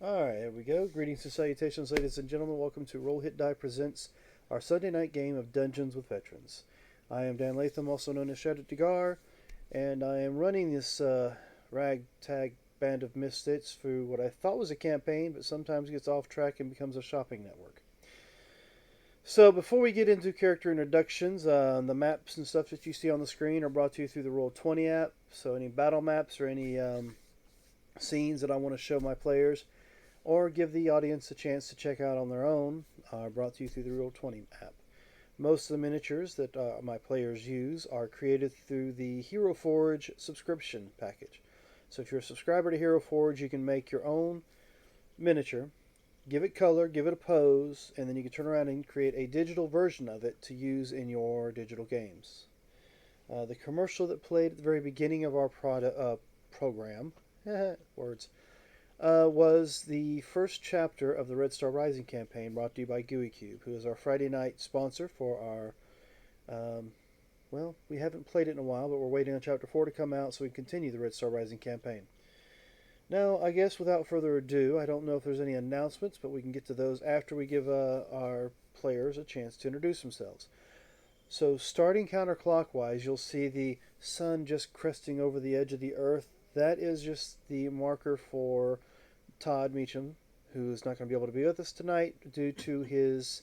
Alright, here we go. Greetings and salutations, ladies and gentlemen. Welcome to Roll Hit Die Presents our Sunday night game of Dungeons with Veterans. I am Dan Latham, also known as Shadow Dagar, and I am running this ragtag band of misfits through what I thought was a campaign, but sometimes gets off track and becomes a shopping network. So before we get into character introductions, the maps and stuff that you see on the screen are brought to you through the Roll20 app. So any battle maps or any scenes that I want to show my players or give the audience a chance to check out on their own are brought to you through the Roll20 app. Most of the miniatures that my players use are created through the Hero Forge subscription package. So if you're a subscriber to Hero Forge, you can make your own miniature, give it color, give it a pose, and then you can turn around and create a digital version of it to use in your digital games. The commercial that played at the very beginning of our program, words, was the first chapter of the Red Star Rising campaign brought to you by Gooey Cube, who is our Friday night sponsor for our. Well, we haven't played it in a while, but we're waiting on Chapter 4 to come out so we can continue the Red Star Rising campaign. Now, I guess without further ado, I don't know if there's any announcements, but we can get to those after we give our players a chance to introduce themselves. So, starting counterclockwise, you'll see the sun just cresting over the edge of the earth. That is just the marker for Todd Meacham, who's not going to be able to be with us tonight due to his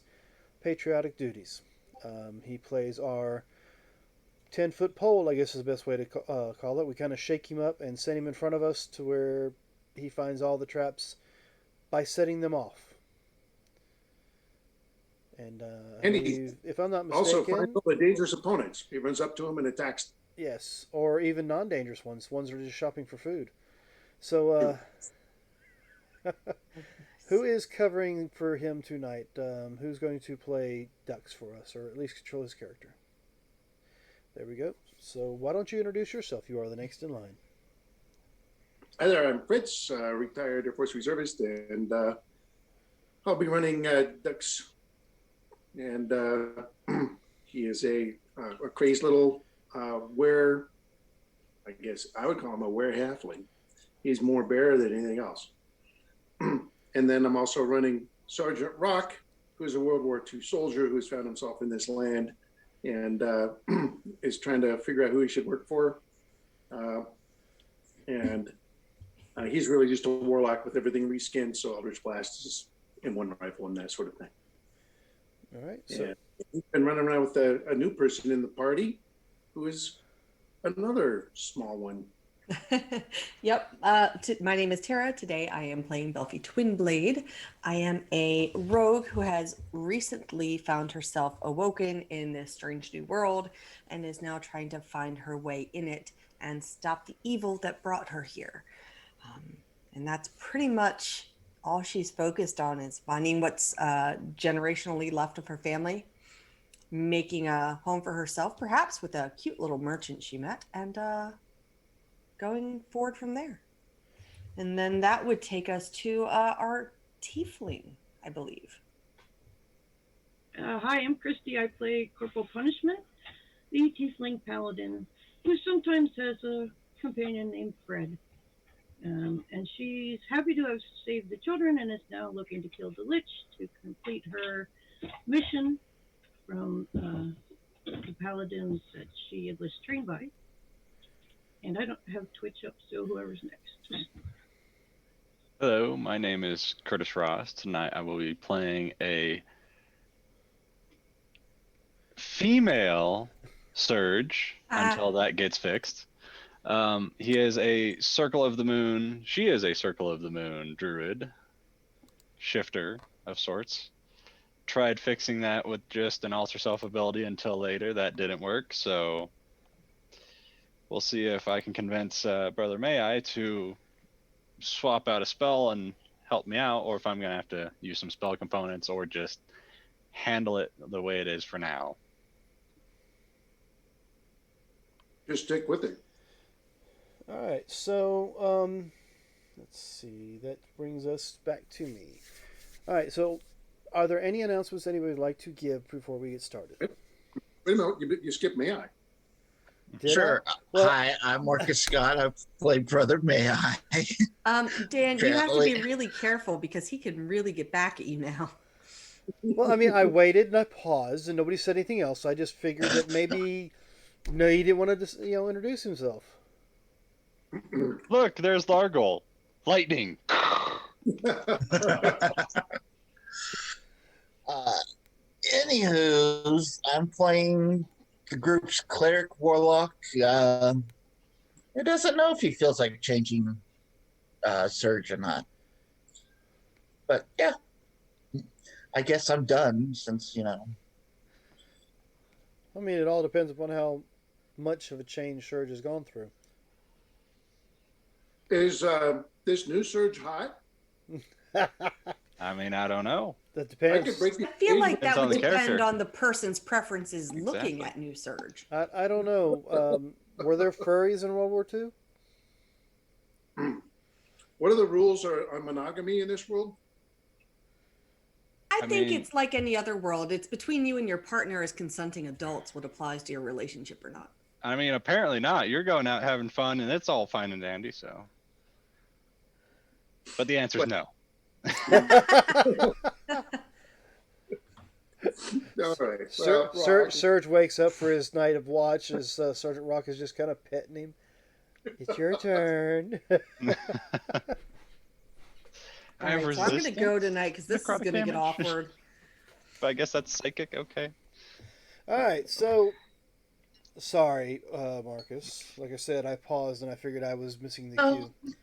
patriotic duties. He plays our 10-foot pole, I guess is the best way to call it. We kind of shake him up and send him in front of us to where he finds all the traps by setting them off. And And he if I'm not also finds mistaken, all the dangerous opponents. He runs up to them and attacks yes, or even non-dangerous ones that are just shopping for food. So, them. who is covering for him tonight? Who's going to play Dux for us, or at least control his character? There we go. So why don't you introduce yourself? You are the next in line. Hi there, I'm Fritz, retired Air Force reservist, and I'll be running Ducks. And he is a crazed little were, I guess I would call him a were halfling. He's more bear than anything else. And then I'm also running Sergeant Rock, who's a World War II soldier who's found himself in this land and is trying to figure out who he should work for. Uh, and he's really just a warlock with everything reskinned, so Eldritch Blast is in one rifle and that sort of thing. All right. So And he's been running around with a new person in the party who is another small one. Yep. My name is Tara. Today I am playing Belfie Twinblade. I am a rogue who has recently found herself awoken in this strange new world and is now trying to find her way in it and stop the evil that brought her here. And that's pretty much all she's focused on, is finding what's generationally left of her family, making a home for herself, perhaps with a cute little merchant she met, and going forward from there. And then that would take us to our tiefling, I believe. Hi, I'm Christy. I play Corporal Punishment, the Tiefling Paladin, who sometimes has a companion named Fred. And she's happy to have saved the children and is now looking to kill the Lich to complete her mission from the paladins that she was trained by. And I don't have Twitch up, so whoever's next. Hello, my name is Curtis Ross. Tonight I will be playing a female Surge until that gets fixed. He is a Circle of the Moon. She is a Circle of the Moon druid, shifter of sorts. Tried fixing that with just an alter self ability until later. That didn't work, so we'll see if I can convince Brother May to swap out a spell and help me out, or if I'm going to have to use some spell components or just handle it the way it is for now. Just stick with it. all right. So let's see. That brings us back to me. All right. So are there any announcements anybody would like to give before we get started? Wait a minute, you skipped May I. Did Sure. I? Well, Hi, I'm Marcus Scott. I play Brother May I. Dan, you have to be Apparently. really careful because he can really get back at you now. well, I mean, I waited and I paused, and nobody said anything else. So I just figured that maybe no, he didn't want to, introduce himself. Look, there's Largol. Lightning. uh, Anywho, I'm playing the group's cleric warlock. He doesn't know if he feels like changing Surge or not. But yeah, I guess I'm done since. I mean, it all depends upon how much of a change Surge has gone through. Is this new surge hot? That I mean, I don't know. I depends. could break the I feel like Depends that on would the depend character. on the person's preferences looking Exactly. at New Surge. I don't know. Were there furries in World War II? What are the rules on monogamy in this world? I think mean- it's like any other world. It's between you and your partner as consenting adults what applies to your relationship or not. I mean, apparently not. You're going out having fun, and it's all fine and dandy. So, but the answer is no. All right. Well, Surge wakes up for his night of watch as Sergeant Rock is just kind of petting him. It's your turn. All I have right, so I'm going to resistance. go tonight because this is necrotic going to get damage. awkward. But I guess that's psychic. Okay. All right, so sorry, Marcus. Like I said, I paused and I figured I was missing the Oh. cue.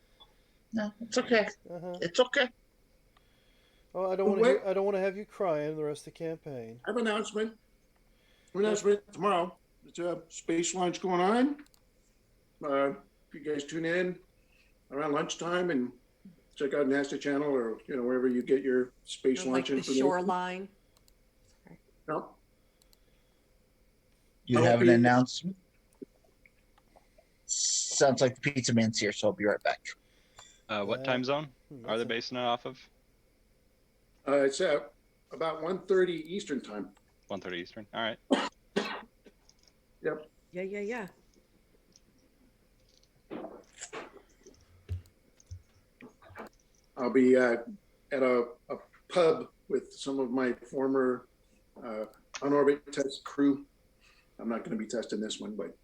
No, it's okay. Uh-huh. It's okay. Well, I don't want to. I don't want to have you crying the rest of the campaign. I have an announcement. Tomorrow. There's a space launch going on. If you guys tune in around lunchtime and check out NASA Channel or wherever you get your space Like launch the information. shoreline. No? You I'll have an be- announcement? Sounds like the pizza man's here, so I'll be right back. What time zone are they basing it off of? It's at about 1:30 Eastern time. 1:30 Eastern. All right. Yep. Yeah. I'll be at a pub with some of my former on-orbit test crew. I'm not going to be testing this one, but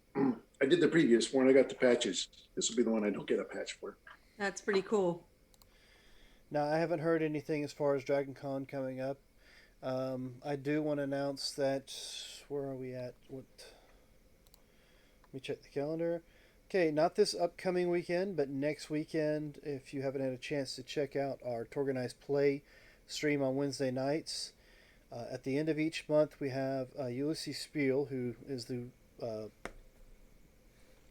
I did the previous one. I got the patches. This will be the one I don't get a patch for. That's pretty cool. Now, I haven't heard anything as far as Dragon Con coming up. I do want to announce that. Where are we at? Let me check the calendar. Okay, not this upcoming weekend, but next weekend, if you haven't had a chance to check out our Torganized Play stream on Wednesday nights. At the end of each month, we have Ulysses Spiel, who is the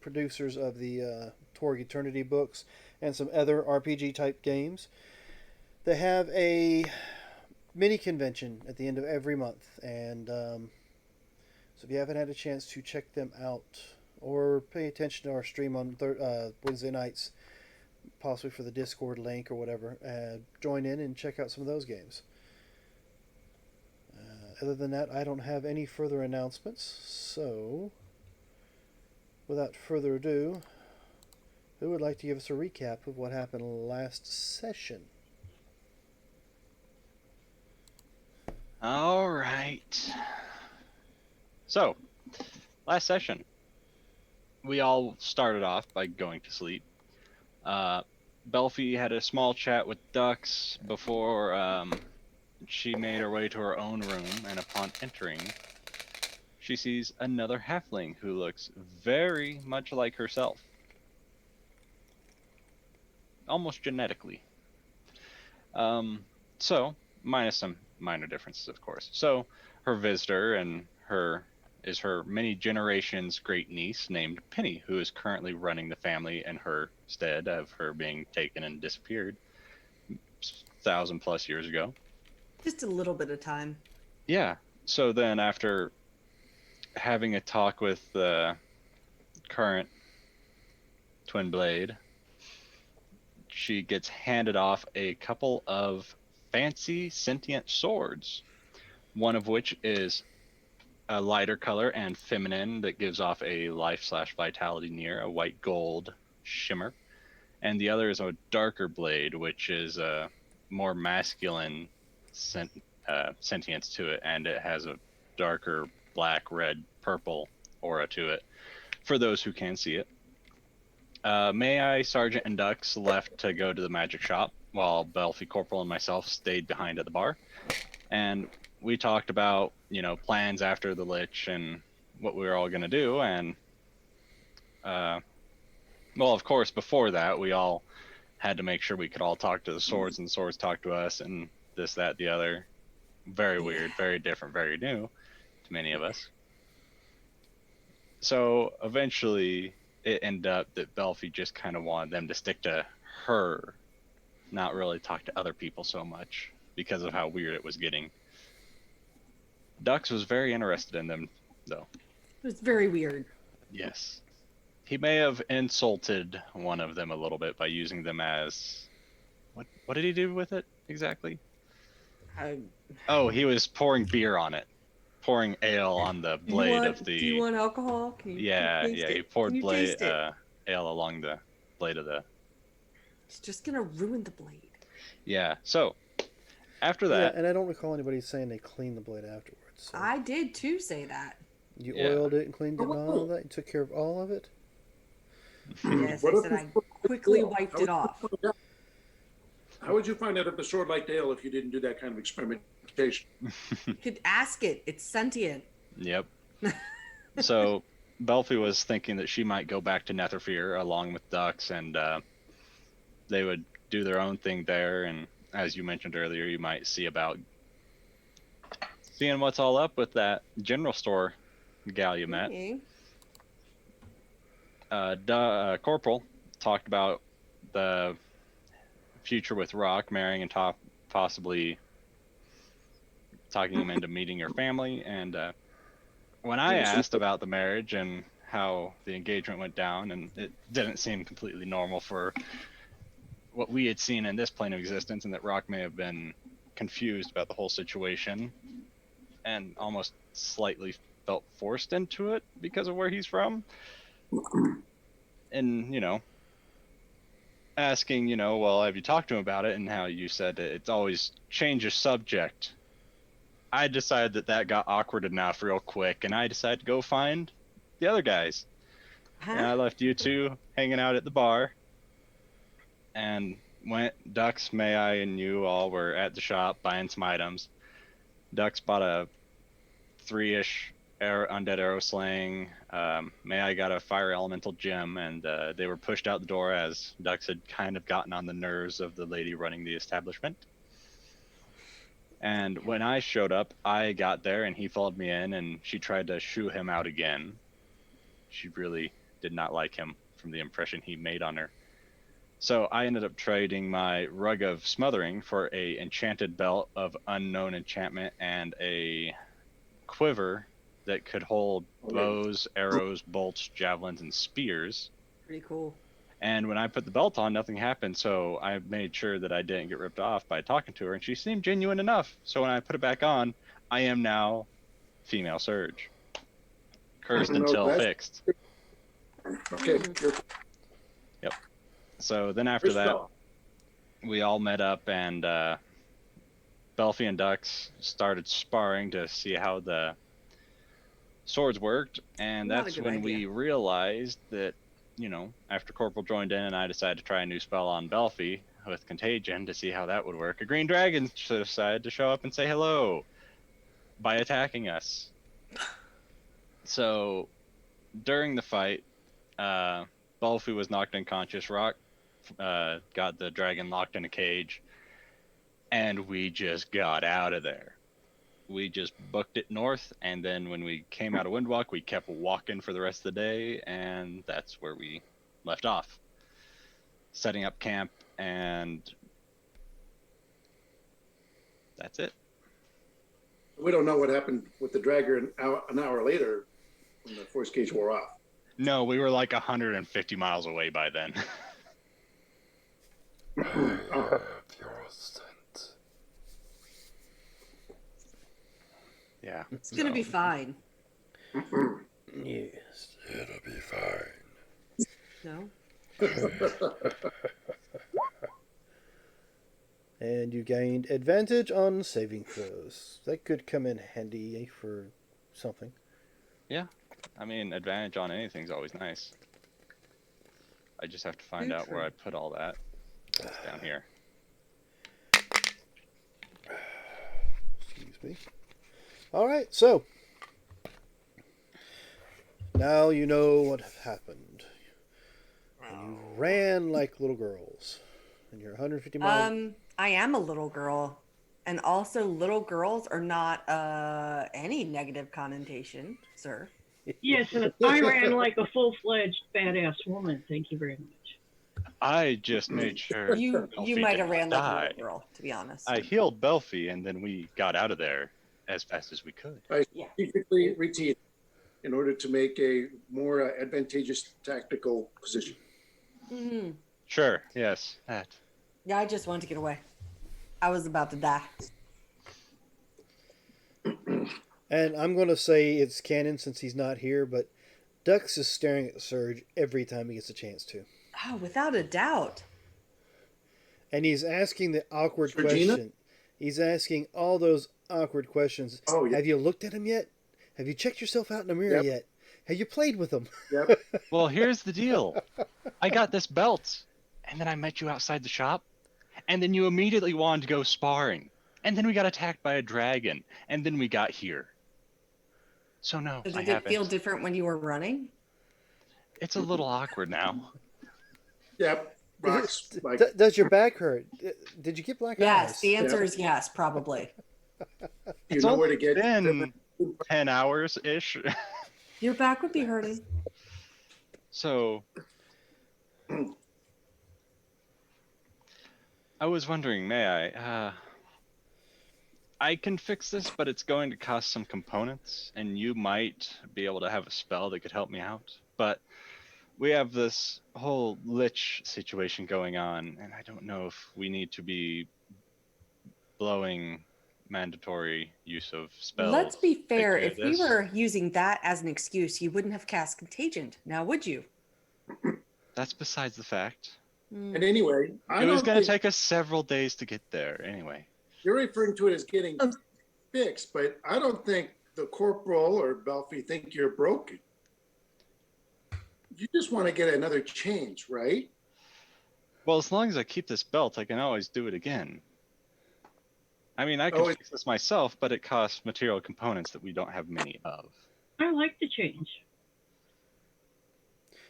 producers of the Torg Eternity books and some other RPG-type games. They have a mini convention at the end of every month, and so if you haven't had a chance to check them out or pay attention to our stream on Wednesday nights, possibly for the Discord link or whatever, join in and check out some of those games. Other than that, I don't have any further announcements, so without further ado, who would like to give us a recap of what happened last session? All right. So, last session, we all started off by going to sleep. Belfie had a small chat with Dux before she made her way to her own room, and upon entering, she sees another halfling who looks very much like herself. Almost genetically. So, minus some minor differences, of course. So, her visitor and her many generations great niece named Penny, who is currently running the family in her stead of her being taken and disappeared 1,000+ years ago. Just a little bit of time. Yeah. So then after having a talk with the current Twin Blade, she gets handed off a couple of fancy sentient swords, one of which is a lighter color and feminine that gives off a life/vitality near, a white gold shimmer. And the other is a darker blade, which is a more masculine sentience to it, and it has a darker black, red, purple aura to it, for those who can see it. May I, Sergeant, and Dux left to go to the magic shop, while Belfie, Corporal, and myself stayed behind at the bar. And we talked about, plans after the Lich and what we were all going to do. And, well, of course, before that, we all had to make sure we could all talk to the swords and the swords talk to us and this, that, the other. Very weird, very different, very new to many of us. So eventually it ended up that Belfie just kind of wanted them to stick to her, not really talk to other people so much because of how weird it was getting. Dux was very interested in them, though. It was very weird. Yes. He may have insulted one of them a little bit by using them as... What did he do with it, exactly? Oh, he was pouring beer on it. Pouring ale on the blade of the... Do you want alcohol? Yeah, he poured ale along the blade of the... It's just going to ruin the blade. Yeah, so, after that... Yeah, and I don't recall anybody saying they cleaned the blade afterwards. So. I did, too, say that. You oiled it and cleaned it and all of that? You took care of all of it? Yes, I said I quickly wiped it off. How would you find out if the sword liked ale if you didn't do that kind of experimentation? You could ask it. It's sentient. Yep. So, Belfie was thinking that she might go back to Netherfear along with Dux, and they would do their own thing there. And as you mentioned earlier, you might see about seeing what's all up with that general store gal you met. Okay. Corporal talked about the future with Rock, marrying and possibly talking him into meeting your family. And when I asked about the marriage and how the engagement went down, and it didn't seem completely normal for what we had seen in this plane of existence, and that Rock may have been confused about the whole situation and almost slightly felt forced into it because of where he's from. And, asking, well, have you talked to him about it? And how you said it's always change your subject. I decided that got awkward enough real quick, and I decided to go find the other guys. Huh? And I left you two hanging out at the bar, and Dux, May I, and you all were at the shop buying some items. Dux bought a 3-ish undead arrow sling. May I got a fire elemental gem, and they were pushed out the door as Dux had kind of gotten on the nerves of the lady running the establishment. And when I showed up, I got there and he followed me in, and she tried to shoo him out again. She really did not like him from the impression he made on her. So I ended up trading my Rug of Smothering for a enchanted belt of unknown enchantment and a quiver that could hold bows, arrows, bolts, javelins, and spears. Pretty cool. And when I put the belt on, nothing happened, so I made sure that I didn't get ripped off by talking to her, and she seemed genuine enough. So when I put it back on, I am now female Surge. Cursed until fixed. Okay. Yep. So then after that, we all met up, and Belfie and Dux started sparring to see how the swords worked, and that's when we realized that, after Corporal joined in and I decided to try a new spell on Belfie with Contagion to see how that would work, a green dragon decided to show up and say hello by attacking us. So during the fight, Belfie was knocked unconscious. Rock got the dragon locked in a cage, and we just got out of there. We just booked it north, and then when we came out of Windwalk, we kept walking for the rest of the day, and that's where we left off. Setting up camp, and that's it. We don't know what happened with the dragger an hour later when the force cage wore off. No, we were like 150 miles away by then. Yeah. It's going to be fine. Yes, it'll be fine. No. And you gained advantage on saving throws. That could come in handy for something. Yeah. I mean, advantage on anything's always nice. I just have to find Very out where true. I put all that. It's down here. Excuse me. All right, so now you know what happened. You ran like little girls, and you're 150 miles. I am a little girl, and also little girls are not any negative connotation, sir. Yes, and I ran like a full-fledged badass woman. Thank you very much. I just made sure You Belfie might did have not ran like a die. little girl, to be honest. I healed Belfie, and then we got out of there as fast as we could. I Yeah. strategically retreated in order to make a more advantageous tactical position. Hmm. Sure, yes, that. Yeah, I just wanted to get away. I was about to die. And I'm going to say it's canon since he's not here, but Dux is staring at Surge every time he gets a chance to. Oh, without a doubt. And he's asking the awkward Surgina? question. He's asking all those awkward questions. Oh, yeah. Have you looked at him yet? Have you checked yourself out in the mirror Yep. yet? Have you played with him? Yep. Well, here's the deal. I got this belt, and then I met you outside the shop, and then you immediately wanted to go sparring, and then we got attacked by a dragon, and then we got here. So no, So I did it haven't. feel different when you were running? It's a little awkward now. Yep. Rocks. Like, Does your back hurt? Did you get black Yes, eyes? the answer is yes, probably. you know where to get. Been 10 hours ish. Your back would be hurting. So I was wondering, may I? I can fix this, but it's going to cost some components, and you might be able to have a spell that could help me out. But we have this whole lich situation going on, and I don't know if we need to be blowing mandatory use of spells. Let's be fair. take care If of we this. were using that as an excuse, you wouldn't have cast Contagion. Now, would you? That's besides the fact. And anyway, I It was don't going to think take us several days to get there anyway. you're referring to it as getting fixed, but I don't think the corporal or Belfie think you're broken. You just want to get another change, right? Well, as long as I keep this belt, I can always do it again. I mean, I can Oh, fix this myself, but it costs material components that we don't have many of. I like the change.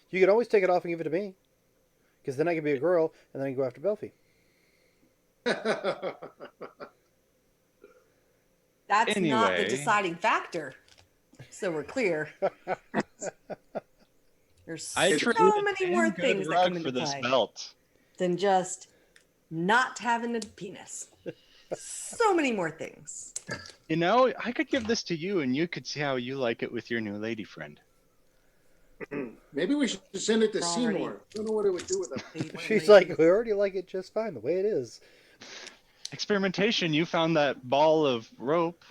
You could always take it off and give it to me. Because then I could be a girl, and then I can go after Belfie. That's not the Anyway. deciding factor. So we're clear. There's I so traded many a more damn good things that rug come into for this play belt. than just not having a penis. So many more things. You know, I could give this to you, and you could see how you like it with your new lady friend. Maybe we should send it to Already. Seymour. I don't know what it would do with them. She's like, we already like it just fine the way it is. Experimentation, you found that ball of rope.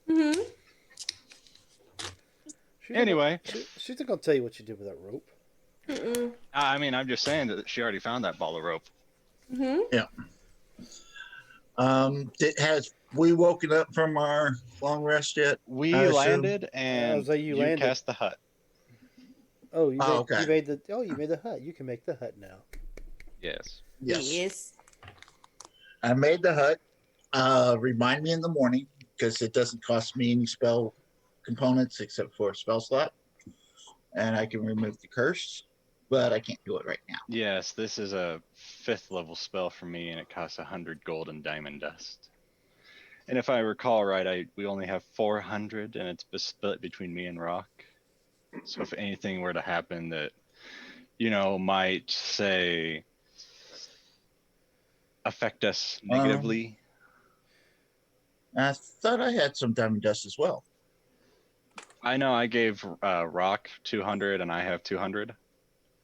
Mm-hmm. Anyway, She's not going to tell you what you did with that rope. Mm-mm. I mean, I'm just saying that she already found that ball of rope. Mm-hmm. Has we woken up from our long rest yet? We I assume- landed, and was like, you landed. cast the hut. Oh, you Oh, okay. made the hut. You can make the hut now. Yes. Yes. I made the hut. Remind me in the morning because it doesn't cost me any spell components except for a spell slot, and I can remove the curse, but I can't do it right now. Yes, this is a 5th level spell for me, and it costs 100 gold and diamond dust. And if I recall right, we only have 400, and it's split between me and Rock. So if anything were to happen that, might say affect us negatively, I thought I had some diamond dust as well. I know I gave Rock 200, and I have 200.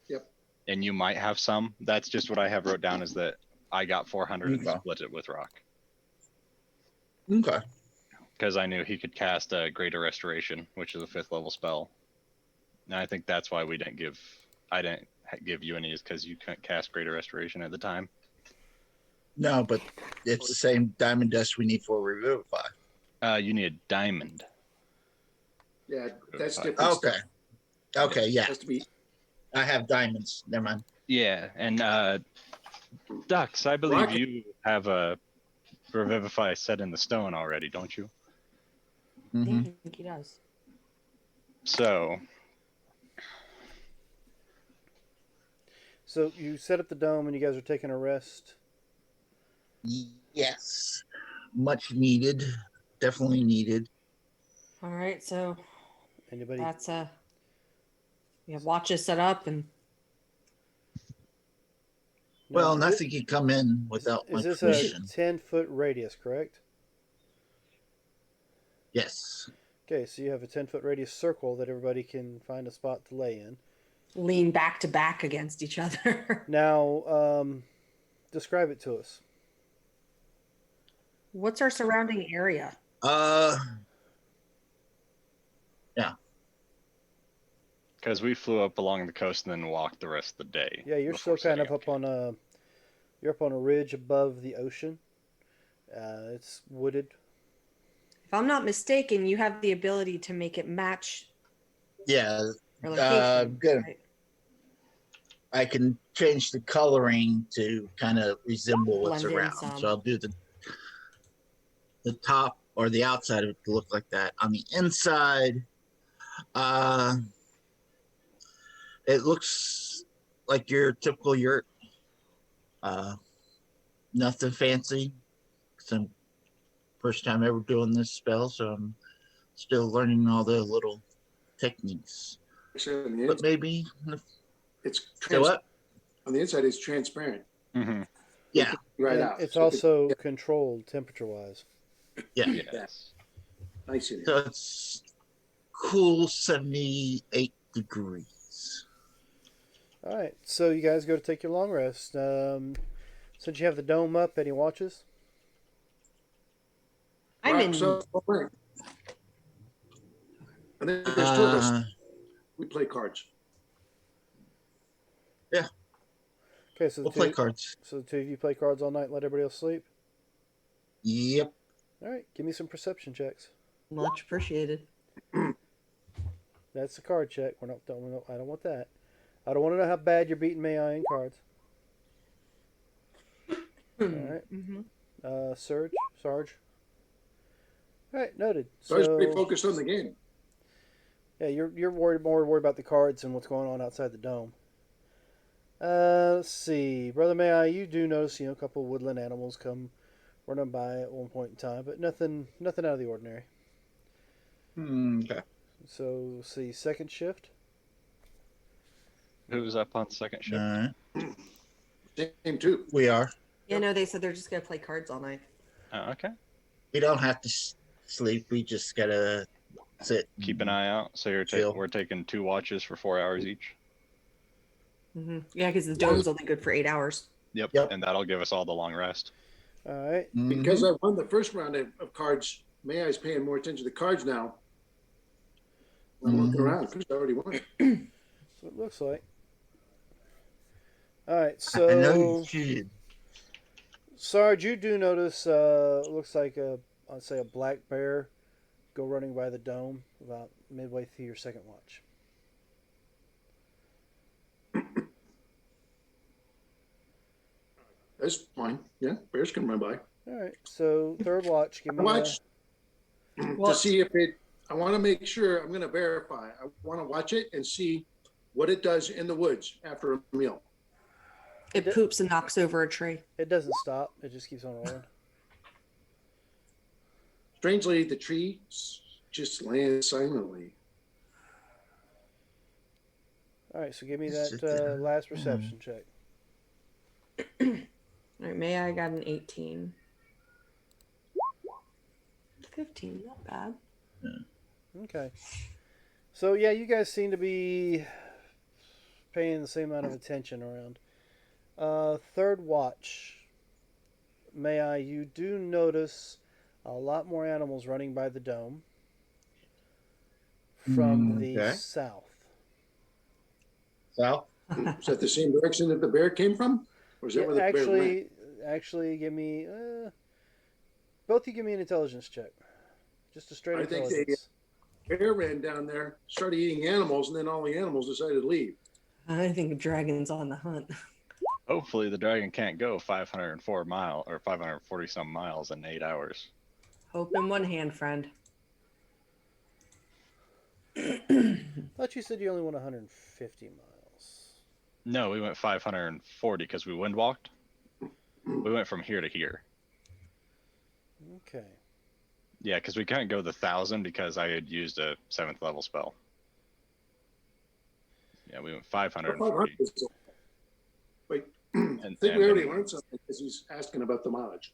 Yep. And you might have some. That's just what I have wrote down is that I got 400 and Okay. split it with Rock. Okay. because I knew he could cast a Greater Restoration, which is a 5th level spell. And I think that's why I didn't give you any, is because you couldn't cast Greater Restoration at the time. No, but it's the same diamond dust we need for Revivify. You need a diamond. Yeah, that's Okay. different Okay. stuff. Okay, yeah. It has to be. I have diamonds. Never mind. Yeah, and Dux, I believe Rocket. you have a Revivify set in the stone already, don't you? Mm-hmm. I think he does. So, So you set up the dome and you guys are taking a rest. Yes. Much needed. Definitely needed. All right, so Anybody? that's we have watches set up, and Well, Now, nothing can come in without my is this permission. a 10-foot radius, correct? Yes. Okay, so you have a 10-foot radius circle that everybody can find a spot to lay in. lean back to back against each other. Now, describe it to us. What's our surrounding area? because we flew up along the coast and then walked the rest of the day. Yeah, you're before still kind setting of up on a, you're up on a ridge above the ocean. It's wooded. If I'm not mistaken, you have the ability to make it match Yeah. your location. Good. Right? I can change the coloring to kind of resemble what's Blend in around. some. So I'll do the top or the outside of it to look like that. On the inside, it looks like your typical yurt. Nothing fancy. I'm first time ever doing this spell, so I'm still learning all the little techniques. Actually, on the But inside, maybe it's so what? on the inside it's transparent. Mm-hmm. Yeah, Right And out. it's So also controlled temperature-wise. yeah. Yes. nice in So here. it's cool 78 degrees. All right, so you guys go to take your long rest. Since you have the dome up, any watches? I'm in. Rocks up all night. And then there's two of us. We play cards. Okay, so We'll play cards. so the two of you play cards all night and let everybody else sleep. Yep. All right, give me some perception checks. Much appreciated. That's the card check. I don't want that. I don't want to know how bad you're beating May I in cards. All right. Mm-hmm. Sarge. All right, noted. So I was pretty So focused on the game. yeah, you're more worried about the cards and what's going on outside the dome. Let's see, Brother May I, you do notice a couple woodland animals come running by at one point in time, but nothing out of the ordinary. Okay. So let's see, second shift. Who's up on second shift? All right. Same too. We are. Yeah, no, they said they're just gonna play cards all night. Oh, okay. We don't have to sleep. We just gotta sit. Keep an eye out. So Chill. we're taking 2 watches for 4 hours each. Mm-hmm. Yeah, because the dome's only good for 8 hours. Yep. Yep. And that'll give us all the long rest. All right. Because I won the first round of cards, May I's paying more attention to cards now. I'm looking around because I already won. So it looks like. All right, I know so you should. Sarge, you do notice. Looks like I'd say a black bear go running by the dome about midway through your second watch. That's fine. Yeah, bears can run by. All right, so third watch. Give I me watch to see if it. I want to make sure. I'm going to verify. I want to watch it and see what it does in the woods after a meal. It poops and knocks over a tree. It doesn't stop. It just keeps on rolling. Strangely, the tree just lands silently. All right, so give me Sit that there. last perception check. All right, May I got an 18. 15, not bad. Okay. So yeah, you guys seem to be paying the same amount of attention around. Third watch. May I? You do notice a lot more animals running by the dome from the Okay. south. South. Is that the same direction that the bear came from? Or is that Yeah, where the bear went? actually, give me both. Of you give me an intelligence check. Just a straight I think the intelligence. bear ran down there, started eating animals, and then all the animals decided to leave. I think dragons on the hunt. Hopefully, the dragon can't go 504 mile or 540 some miles in 8 hours. Hope in one hand, friend. Thought you said you only went 150 miles. No, we went 540 because we wind walked. We went from here to here. Okay. Yeah, because we couldn't go the 1,000 because I had used a 7th level spell. Yeah, we went 540. Wait, I And think we already then, learned something because he's asking about the mileage.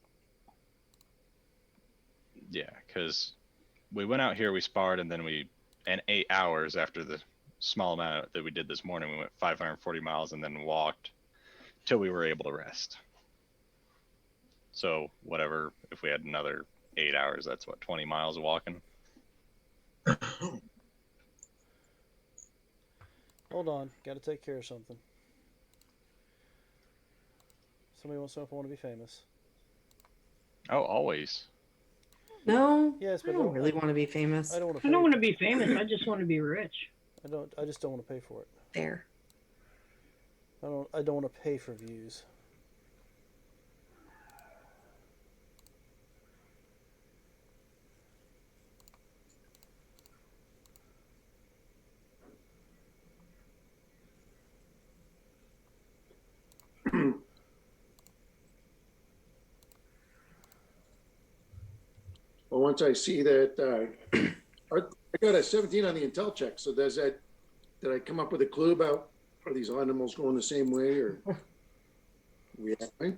yeah, because we went out here, we sparred, and then in 8 hours after the small amount that we did this morning, we went 540 miles and then walked till we were able to rest. So whatever, if we had another 8 hours, that's what, 20 miles of walking? Hold on. Got to take care of something. Somebody wants to know if I want to be famous. Oh, always. No, Yes, but I don't really want to be famous. I don't want to. I don't want to be famous. I just want to be rich. I just don't want to pay for it. There. I don't want to pay for views. Well, once I see that, I got a 17 on the intel check. So did I come up with a clue about, are these animals going the same way or reacting?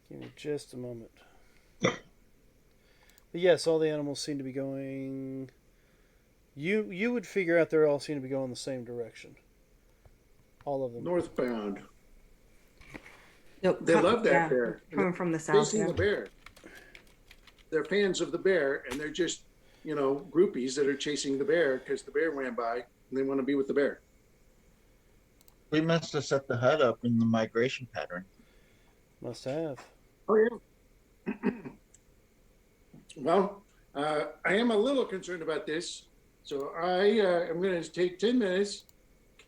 Give me just a moment. But yes, all the animals seem to be going. You would figure out they all seem to be going the same direction. All of them. Northbound. Nope. They love that bear. Coming from the south. Chasing Yeah. the bear. They're fans of the bear, and they're just, groupies that are chasing the bear because the bear ran by, and they want to be with the bear. We must have set the hut up in the migration pattern. Must have. Oh yeah. Well, I am a little concerned about this, so I am going to take 10 minutes,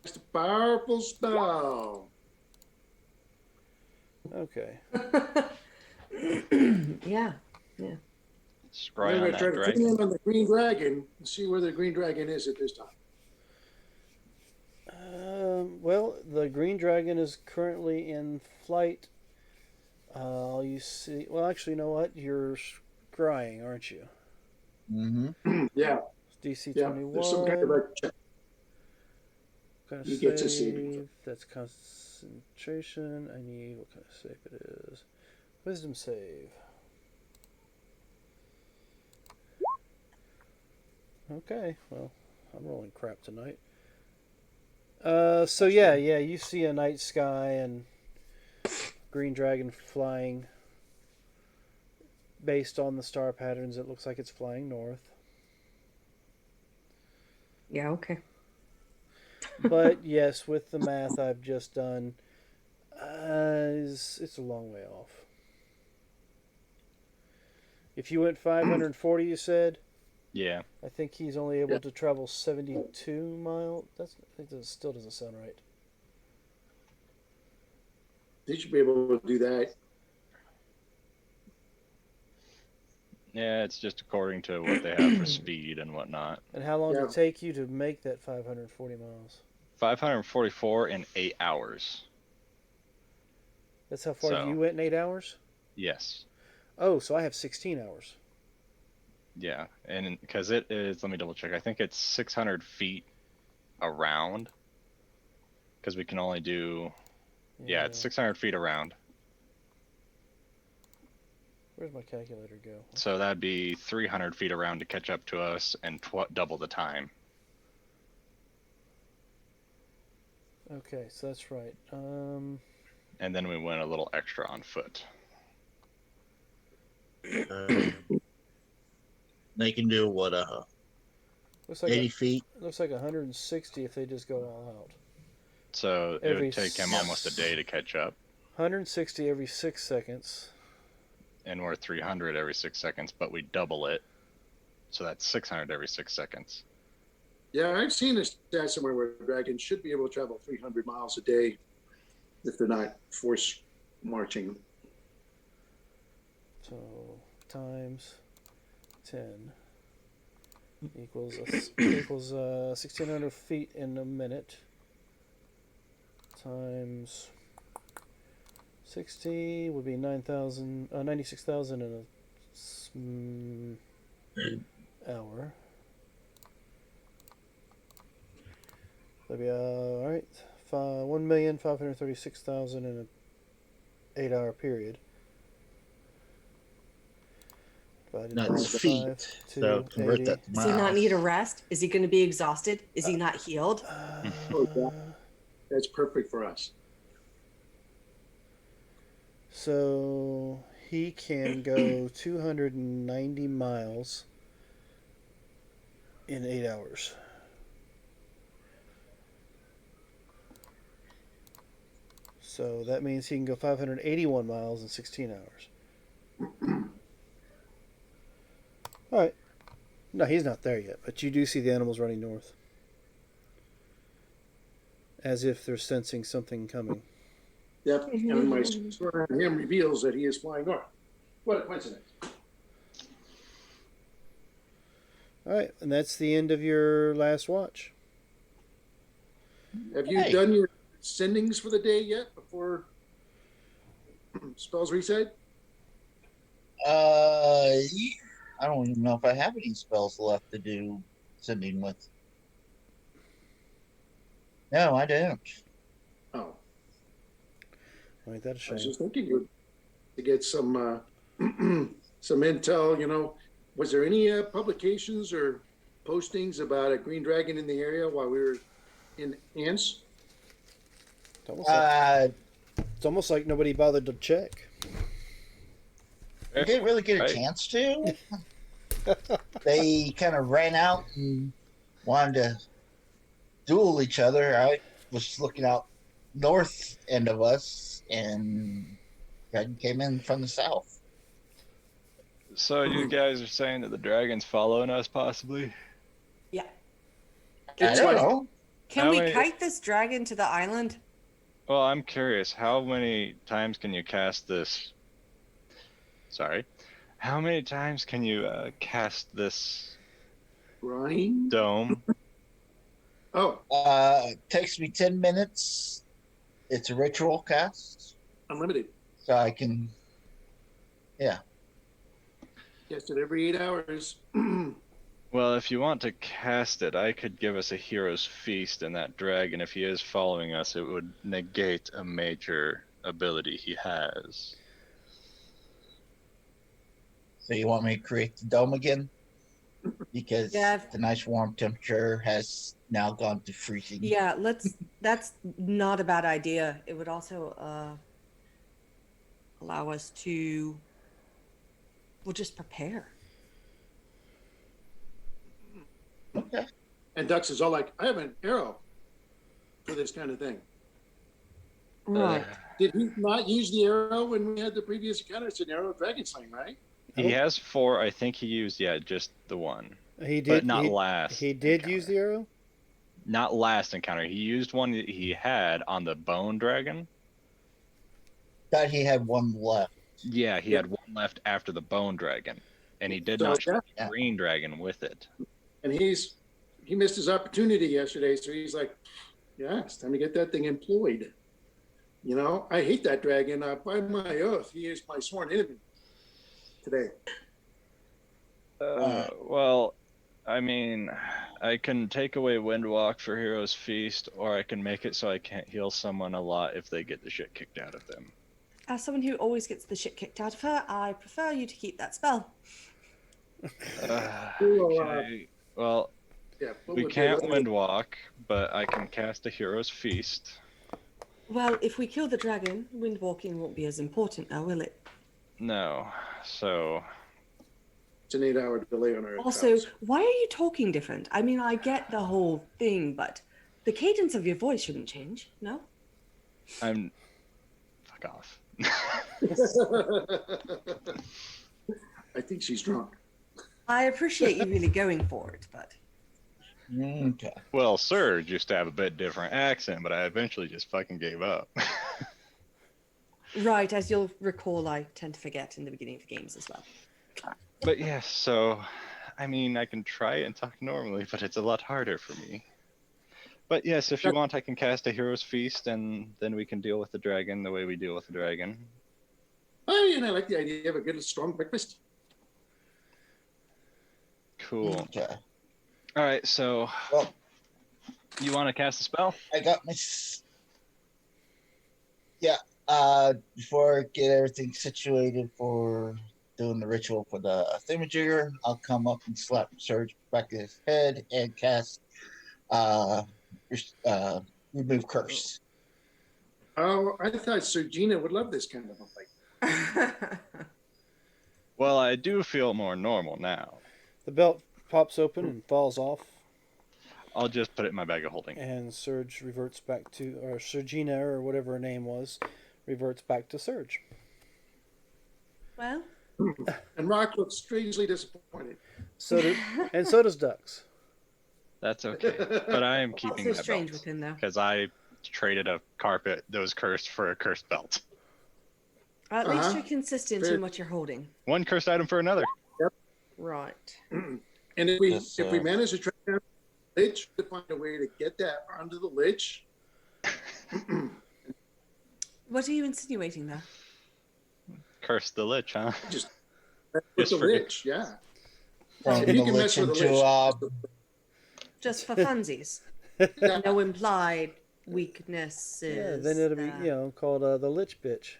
cast a powerful spell. Okay. Yeah. Scry I'm on going to try that to dragon. tune in on the green dragon and see where the green dragon is at this time. Well, the green dragon is currently in flight. You see. Well, actually, you know what? You're scrying, aren't you? Mm-hmm. Yeah, It's DC yeah. 21. There's some kind of a check. Kind of You get to saving throw. That's concentration. I need what kind of save it is. Wisdom save. Okay, well, I'm rolling crap tonight. So yeah, you see a night sky and green dragon flying. Based on the star patterns, it looks like it's flying north. Yeah. Okay. But yes, with the math I've just done, it's a long way off. If you went 540, you said. Yeah. I think he's only able to travel 72 miles. That still doesn't sound right. They should be able to do that. Yeah, it's just according to what they have for speed and whatnot. And how long did Yeah. it take you to make that 540 miles? 544 in 8 hours. That's how far So- you went in 8 hours? Yes. Oh, so I have 16 hours. Yeah, and because it is, let me double check. I think it's 600 feet around. Because we can only do, yeah, it's 600 feet around. Where's my calculator go? So that'd be 300 feet around to catch up to us and double the time. Okay, so that's right. And then we went a little extra on foot. They can do what, Looks like 80 feet? looks like 160 if they just go all out. So it Every would take him almost a day to catch up, 160 every 6 seconds. and we're 300 every 6 seconds, but we double it, so that's 600 every 6 seconds. Yeah, I've seen a stat somewhere where dragons should be able to travel 300 miles a day if they're not force marching. So times 10 equals 1,600 feet in a minute times 60 would be 96,000 in a hour. That'd be all right. 1,536,000 in an 8-hour period. Divided by That's feet. 5 to So convert 80. that to Does he not miles. need a rest? Is he going to be exhausted? Is he not healed? Oh, yeah. That's perfect for us. So he can go 290 miles in 8 hours. So that means he can go 581 miles in 16 hours. All right. No, he's not there yet, but you do see the animals running north. As if they're sensing something coming. Yep, and my score on him reveals that he is flying north. What a coincidence. All right, and that's the end of your last watch. Have you done your sendings for the day yet before spells reset? I don't even know if I have any spells left to do sending with. No, I don't. Oh, Ain't that a I shame? was just thinking to get some some intel. You know, was there any publications or postings about a green dragon in the area while we were in Ants? It's almost like nobody bothered to check. I didn't really get a Right. chance to. They kind of ran out and wanted to duel each other. I was looking out north end of us, and dragon came in from the south. So you guys are saying that the dragon's following us, possibly? Yeah. I It's don't like- know. Can How we many- kite this dragon to the island? Well, I'm curious. How many times can you cast this? Sorry. How many times can you cast this Grind? dome? Oh, It takes me 10 minutes. It's a ritual cast, unlimited. so I can. Cast it every 8 hours. Well, if you want to cast it, I could give us a hero's feast, and that dragon, if he is following us, it would negate a major ability he has. So you want me to create the dome again? Because Yeah. the nice warm temperature has now gone to freezing. Yeah, that's not a bad idea. It would also allow us to, we'll just prepare. Okay. And Dux is all like, I have an arrow for this kind of thing. Right. Did he not use the arrow when we had the previous encounter? It's an arrow dragon slaying, right? He has 4. I think he used, just the one. He did. But not he, last. He did encounter. use the arrow. Not last encounter. He used one that he had on the bone dragon. Thought he had one left. Yeah, he had one left after the bone dragon, and he did So not shoot yeah. the green dragon with it. And he missed his opportunity yesterday, so he's like, yeah, it's time to get that thing employed. You know, I hate that dragon. By my oath, he is my sworn enemy today. Well, I mean, I can take away Windwalk for Hero's Feast, or I can make it so I can't heal someone a lot if they get the shit kicked out of them. As someone who always gets the shit kicked out of her, I prefer you to keep that spell. Okay. Well, Yeah, but we with can't the- Windwalk, but I can cast a Hero's Feast. Well, if we kill the dragon, windwalking won't be as important now, will it? No, so It's an 8-hour delay on our Also, travels. why are you talking different? I mean, I get the whole thing, but the cadence of your voice shouldn't change, no? I'm. Fuck off. I think she's drunk. I appreciate you really going for it, but Okay. Well, Surge used to have a bit different accent, but I eventually just fucking gave up. right, as you'll recall, I tend to forget in the beginning of games as well. But yes, so I mean, I can try and talk normally, but it's a lot harder for me. But yes, if you want, I can cast a Hero's Feast, and then we can deal with the dragon the way we deal with the dragon. Oh, and I like the idea of a good, strong breakfast. Cool. Okay. All right, so Well, you want to cast a spell? I got my. Yeah. Before I get everything situated for doing the ritual for the thingamajigger, I'll come up and slap Surge back in his head and cast remove curse. Oh, I thought Sergina would love this kind of a fight. Well, I do feel more normal now. The belt pops open and falls off, I'll just put it in my bag of holding. and Surge reverts back to, or Sergina, or whatever her name was, reverts back to Surge. well, And Rock looks strangely disappointed. So does Dux. That's okay. But I am keeping so that strange belt with him, though. because I traded a carpet that was cursed for a cursed belt. At least Uh-huh. you're consistent Fair. in what you're holding. One cursed item for another. Right. And if we Yes, if we manage to track down the lich, to find a way to get that onto the lich. What are you insinuating there? Curse the lich, huh? Just mess with Just the forget- lich, yeah. Turn If the you can lich mess with the into lich, Just for funsies. yeah. No implied weaknesses. Yeah, then it'll be, called the Lich Bitch.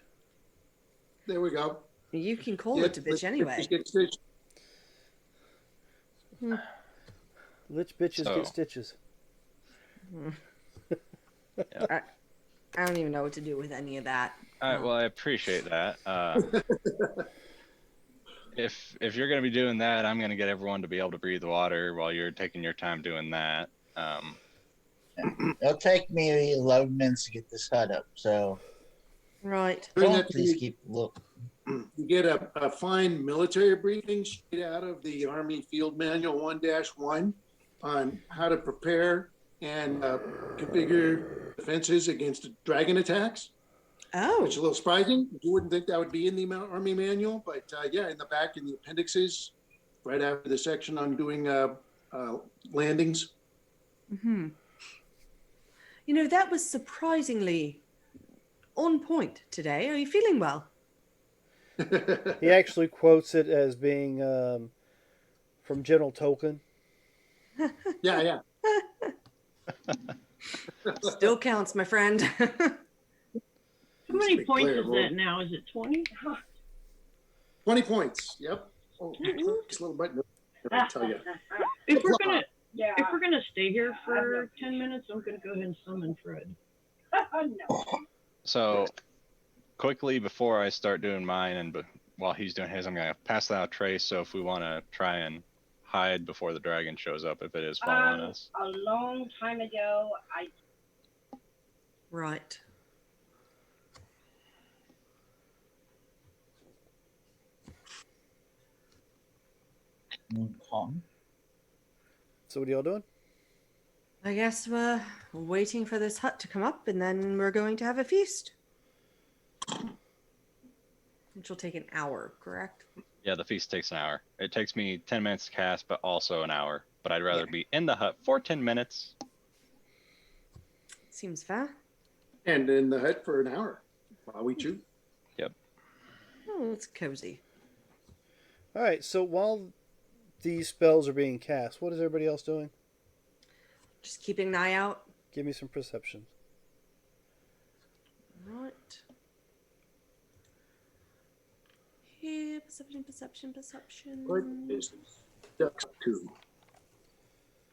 There we go. You can call Yeah, it a bitch let's anyway. get stitched. Lich Bitches So- get stitches. I don't even know what to do with any of that. All right, well, I appreciate that. If you're going to be doing that, I'm going to get everyone to be able to breathe water while you're taking your time doing that. It'll take me 11 minutes to get this hut up, so Right. During don't that please period, keep look. you get a fine military briefing straight out of the Army Field Manual 1-1 on how to prepare and configure defenses against dragon attacks. Oh, Which is a little surprising. You wouldn't think that would be in the Army Manual, but yeah, in the back in the appendixes, right after the section on doing landings. hmm. You know, that was surprisingly on point today. Are you feeling well? He actually quotes it as being from General Tolkien. Yeah. Still counts, my friend. How many Speak points clear, is Lord. that now? Is it 20? 20 points. Yep. Oh, this little button. I'll tell you. If we're gonna stay here for 10 minutes, I'm gonna go ahead and summon Fred. So, quickly before I start doing mine and while he's doing his, I'm going to pass that out Trace. So if we want to try and hide before the dragon shows up, if it is following us. A long time ago, I Right. So what are y'all doing? I guess we're waiting for this hut to come up and then we're going to have a feast. Which will take an hour, correct? Yeah, the feast takes an hour. It takes me 10 minutes to cast, but also an hour. But I'd rather be in the hut for 10 minutes. Seems fair. And in the hut for an hour while we chew. Oh, it's cozy. All right. So while these spells are being cast, what is everybody else doing? Just keeping an eye out. Give me some perception. Right. Here, perception. What is ducks too?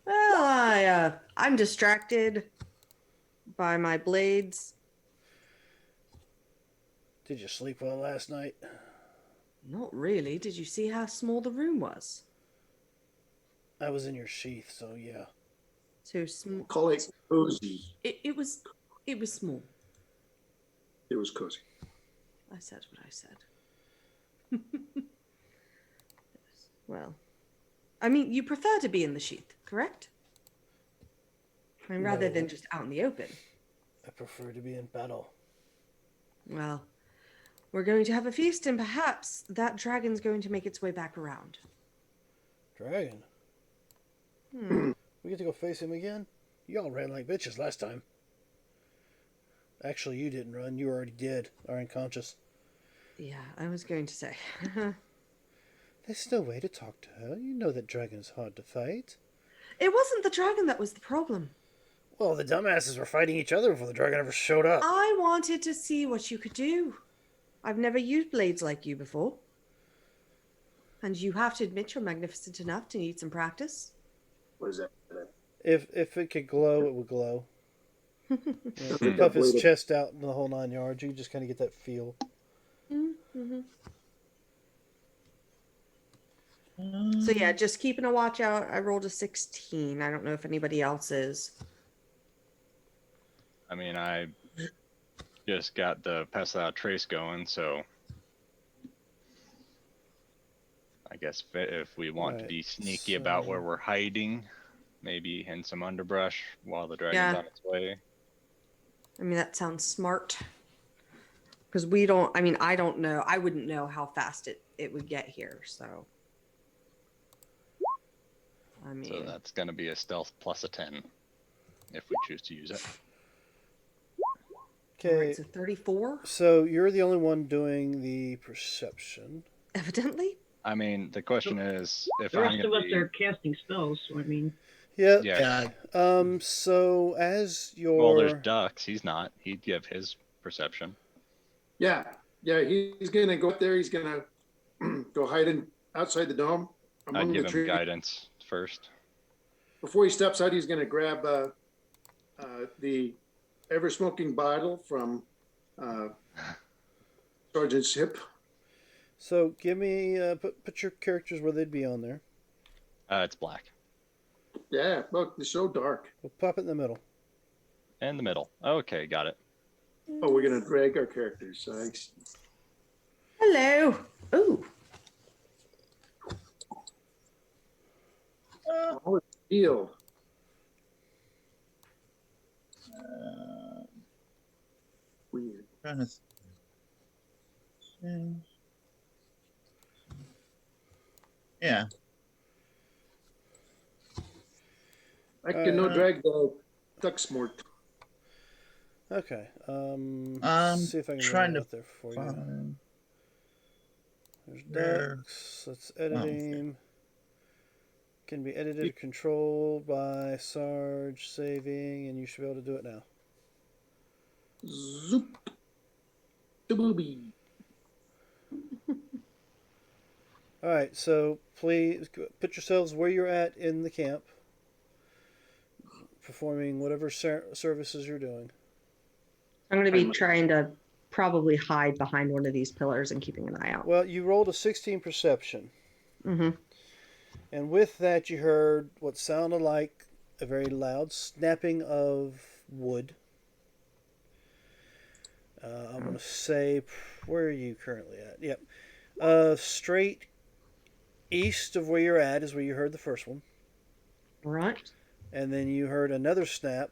Well, I'm distracted by my blades. Did you sleep well last night? Not really. Did you see how small the room was? I was in your sheath, so yeah. So small. Call it cozy. It was small. It was cozy. I said what I said. Well, I mean, you prefer to be in the sheath, correct? I mean, rather No. than just out in the open. I prefer to be in battle. Well, we're going to have a feast, and perhaps that dragon's going to make its way back around. Dragon? Hmm. We get to go face him again? Y'all ran like bitches last time. Actually, you didn't run. You were already dead or unconscious. Yeah, I was going to say. There's no way to talk to her. You know that dragon is hard to fight. It wasn't the dragon that was the problem. Well, the dumbasses were fighting each other before the dragon ever showed up. I wanted to see what you could do. I've never used blades like you before. And you have to admit you're magnificent enough to need some practice. What is that? If it could glow, it would glow. Sounds You like puff a his blade of- chest out in the whole 9 yards. You just kind of get that feel. Mm-hmm. So yeah, just keeping a watch out. I rolled a 16. I don't know if anybody else is. I mean, I just got the Pass Without Trace going, so I guess if we want to Right, be sneaky about where so- we're hiding, maybe in some underbrush while the dragon's Yeah. on its way. I mean, that sounds smart. Because we don't, I mean, I don't know. I wouldn't know how fast it would get here, so. I mean, So that's going to be a stealth plus a 10 if we choose to use it. all Okay, right, so 34, so you're the only one doing the perception. evidently. I mean, the question is if The I'm rest of going us to are casting spells, so I mean, Yeah. Yeah. So as your Well, there's Ducks. He's not. He'd give his perception. Yeah, he's gonna go up there. He's gonna go hide in outside the dome I'd among give the him trees. guidance first. Before he steps out, he's gonna grab the ever-smoking bottle from Sergeant's hip. So give me put your characters where they'd be on there. It's black. Yeah, look, it's so dark. We'll pop it in the middle. In the middle. Okay, got it. Oh, we're gonna drag our characters. Hello. Ooh. Oh, deal. Weird. Trying to. Yeah. I can no drag the Ducksmort. Okay. I'm see if I can trying get to it out there for you. Fine. There's There. ducks. Let's edit okay. him. Can be edited, controlled by Sarge saving, and you should be able to do it now. Zoop. The booby. All right. So please put yourselves where you're at in the camp, performing whatever services you're doing. I'm going to be trying to probably hide behind one of these pillars and keeping an eye out. Well, you rolled a 16 perception. Mm-hmm. And with that, you heard what sounded like a very loud snapping of wood. I'm going to say, where are you currently at? Yep. Straight east of where you're at is where you heard the first one. Right. And then you heard another snap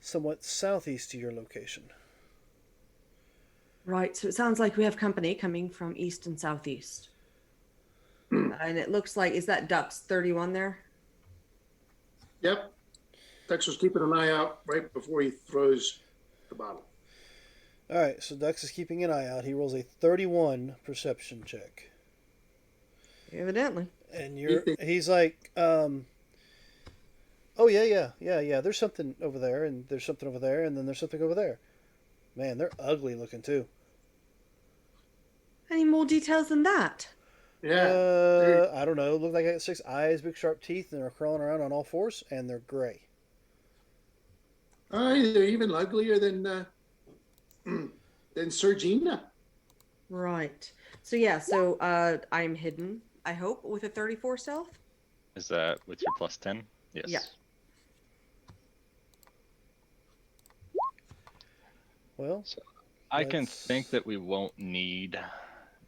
somewhat southeast to your location. Right. So it sounds like we have company coming from east and southeast. And it looks like, is that Ducks 31 there? Yep. Dux was keeping an eye out right before he throws the bottle. All right, so Dux is keeping an eye out. He rolls a 31 perception check. Evidently. And he's like, oh yeah. There's something over there, and there's something over there, and then there's something over there. Man, they're ugly looking too. Any more details than that? Yeah. I don't know. Look like I got 6 eyes, big sharp teeth, and they're crawling around on all fours, and they're gray. They're even uglier than Sergina. Right. So yeah, so I'm hidden, I hope, with a 34 stealth. Is that with your plus 10? Yes. Yeah. Well, So I can let's- think that we won't need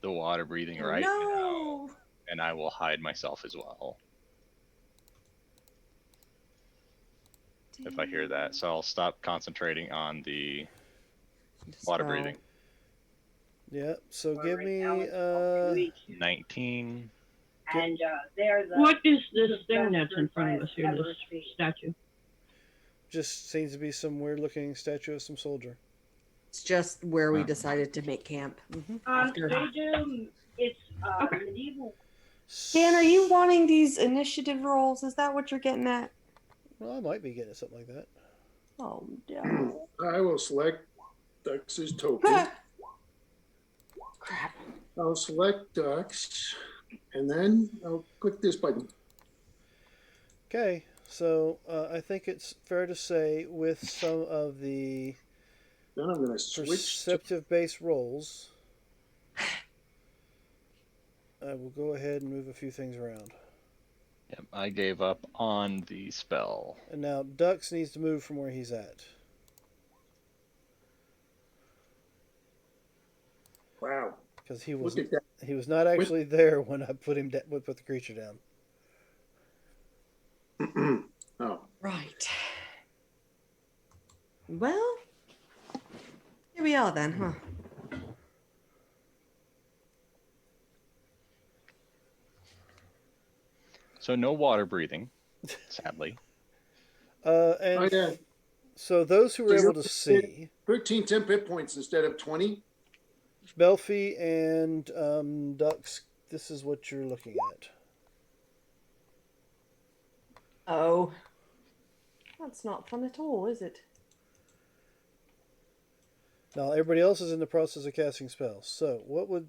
the water breathing right now, No. and I will hide myself as well if I hear that. So I'll stop concentrating on the water Dispel. breathing. Yeah. So Or give right now me it's called Louis. 19. And they're the What is this the thing best that's in front of group us here, I've this ever seen. statue? just seems to be some weird looking statue of some soldier. It's just where we Huh. decided to make camp. They do. It's medieval. Dan, are you wanting these initiative rolls? Is that what you're getting at? Well, I might be getting something like that. Oh no. I will select Dux's token. Crap. I'll select Dux, and then I'll click this button. Okay. So I think it's fair to say with some of the Then I'm going to switch to perceptive based rolls, I will go ahead and move a few things around. Yep, I gave up on the spell. And now Dux needs to move from where he's at. wow. Because he Look was at that. he was not actually there when I put the creature down. Oh, Right. Well, here we are then, huh? So no water breathing, sadly. And oh yeah. so those who were So you're- able to see, 13 temp hit points instead of 20. Belfie and Dux, this is what you're looking at. Oh. That's not fun at all, is it? Now everybody else is in the process of casting spells. So what would?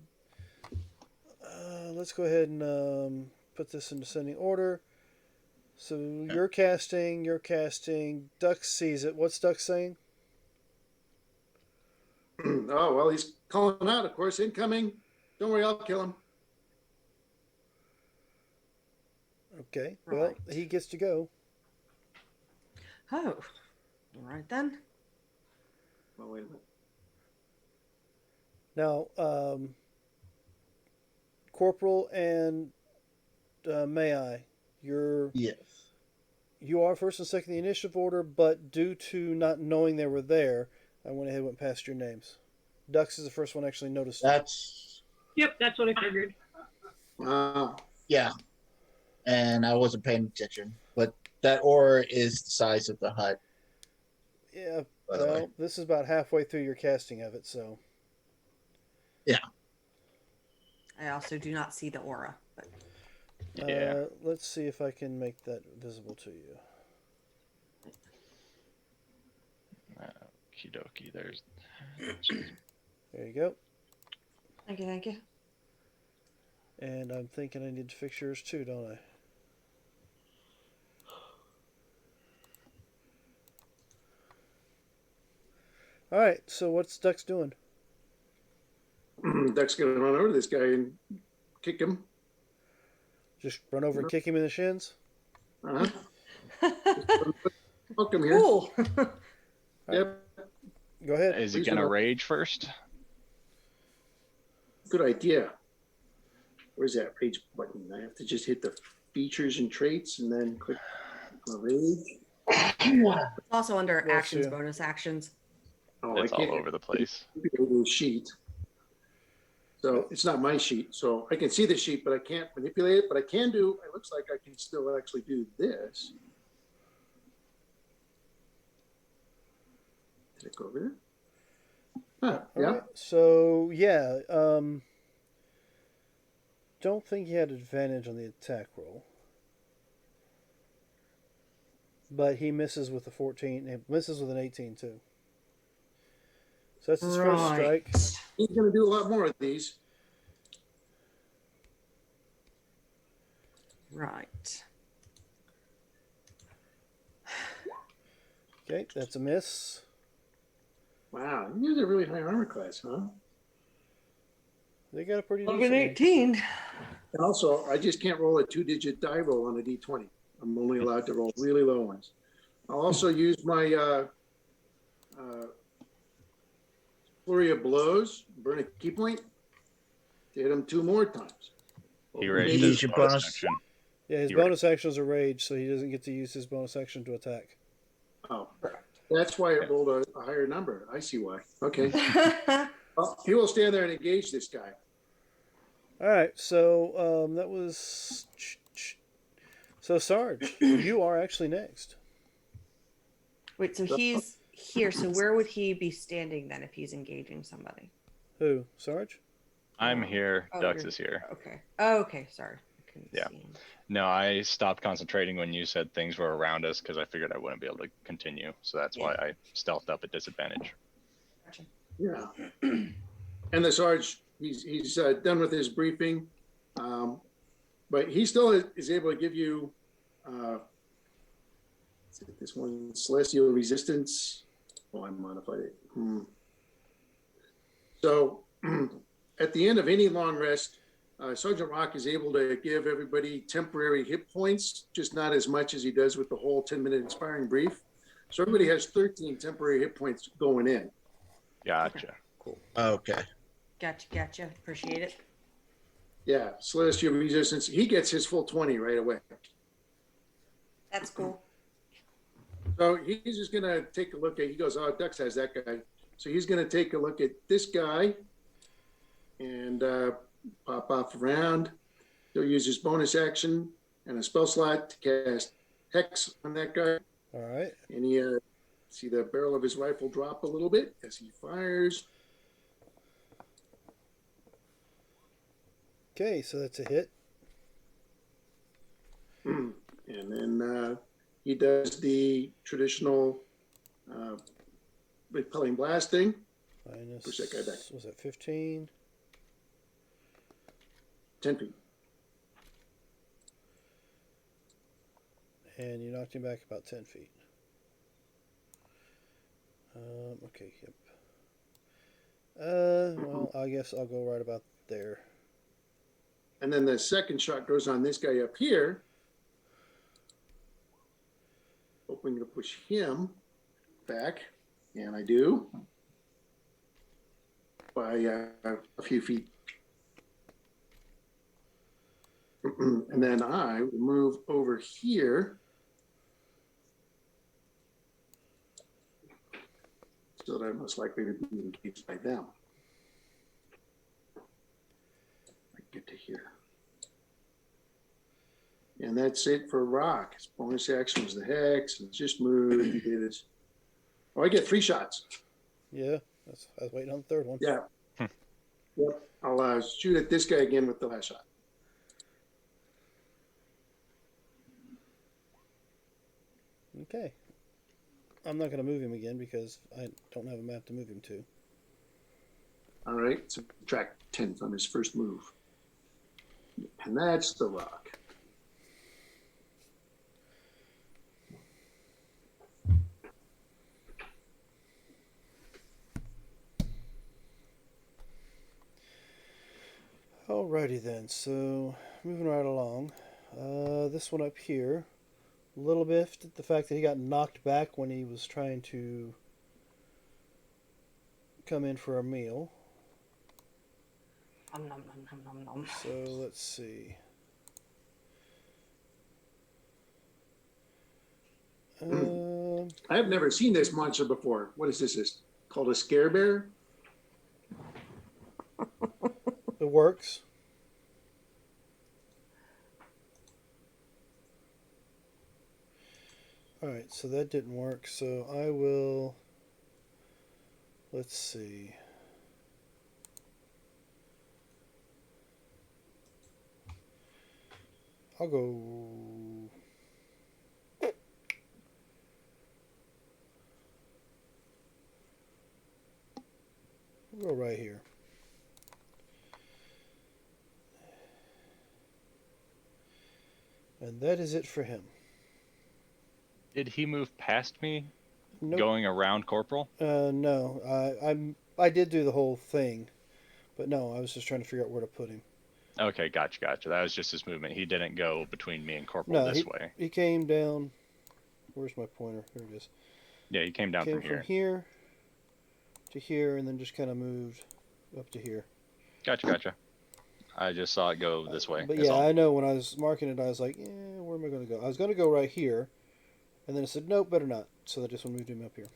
Let's go ahead and put this in descending order. So you're casting. Dux sees it. What's Dux saying? Oh, well, he's calling out, of course, incoming. Don't worry, I'll kill him. Okay. Well, Right. he gets to go. Oh. All right then. Oh, wait a minute. Now, Corporal and May I, Yes. you are first and second in the initiative order, but due to not knowing they were there, I went ahead and went past your names. Dux is the first one I actually noticed. That's Yep, that's what I figured. yeah. And I wasn't paying attention, but that aura is the size of the hut. Yeah. By the way. Well, this is about halfway through your casting of it, so. I also do not see the aura. But Yeah. Let's see if I can make that visible to you. Okie dokie. There's. There you go. thank you, thank you. And I'm thinking I need to fix yours too, don't I? All right. So what's Dux doing? Duck's going to run over to this guy and kick him. Just run over and kick him in the shins? Uh-huh. Welcome here. Cool. Yep. Go ahead. Is he Please gonna don't- rage first? Good idea. Where's that rage button? I have to just hit the features and traits and then click on rage. It's also under Bless actions, you. bonus actions. Oh, It's I all can't over the place. manipulate the sheet. So it's not my sheet. So I can see the sheet, but I can't manipulate it. But I can do, it looks like I can still actually do this. Did it go over there? Huh, All yeah. right. So yeah, don't think he had advantage on the attack roll, but he misses with a 14. He misses with an 18 too. So that's his first strike. He's going to do a lot more of these. Right. Okay, that's a miss. Wow, you guys are really high armor class, huh? They got a pretty 11, decent one. 18. And also, I just can't roll a 2-digit die roll on a D20. I'm only allowed to roll really low ones. I'll also use my flurry of blows, burn a key point, to hit him 2 more times. He Maybe- raised use his your bonus bonus. action. Yeah, his You're right. bonus action is a rage, so he doesn't get to use his bonus action to attack. Oh, that's why it rolled a higher number. I see why. Okay. That's Well, he will stand there and engage this guy. All right, so that was. So Sarge, you are actually next. Wait, so he's here. So where would he be standing then if he's engaging somebody? Who? Sarge? I'm here. Oh, Dux you're- is here. Okay. Oh, okay. Sorry. I couldn't Yeah. see him. No, I stopped concentrating when you said things were around us because I figured I wouldn't be able to continue. So that's why I stealthed up at disadvantage. Gotcha. Yeah. And the Sarge, he's done with his briefing, but he still is able to give you this one, celestial resistance. Oh, I modified it. So at the end of any long rest, Sergeant Rock is able to give everybody temporary hit points, just not as much as he does with the whole 10-minute inspiring brief. So everybody has 13 temporary hit points going in. Gotcha. Okay. Gotcha. Appreciate it. Yeah, celestial resistance. He gets his full 20 right away. That's cool. So he's just gonna take a look at. He goes, "Oh, Dux has that guy." So he's gonna take a look at this guy and pop off around. He'll use his bonus action and a spell slot to cast Hex on that guy. All right. And he see the barrel of his rifle drop a little bit as he fires. Okay, so that's a hit. And then he does the traditional repelling blasting. Minus. Push that guy back. Was that 15? 10 feet. And you knocked him back about 10 feet. Okay, yep. Well, I guess I'll go right about there. And then the second shot goes on this guy up here. Hoping to push him back. And I do. By a few feet. And then I will move over here. So that I'm most likely to be engaged by them. I get to here. And that's it for Rock. His bonus action was the Hex. And just moved. He did his. Oh, I get 3 shots. Yeah, I was waiting on the third one. Yeah. Yep. I'll shoot at this guy again with the last shot. Okay. I'm not going to move him again because I don't have a map to move him to. All right. Subtract 10 from his first move. And that's the Rock. Alrighty then, so moving right along. This one up here, a little bit the fact that he got knocked back when he was trying to come in for a meal. Nom, nom, nom, nom, nom, nom. So let's see. I have never seen this monster before. What is this? Is called a scare bear? It works. Alright, so that didn't work, so I will. Let's see. I'll go. We'll go right here. And that is it for him. Did he move past me, Nope. going around Corporal? No, I did do the whole thing, But no, I was just trying to figure out where to put him. Okay, gotcha. That was just his movement. He didn't go between me and Corporal No, this way. he came down. Where's my pointer? Here it is. Yeah, he came down Came from here. from here to here, and then just kind of moved up to here. Gotcha. I just saw it go this way. But is yeah, all. I know when I was marking it, I was like, where am I going to go? I was going to go right here, and then I said, nope, better not. So I just moved him up here.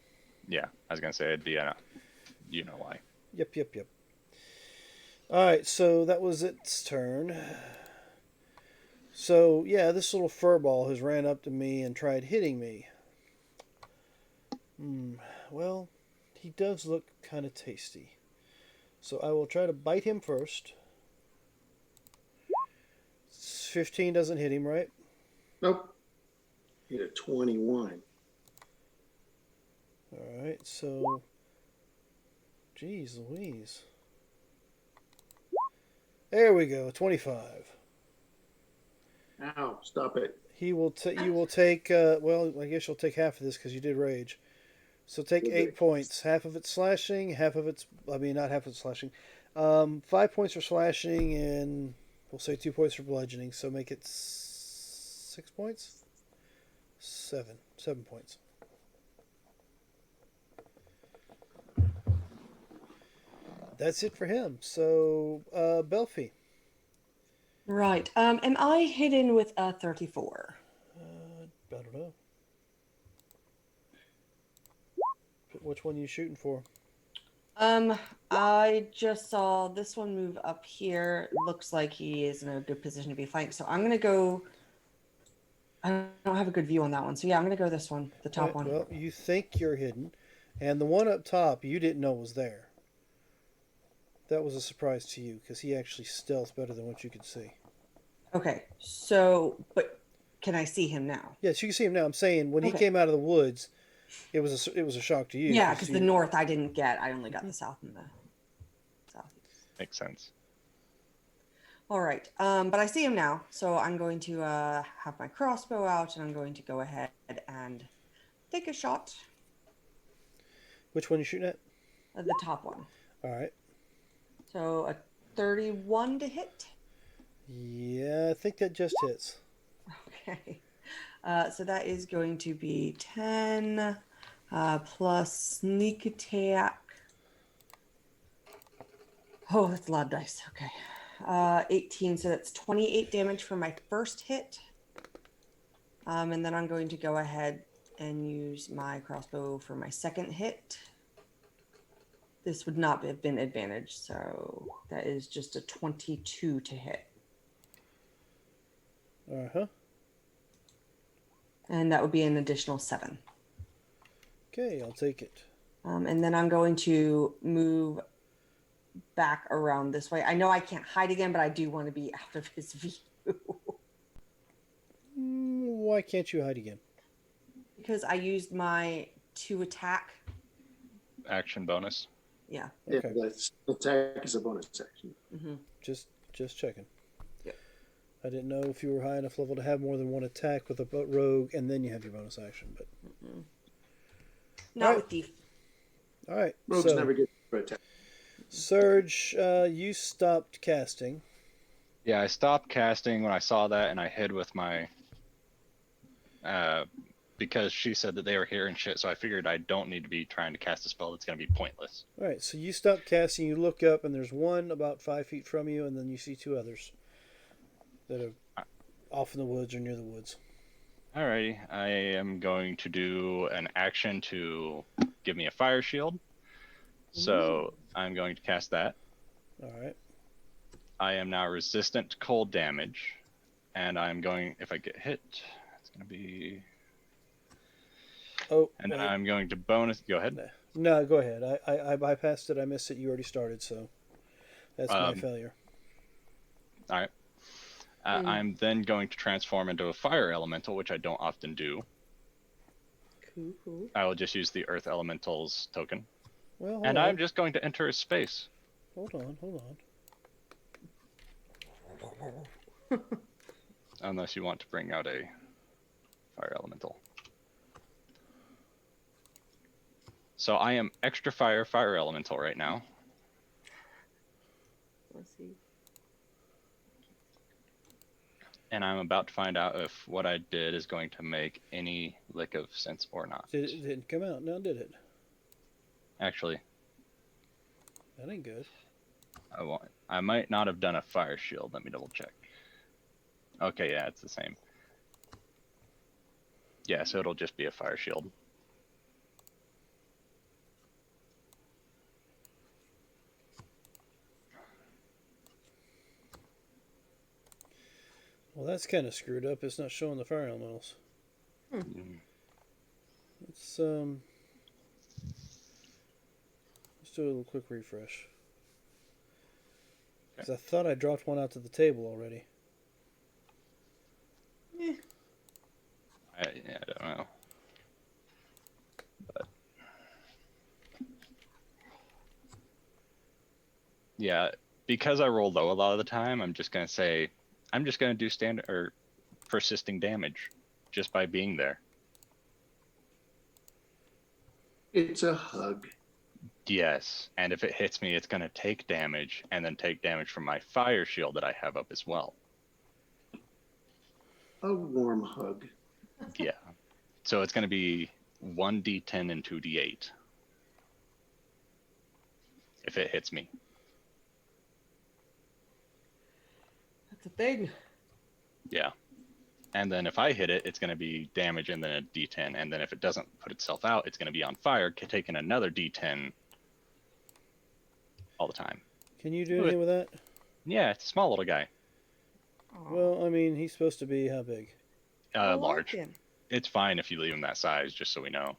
Yeah, I was gonna say it'd be a, you know why. Yep. All right, so that was its turn. So yeah, this little furball has ran up to me and tried hitting me. Well, he does look kind of tasty. So I will try to bite him first. 15 doesn't hit him, right? Nope. Hit a 21. All right, so, geez Louise. There we go, 25. Ow! Stop it. You will take. Well, I guess you'll take half of this because you did rage. So take Okay. 8 points. Half of it's slashing. Half of it's. I mean, not half of it's slashing. 5 points for slashing, and we'll say 2 points for bludgeoning. So make it 6 points. 7 points. That's it for him. So, Belfie. Right. Am I hidden with a 34? I don't know. Which one are you shooting for? I just saw this one move up here. Looks like he is in a good position to be flanked. So I'm gonna go. I don't have a good view on that one. So yeah, I'm gonna go this one, the top one. Well, you think you're hidden, and the one up top you didn't know was there. That was a surprise to you because he actually stealthed better than what you could see. Okay. So, but can I see him now? Yes, you can see him now. I'm saying when he Okay. came out of the woods, it was a shock to you. Yeah, because the north I didn't get. I only got the south and the southeast. Makes sense. All right. But I see him now, so I'm going to have my crossbow out, and I'm going to go ahead and take a shot Which one are you shooting at? at the top one. All right. So a 31 to hit. Yeah, I think that just hits. Okay. So that is going to be 10 plus sneak attack. Oh, that's a lot of dice. Okay. 18. So that's 28 damage for my first hit. And then I'm going to go ahead and use my crossbow for my second hit. This would not have been advantage, so that is just a 22 to hit. Uh-huh. And that would be an additional 7. Okay, I'll take it. And then I'm going to move back around this way. I know I can't hide again, but I do want to be out of his view. Why can't you hide again? Because I used my 2 attack. Action bonus. Yeah. Okay. Yeah, that's attack is a bonus action. Mm-hmm. Just checking. Yep. I didn't know if you were high enough level to have more than one attack with a rogue, and then you have your bonus action. But Not All right. with thief. all right. Rogues So, never get to attack. Surge, you stopped casting. Yeah, I stopped casting when I saw that, and I hid with my. Because she said that they were hearing shit, so I figured I don't need to be trying to cast a spell that's going to be pointless. All right. So you stop casting. You look up, and there's one about 5 feet from you, and then you see 2 others that are off in the woods or near the woods. Alrighty, I am going to do an action to give me a fire shield. So I'm going to cast that. All right. I am now resistant to cold damage, and I'm going, if I get hit, it's going to be, Oh. and wait. I'm going to bonus, go ahead. No, go ahead. I bypassed it. I missed it. You already started, so that's my failure. Alright. I'm then going to transform into a fire elemental, which I don't often do. Cool. I will just use the earth elemental's token. Well, hold And on. I'm just going to enter a space. Hold on. Unless you want to bring out a fire elemental. So I am extra fire elemental right now. And I'm about to find out if what I did is going to make any lick of sense or not. It didn't come out now, did it? Actually, That ain't good. I might not have done a fire shield. Let me double check. Okay, yeah, it's the same. Yeah, so it'll just be a fire shield. Well, that's kind of screwed up. It's not showing the fire elementals. Let's do a little quick refresh. Because I thought I dropped one out to the table already. I don't know. But yeah, because I roll low a lot of the time, I'm just gonna do standard or persisting damage just by being there. It's a hug. Yes, and if it hits me, it's gonna take damage and then take damage from my fire shield that I have up as well. A warm hug. Yeah. So it's gonna be 1d10 and 2d8 if it hits me. That's a thing. Yeah. And then if I hit it, it's going to be damage and then a d10. And then if it doesn't put itself out, it's going to be on fire, taking another d10 all the time. Can you do anything with that? Yeah, it's a small little guy. Well, I mean, he's supposed to be how big? I like Large. him. It's fine if you leave him that size, just so we know.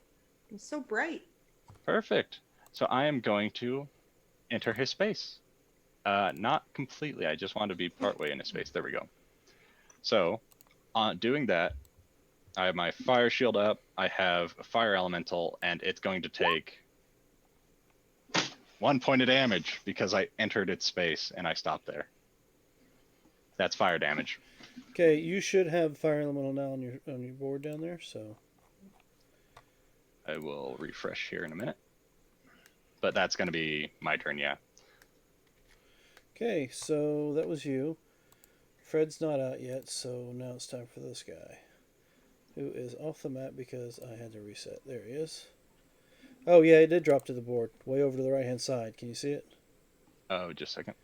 He's so bright. Perfect. So I am going to enter his space. Not completely. I just want to be partway in his space. There we go. So, on doing that, I have my fire shield up. I have a fire elemental, and it's going to take 1 point of damage because I entered its space and I stopped there. That's fire damage. Okay, you should have fire elemental now on your board down there. So I will refresh here in a minute. But that's going to be my turn, yeah. okay, so that was you. Fred's not out yet, so now it's time for this guy, who is off the map because I had to reset. There he is. Oh yeah, it did drop to the board, way over to the right-hand side. Can you see it? Oh, just a second.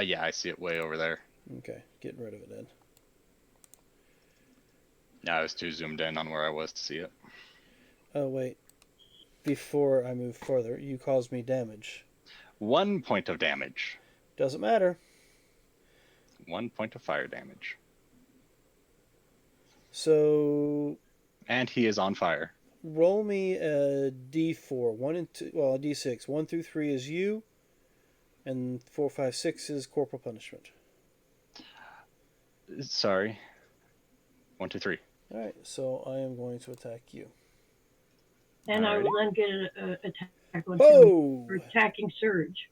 Yeah, I see it way over there. Okay, getting rid of it then. Yeah, I was too zoomed in on where I was to see it. Oh wait, before I move further, you caused me damage. 1 point of damage. Doesn't matter. 1 point of fire damage. So And he is on fire. roll me a d4. 1 and 2. Well, a d6. 1 through 3 is you, and 4, 5, 6 is corporal punishment. Sorry. 1, 2, 3. All right, so I am going to attack you. And I will Alrighty. then get an attack on him Oh, for attacking Surge.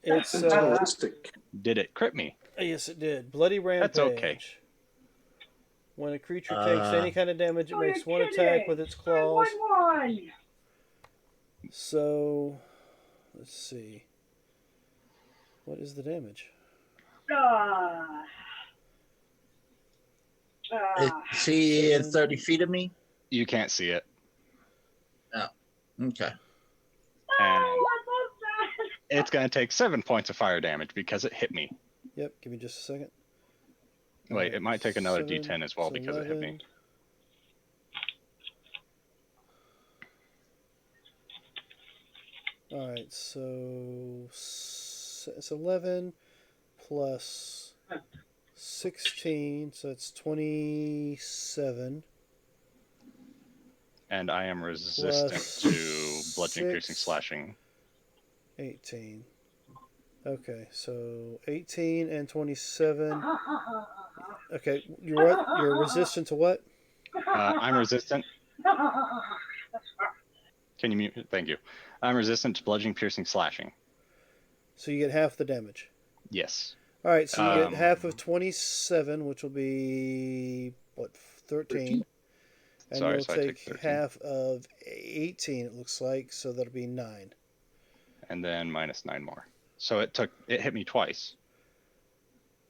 it's Fantastic. Did it crit me? yes, it did. Bloody rampage. That's okay. When a creature takes any kind of damage, it Oh, makes you're one attack kidding. with its claws. 911. So, let's see. What is the damage? Is he in 30 feet of me? You can't see it. Okay. And I love that. it's going to take 7 points of fire damage because it hit me. Yep, give me just a second. Wait, it might take another 7, d10 as well so because it hit me. 11. Alright, so it's 11 plus 16, so it's 27. And I am resistant Plus to bludgeoning, piercing, 6. slashing. 18. Okay, so 18 and 27. Okay, you're what? You're resistant to what? I'm resistant. Can you mute? Thank you. I'm resistant to bludgeoning, piercing, slashing. So you get half the damage. Yes. All right, so you get Um, half of 27, which will be what, 13, and Sorry, you'll so I take took 13. half of 18. It looks like, so that'll be 9. And then minus 9 more. So it hit me twice.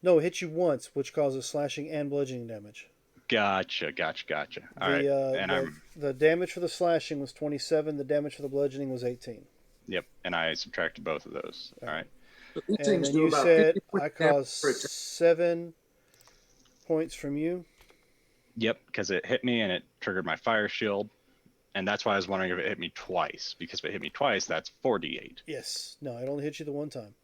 No, it hits you once, which causes slashing and bludgeoning damage. Gotcha. All right, and The damage for the slashing was 27. The damage for the bludgeoning was 18. yep, and I subtracted both of those. All right. So these And things then do you about said 50 points I of damage caused per attack. 7 points from you. Yep, because it hit me and it triggered my fire shield, and that's why I was wondering if it hit me twice. Because if it hit me twice, that's 4d8. Yes. No, it only hit you the one time.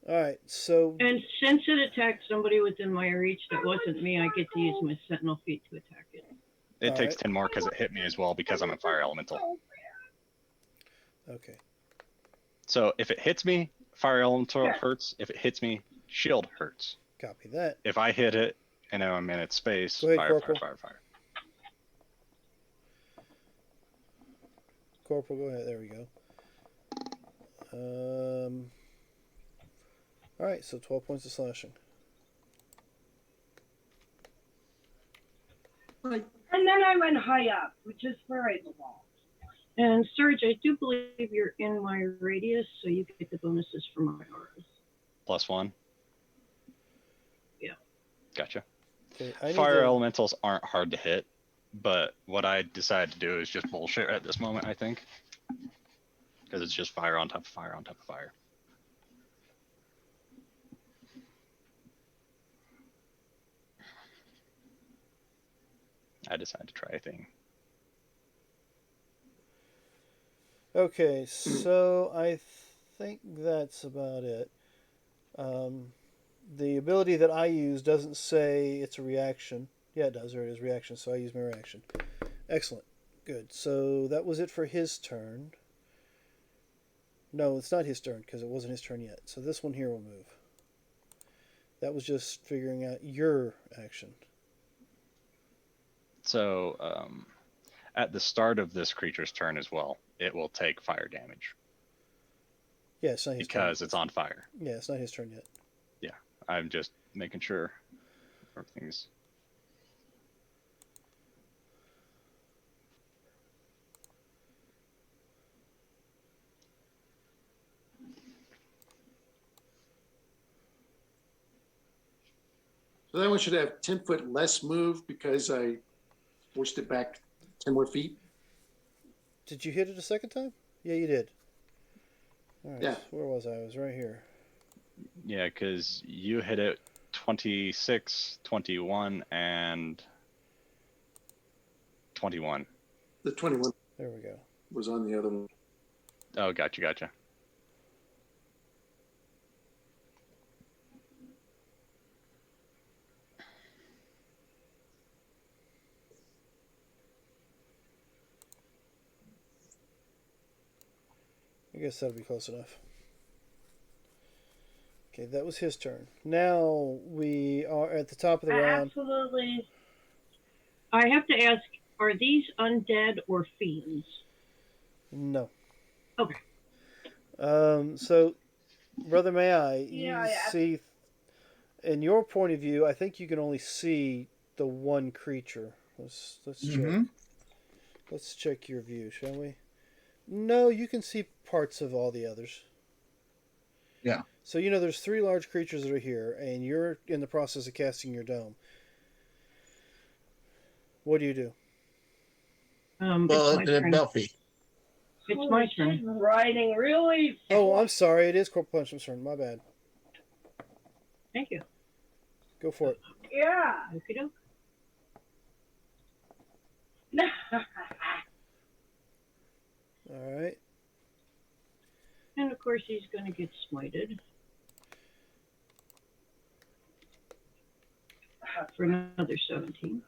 All right. So And since it attacked somebody within my reach that wasn't me, I get to use my sentinel feet to attack it. It All takes right. 10 more because it hit me as well because I'm a fire elemental. okay. So if it hits me, fire elemental hurts. If it hits me, shield hurts. Copy that. If I hit it and I'm in its space, Go ahead, fire. Corporal, go ahead. There we go. All right. So 12 points of slashing. And then I went high up, which is where I belong. And Surge, I do believe you're in my radius, so you get the bonuses from my auras. +1. Yeah. Gotcha. Okay. Fire elementals aren't hard to hit, but what I decided to do is just bullshit at this moment, I think. Because it's just fire on top of fire on top of fire. I decided to try a thing. Okay, so I think that's about it. The ability that I use doesn't say it's a reaction. Yeah, it does. There it is, reaction. So I use my reaction. Excellent. Good. So that was it for his turn. No, it's not his turn because it wasn't his turn yet. So this one here will move. That was just figuring out your action. So, at the start of this creature's turn as well, it will take fire damage. Yeah, it's not his turn. Because it's on fire. Yeah, it's not his turn yet. Yeah, I'm just making sure everything's... So that one should have 10 foot less move because I forced it back 10 more feet. Did you hit it a second time? Yeah, you did. All right. Yeah. Where was I? I was right here. Yeah, because you hit it 26, 21, and 21. The 21 There we go. was on the other one. Oh, gotcha. I guess that'll be close enough. Okay, that was his turn. Now we are at the top of the round. Absolutely. I have to ask, are these undead or fiends? No. Okay. So, Brother May I, you Yeah, yeah. see, in your point of view, I think you can only see the one creature. Let's check. Let's check your view, shall we? No, you can see parts of all the others. Yeah. So there's 3 large creatures that are here, and you're in the process of casting your dome. What do you do? Well, It's my turn. Belfie. It's my turn. She's riding really. Oh, I'm sorry. It is Corporal Punchman's turn. My bad. Thank you. Go for it. Yeah. Okie doke. All right. And of course he's going to get smited. For another 17.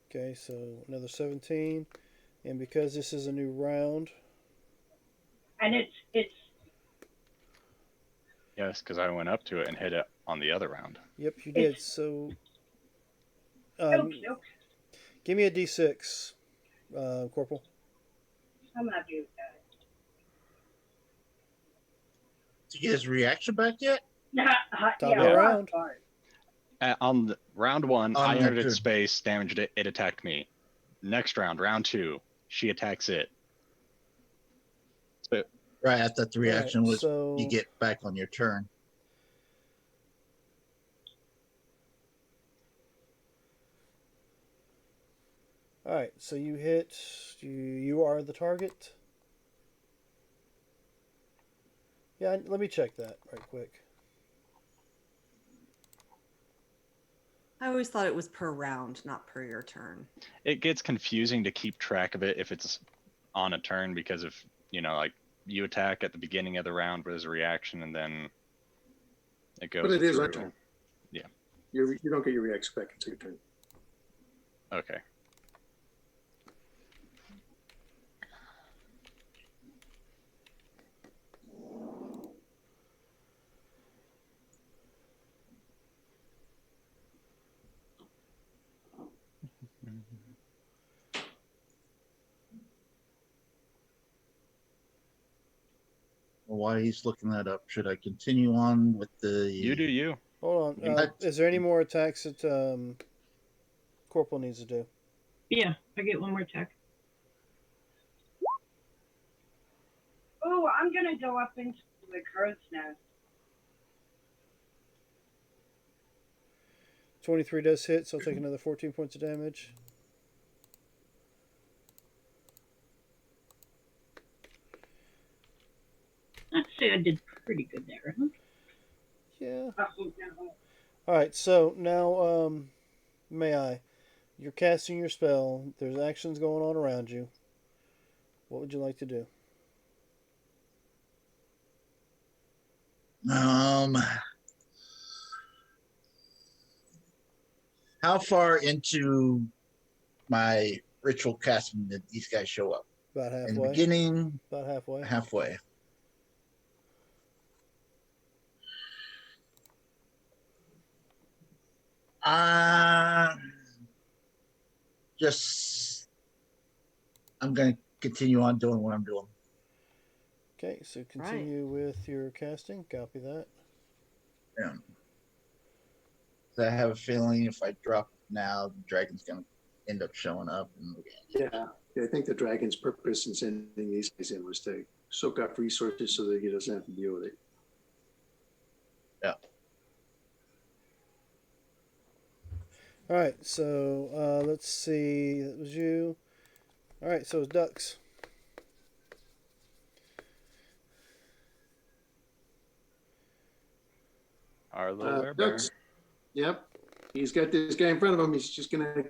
Okay, so another 17. And because this is a new round, And it's Yes, because I went up to it and hit it on the other round. yep, you did. So, okay. give me a d6, Corporal. I'm not doing that. Did you get his reaction back yet? Top of the yeah, round. sorry. On the, round 1, On I your entered its turn. space, damaged it, it attacked me. Next round, round 2, she attacks it. Right, I thought the reaction was so you get back on your turn. All right, so you hit. You are the target. Yeah, let me check that right quick. I always thought it was per round, not per your turn. It gets confusing to keep track of it if it's on a turn because of, like you attack at the beginning of the round with a reaction and then it goes But it is through. on turn. Yeah. You don't get your reaction back until your turn. Okay. While he's looking that up, should I continue on with the? You do you. Hold on. What? Is there any more attacks that Corporal needs to do? Yeah, I get one more attack. Oh, I'm gonna go up into the crow's nest. 23 does hit, so I'll take another 14 points of damage. I'd say I did pretty good there. Huh? Yeah. Oh, no. All right. So now, may I? You're casting your spell. There's actions going on around you. What would you like to do? How far into my ritual casting did these guys show up? About In the halfway. beginning, About halfway. halfway. I'm going to continue on doing what I'm doing. Okay, so continue with your casting. Copy that. Yeah. I have a feeling if I drop now, the dragon's going to end up showing up. Yeah. I think the dragon's purpose in sending these guys in was to soak up resources so that he doesn't have to deal with it. Yeah. All right, so let's see. That was you. All right, so it's ducks. Our little bear bear. Ducks. Yep. He's got this guy in front of him. He's just going to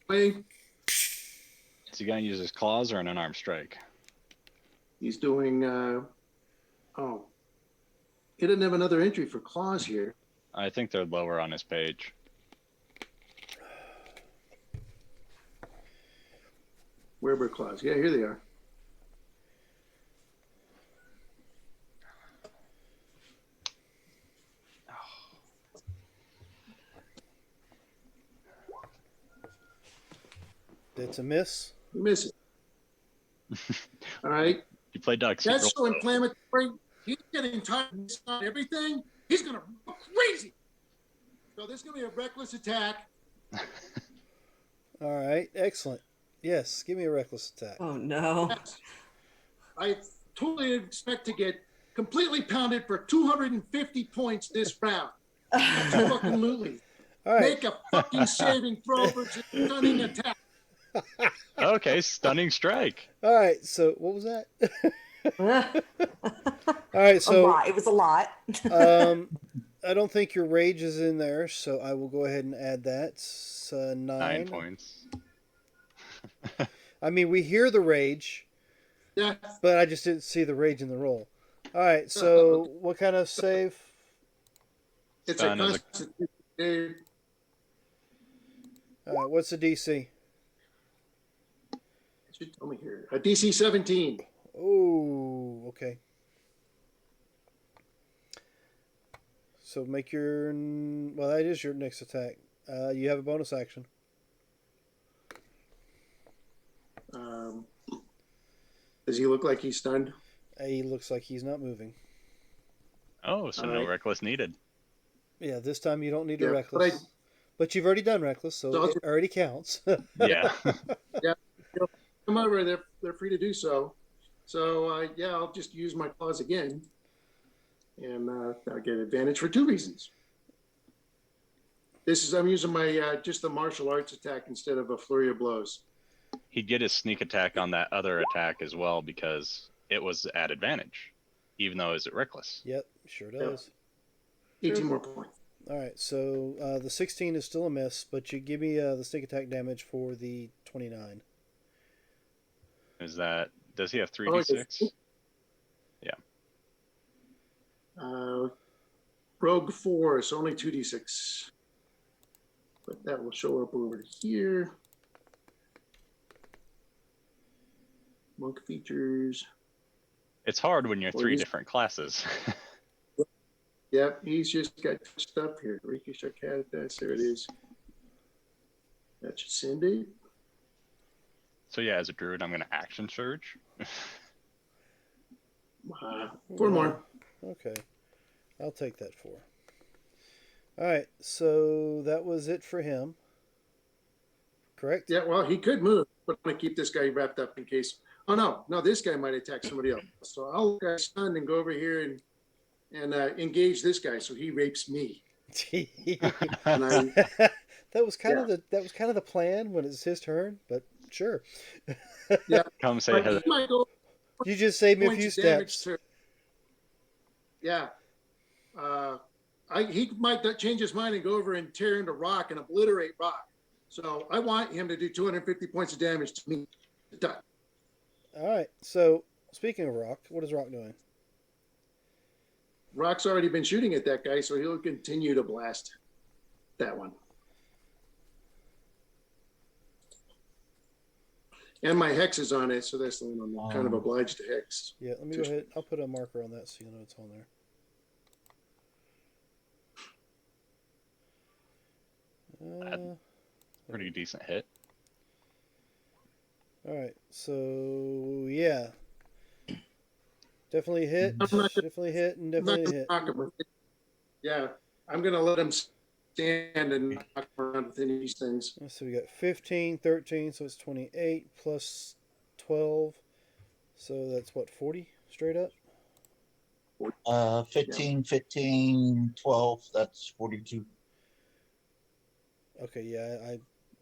play. Is he going to use his claws or an unarmed strike? He's doing, he doesn't have another entry for claws here. I think they're lower on his page. Where were claws? Yeah, here they are. That's a miss. You miss it. All right. You play ducks. That's so inflammatory. He's getting tired of everything. He's going to go crazy. So this is going to be a reckless attack. All right, excellent. Yes, give me a reckless attack. Oh no. Yes. I totally expect to get completely pounded for 250 points this round. Absolutely. All right. Make a fucking saving throw for stunning attack. Okay, stunning strike. All right, so what was that? A All right, so lot. It was a lot. I don't think your rage is in there, so I will go ahead and add that. It's, 9 points. I mean, we hear the rage, Yeah. but I just didn't see the rage in the roll. All right, so what kind of save? It's Stun a is a- constitution. What's the DC? It should tell me here. A DC 17. Oh, okay. So make your that is your next attack. You have a bonus action. Does he look like he's stunned? He looks like he's not moving. Oh, so no Alright. reckless needed. Yeah, this time you don't need a Yeah, reckless. But you've already done reckless, so So- it already counts. Yeah. Come over. They're free to do so. So I'll just use my claws again, and I'll get advantage for 2 reasons. I'm using my just the martial arts attack instead of a flurry of blows. He'd get his sneak attack on that other attack as well because it was at advantage, even though it was at reckless. Yep, sure does. 18 more points. All right, so the 16 is still a miss, but you give me the sneak attack damage for the 29. Is that, does he have Oh, 3d6? Yeah. Rogue 4, so only 2d6. But that will show up over here. Monk features. It's hard when you're Well, 3 he's- different classes. Yep, he's just got touched up here. Ricky Shakat, there it is. That should send it. So yeah, as a druid, I'm going to action surge. 4 more. Okay, I'll take that 4. All right, so that was it for him. Correct? Yeah, well, he could move, but I'm going to keep this guy wrapped up in case. Oh, no, this guy might attack somebody else. So I'll go stun and go over here and engage this guy so he rapes me. And I, that was kind of the plan when it's his turn, but sure. yeah, Come say but hello. he might go You just saved me a few points of damage steps. yeah. He might change his mind and go over and tear into rock and obliterate rock. So I want him to do 250 points of damage to me. Done. All right. So speaking of rock, what is rock doing? Rock's already been shooting at that guy, so he'll continue to blast that one. And my hex is on it, so that's the one I'm kind of obliged to hex. Yeah. Let me go ahead. I'll put a marker on that so you know it's on there. Pretty decent hit. All right. So yeah, definitely hit. I'm not gonna- Definitely hit, and I'm not definitely gonna hit. knock him with it. Yeah, I'm going to let him stand and knock around with any of these things. So we got 15, 13, so it's 28 plus 12. So that's what, 40 straight up? 15, 15, 12, that's 42. Okay, yeah,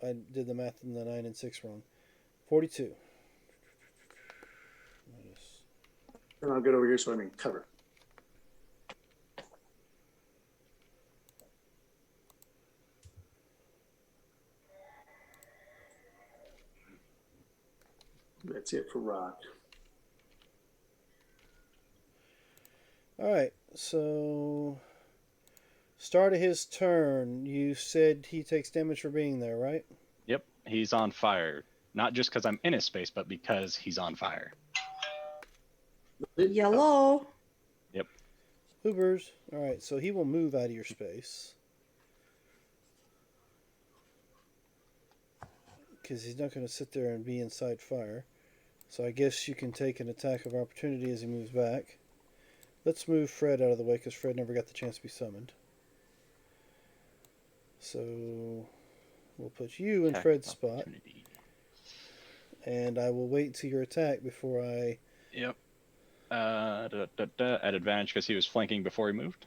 I did the math in the 9 and 6 wrong. 42. Minus. And I'll get over here so I can cover. That's it for rock. All right, so start of his turn. You said he takes damage for being there, right? Yep, he's on fire. Not just because I'm in his space, but because he's on fire. Yellow. Hoobers. All right, so he will move out of your space. Because he's not going to sit there and be inside fire. So I guess you can take an attack of opportunity as he moves back. Let's move Fred out of the way because Fred never got the chance to be summoned. So we'll put you in Attack Fred's of spot. opportunity. And I will wait to your attack before I... Yep. At advantage because he was flanking before he moved.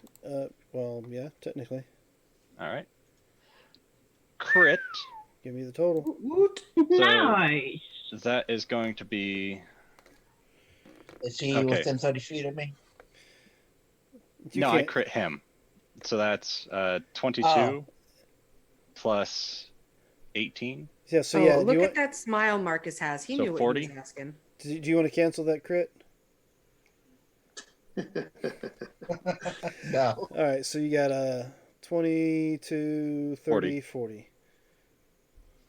Well, yeah, technically. All right. Crit. Give me the total. Nice. That is going to be Is he Okay. within 30 feet of me? You no, I can't- crit him. So that's 22 Oh. plus 18. Yeah, so Oh, yeah, do look you, at want, that smile Marcus has. He So knew what 40? he was asking. do you want to cancel that crit? No. All right, so you got 22, 30, 40.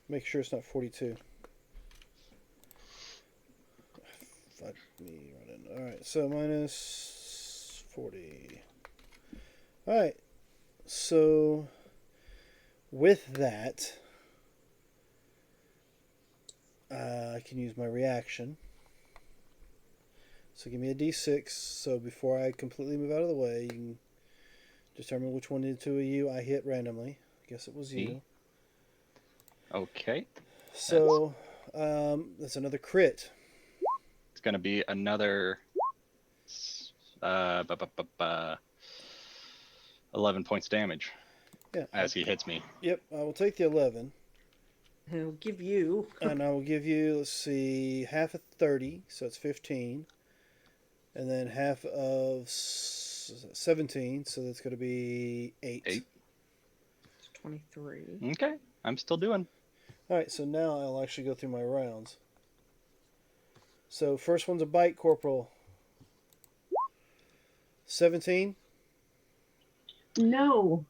Make sure it's not 42. Fuck me running. All right, so minus 40. All right, so with that, I can use my reaction. So give me a d6. So before I completely move out of the way, you can determine which one of the two of you I hit randomly. I guess it was you. Me. Okay. So that's another crit. It's going to be another 11 points damage. Yeah. as he hits me. Yep. I will take the 11, He'll give you. and I will give you. Let's see, half of 30, so it's 15, and then half of 17, so that's going to be 8. 8. 23. Okay, I'm still doing. All right. So now I'll actually go through my rounds. So first one's a bite, Corporal. 17. No.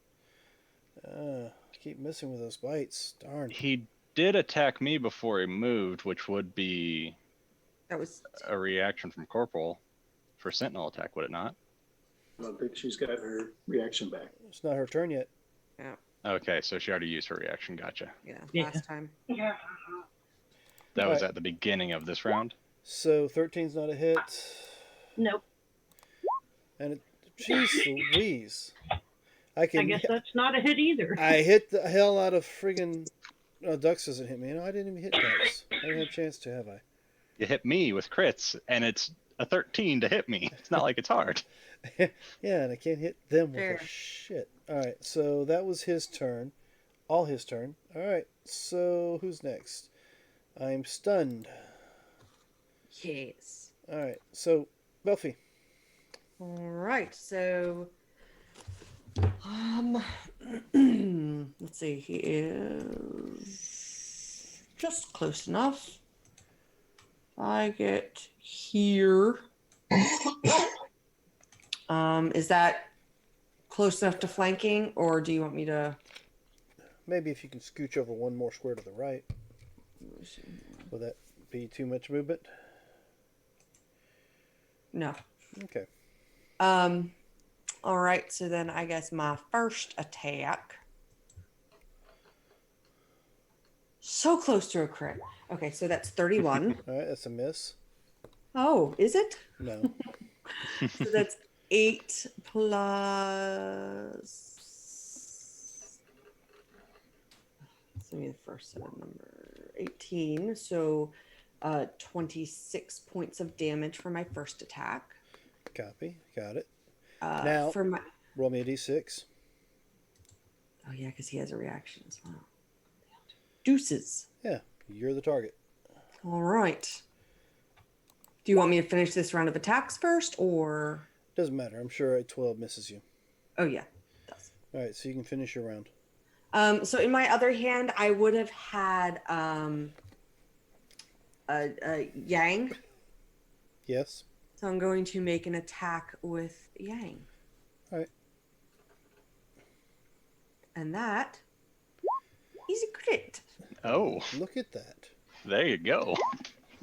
I keep missing with those bites. Darn. He did attack me before he moved, which would be That was. a reaction from Corporal for Sentinel attack, would it not? I don't think she's got her reaction back. It's not her turn yet. Okay, so she already used her reaction. Gotcha. Yeah, last time. Yeah. That was Alright. at the beginning of this round. So 13's not a hit. Nope. And it, jeez Louise. I guess that's not a hit either. I hit the hell out of friggin' Ducks doesn't hit me. No, I didn't even hit Ducks. I didn't have a chance to, have I? You hit me with crits, and it's a 13 to hit me. It's not like it's hard. Yeah, and I can't hit them with Fair. a shit. Alright, so that was his turn. All his turn. Alright, so who's next? I'm stunned. Yes. Alright, so Belfie. All right. So, let's see. He is just close enough. I get here. Is that close enough to flanking, or do you want me to? Maybe if you can scooch over one more square to the right. Will that be too much movement? No. Okay. All right. So then I guess my first attack. So close to a crit. Okay, so that's 31. Alright, that's a miss. Oh, is it? No. So that's 8 plus. Give me the first set of number 18. So 26 points of damage for my first attack. Copy. Got it. Now, for my. Roll me a d6. Oh, yeah, because he has a reaction as well. Deuces. Yeah, you're the target. All right. Do you want me to finish this round of attacks first, or? Doesn't matter. I'm sure a 12 misses you. Oh, yeah, it does. Alright, so you can finish your round. So in my other hand, I would have had a Yang. Yes. So I'm going to make an attack with Yang. Alright. And that is a crit. Oh, Look at that. there you go.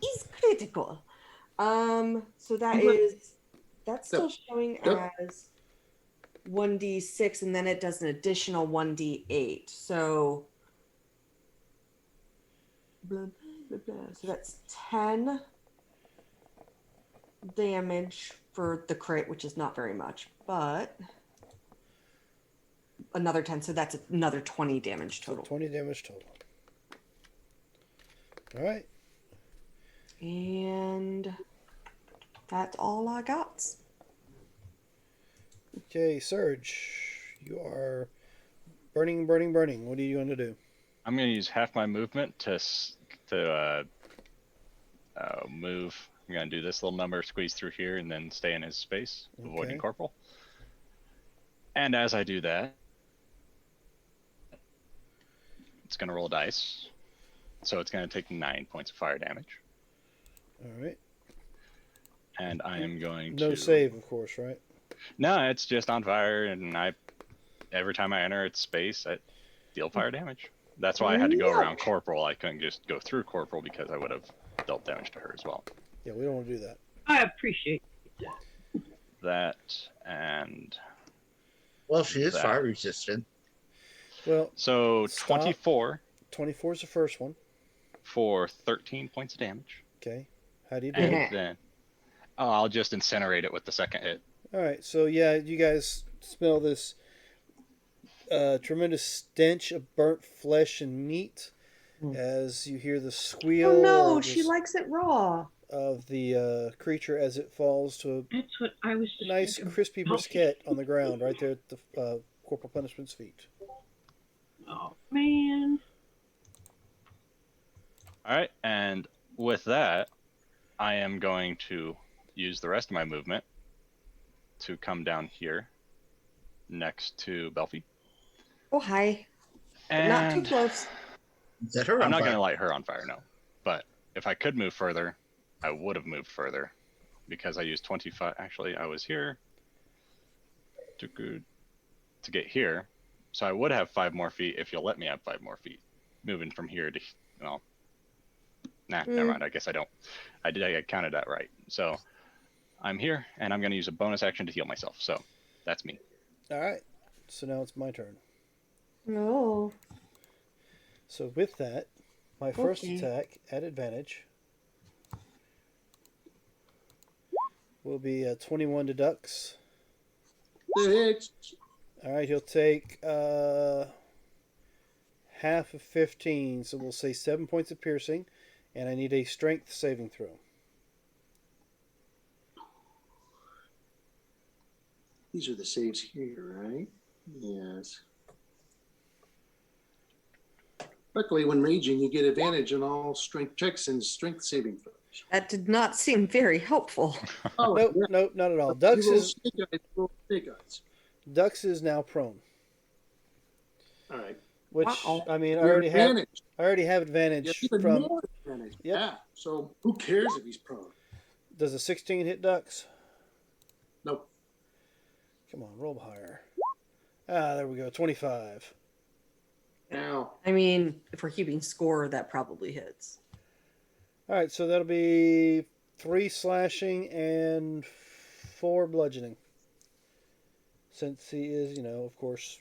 Is critical. So that's still showing as 1d6, and then it does an additional 1d8. So, blah, blah, blah, blah. So that's 10 damage for the crit, which is not very much, but another 10. So that's another 20 damage So total. 20 damage total. Alright. And that's all I got. Okay, Surge. You are burning, burning, burning. What are you going to do? I'm going to use half my movement to move. I'm going to do this little number, squeeze through here, and then stay in his space, avoiding Okay. Corporal. And as I do that, it's going to roll dice. So it's going to take 9 points of fire damage. Alright. And I am going No to... save, of course, right? No, it's just on fire, and every time I enter its space, I deal fire damage. That's why I had to go around Corporal. I couldn't just go through Corporal because I would have dealt damage to her as well. Yeah, we don't want to do that. I appreciate that. That and Well, she is That. fire resistant. Well, so Stop. 24 24 is the first one. for 13 points of damage. Okay. How do you do And it? then I'll just incinerate it with the second hit. Alright, so yeah, you guys smell this tremendous stench of burnt flesh and meat as you hear the squeal Oh no, of, she this- likes it raw. of the creature as it falls to That's what I was a just nice thinking. crispy brisket on the ground right there at the Corporal Punishment's feet. Oh man. All right, and with that, I am going to use the rest of my movement to come down here next to Belfie. Oh, hi. But not too And close. Set her I'm on not going fire. to light her on fire, no. But if I could move further, I would have moved further because I used 25. Actually, I was here to get here. So I would have 5 more feet if you'll let me have 5 more feet. Moving from here to, well, never mind. I guess I don't. I counted that right. So I'm here, and I'm going to use a bonus action to heal myself. So that's me. All right. So now it's my turn. No. So with that, my first Okay. attack at advantage will be 21 to Dux. That hits. All right, he'll take half of 15, so we'll say 7 points of piercing, and I need a strength saving throw. These are the saves here, right? Yes. Luckily, when raging, you get advantage on all strength checks and strength saving throws. That did not seem very helpful. Oh, Nope, yeah. nope, not at all. You roll snake eyes, roll snake eyes. Dux is now prone, All right. which Wow. I mean, You have advantage. I already have You advantage have even from. more advantage. Yep. Yeah. So who cares if he's prone? Does a 16 hit Dux? Nope. Come on, roll higher. Ah, there we go. 25. Now, I mean, if we're keeping score, that probably hits. All right, so that'll be 3 slashing and 4 bludgeoning. Since he is, of course.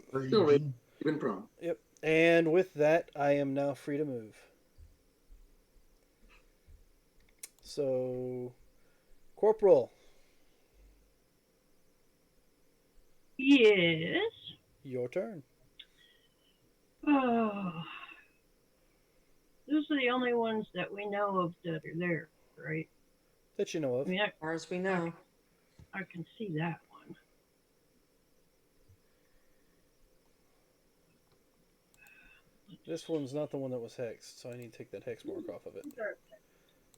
still raging, even prone. Yep. And with that, I am now free to move. So, Corporal, Yes. your turn. Oh. Those are the only ones that we know of that are there, right? That you know I of. mean, As far as we know. I can see that one. This one's not the one that was hexed, so I need to take that hex mark off of it.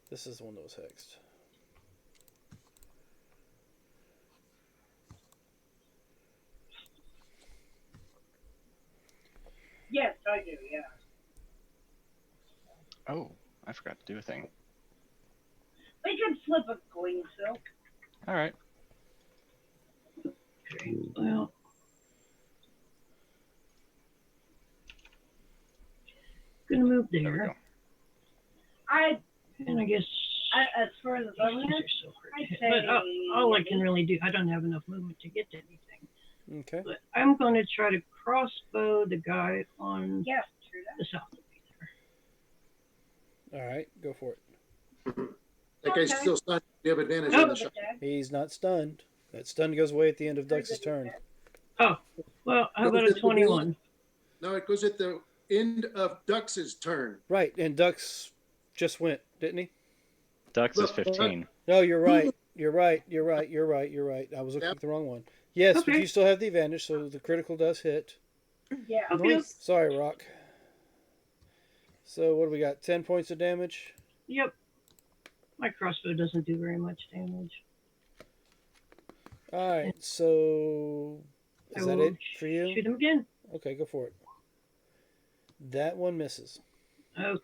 This is the one that was hexed. Yes, I do. Yeah. Oh, I forgot to do a thing. We can flip a coin, Silk. All right. Okay. Well, gonna move There we there. go. And I guess As far as the these bonus, are so hard to I'd hit. say But all I can really do, I don't have enough movement to get to anything. Okay. But I'm going to try to crossbow the guy on yes, true the south of me there. All right, go for it. That guy's Okay. still stunned. You have advantage Oh. on the shot. He's not stunned. That stun goes away at the end of Dux's turn. Oh, well, how about a 21? No, it goes at the end of Dux's turn. Right, and Dux just went, didn't he? Dux is Look, 15. No, you're right. You're right. I was looking Yep. at the wrong one. Yes, but Okay. you still have the advantage, so the critical does hit. Yeah. Okay. Nice. Sorry, Rock. So what do we got? 10 points of damage. Yep. My crossbow doesn't do very much damage. All right. So is that it for you? Shoot him again. Okay, go for it. That one misses. Okay.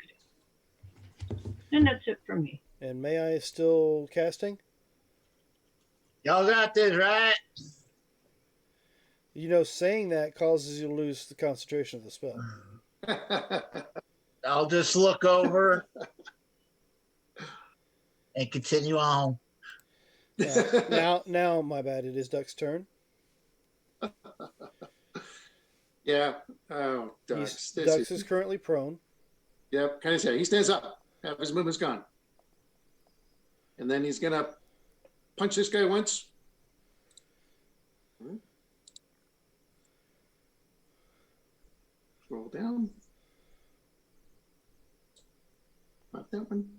And that's it from me. And may I still casting? Y'all got this, right? Saying that causes you to lose the concentration of the spell. I'll just look over and continue on. Now, my bad. It is Duck's turn. Yeah. Oh, Dux. Dux is currently prone. Yep. Kind of say he stands up. Half his movement's gone. And then he's gonna punch this guy once. Roll down. Not that one.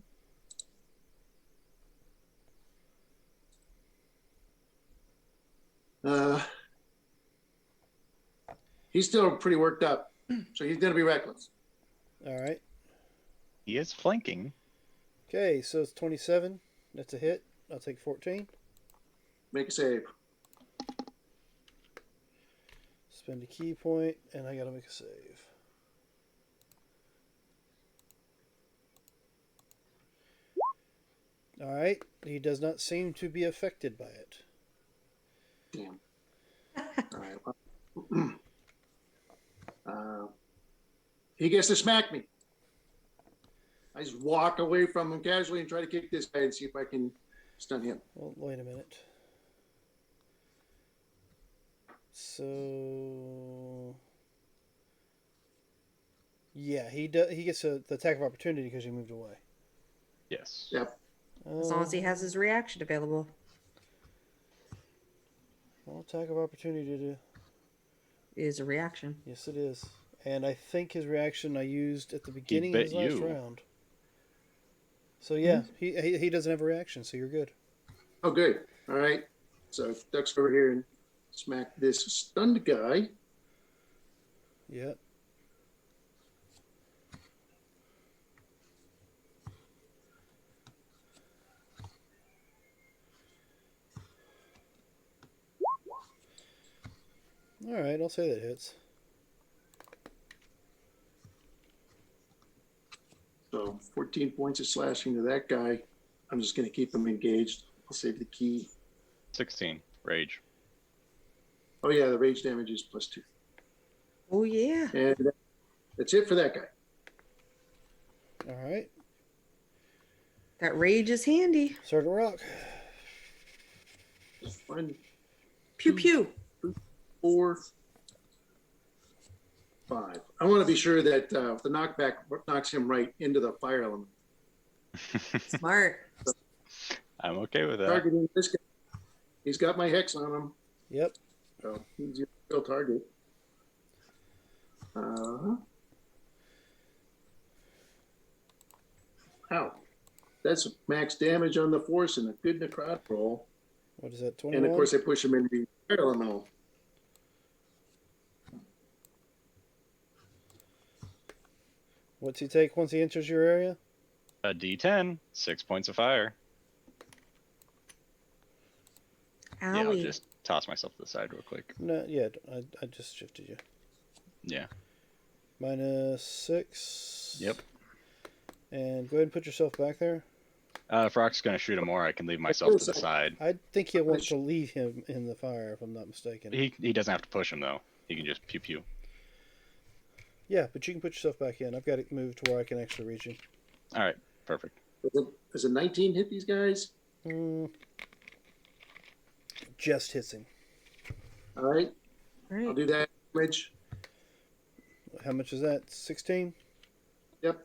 He's still pretty worked up, so he's going to be reckless. All right. He is flanking. Okay, so it's 27. That's a hit. I'll take 14. Make a save. Spend a key point, and I gotta make a save. All right. He does not seem to be affected by it. Damn. All right. He gets to smack me. I just walk away from him casually and try to kick this guy and see if I can stun him. Well, wait a minute. So, yeah, he gets the attack of opportunity because you moved away. Yes. Yep. As long as he has his reaction available. Well, attack of opportunity Is a reaction. yes, it is. And I think his reaction I used at the beginning of bit his last you. round. So yeah, he doesn't have a reaction, so you're good. Oh, good. All right. So Duck's over here and smack this stunned guy. Yep. All right, I'll say that hits. So 14 points of slashing to that guy. I'm just going to keep him engaged. I'll save the key. 16. Rage. Oh, yeah, the rage damage is +2. Oh, yeah. And that's it for that guy. All right, That rage is handy. Sergeant Rock. 1, Pew pew. 4, 5. I want to be sure that the knockback knocks him right into the fire element. Smart. I'm okay with that. Targeting this guy. He's got my hex on him. Yep. So he's your real target. Ow. That's max damage on the force and a good necrotic roll. What is that? 21. And of course, I push him into the fire elemental. What's he take once he enters your area? A D10. 6 points of fire. Yeah, I'll Owie. just toss myself to the side real quick. No, yeah, I just shifted you. Yeah. -6. Yep. And go ahead and put yourself back there. If Rock's going to shoot him more, I can leave myself to the side. I think he'll want to leave him in the fire, if I'm not mistaken. He doesn't have to push him, though. He can just pew pew. Yeah, but you can put yourself back in. I've got it moved to where I can actually reach you. All right. Perfect. Does a 19 hit these guys? Just hits him. All right. All I'll right. do that damage. How much is that? 16? Yep.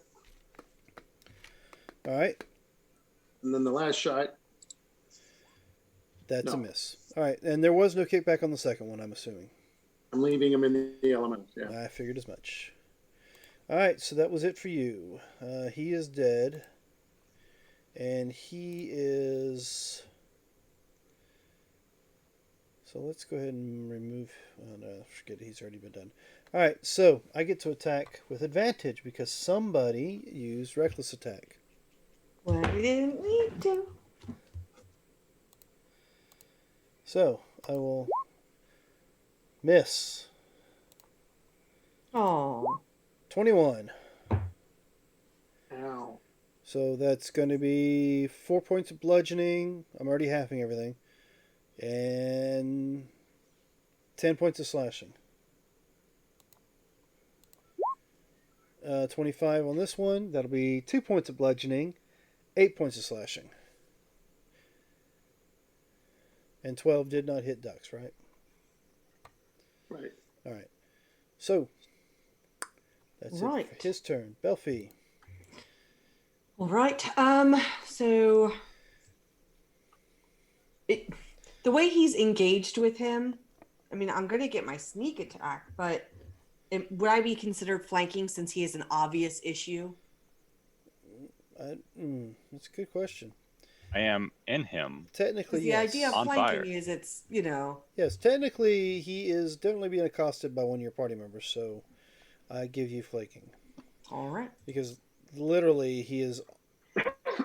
All right. And then the last shot. That's a No. miss. All right. And there was no kickback on the second one, I'm assuming. I'm leaving him in the element. Yeah. I figured as much. All right. So that was it for you. He is dead. And he is... So let's go ahead and remove... Oh, no, forget it. He's already been done. All right. So I get to attack with advantage because somebody used reckless attack. Well, we didn't need to. So I will miss. Oh. 21. Ow. So that's going to be 4 points of bludgeoning. I'm already halving everything. And 10 points of slashing. 25 on this one. That'll be 2 points of bludgeoning. 8 points of slashing. And 12 did not hit Ducks, right? Right. All right. So that's it Right. for his turn. Belfie. All right. So the way he's engaged with him, I mean, I'm gonna get my sneak attack, but would I be considered flanking since he is an obvious issue? That's a good question. I am in him. Technically, Because the yes. idea of On flanking fire. is it's, you know. Yes, technically, he is definitely being accosted by one of your party members, so I give you flanking. All right. Because literally, he is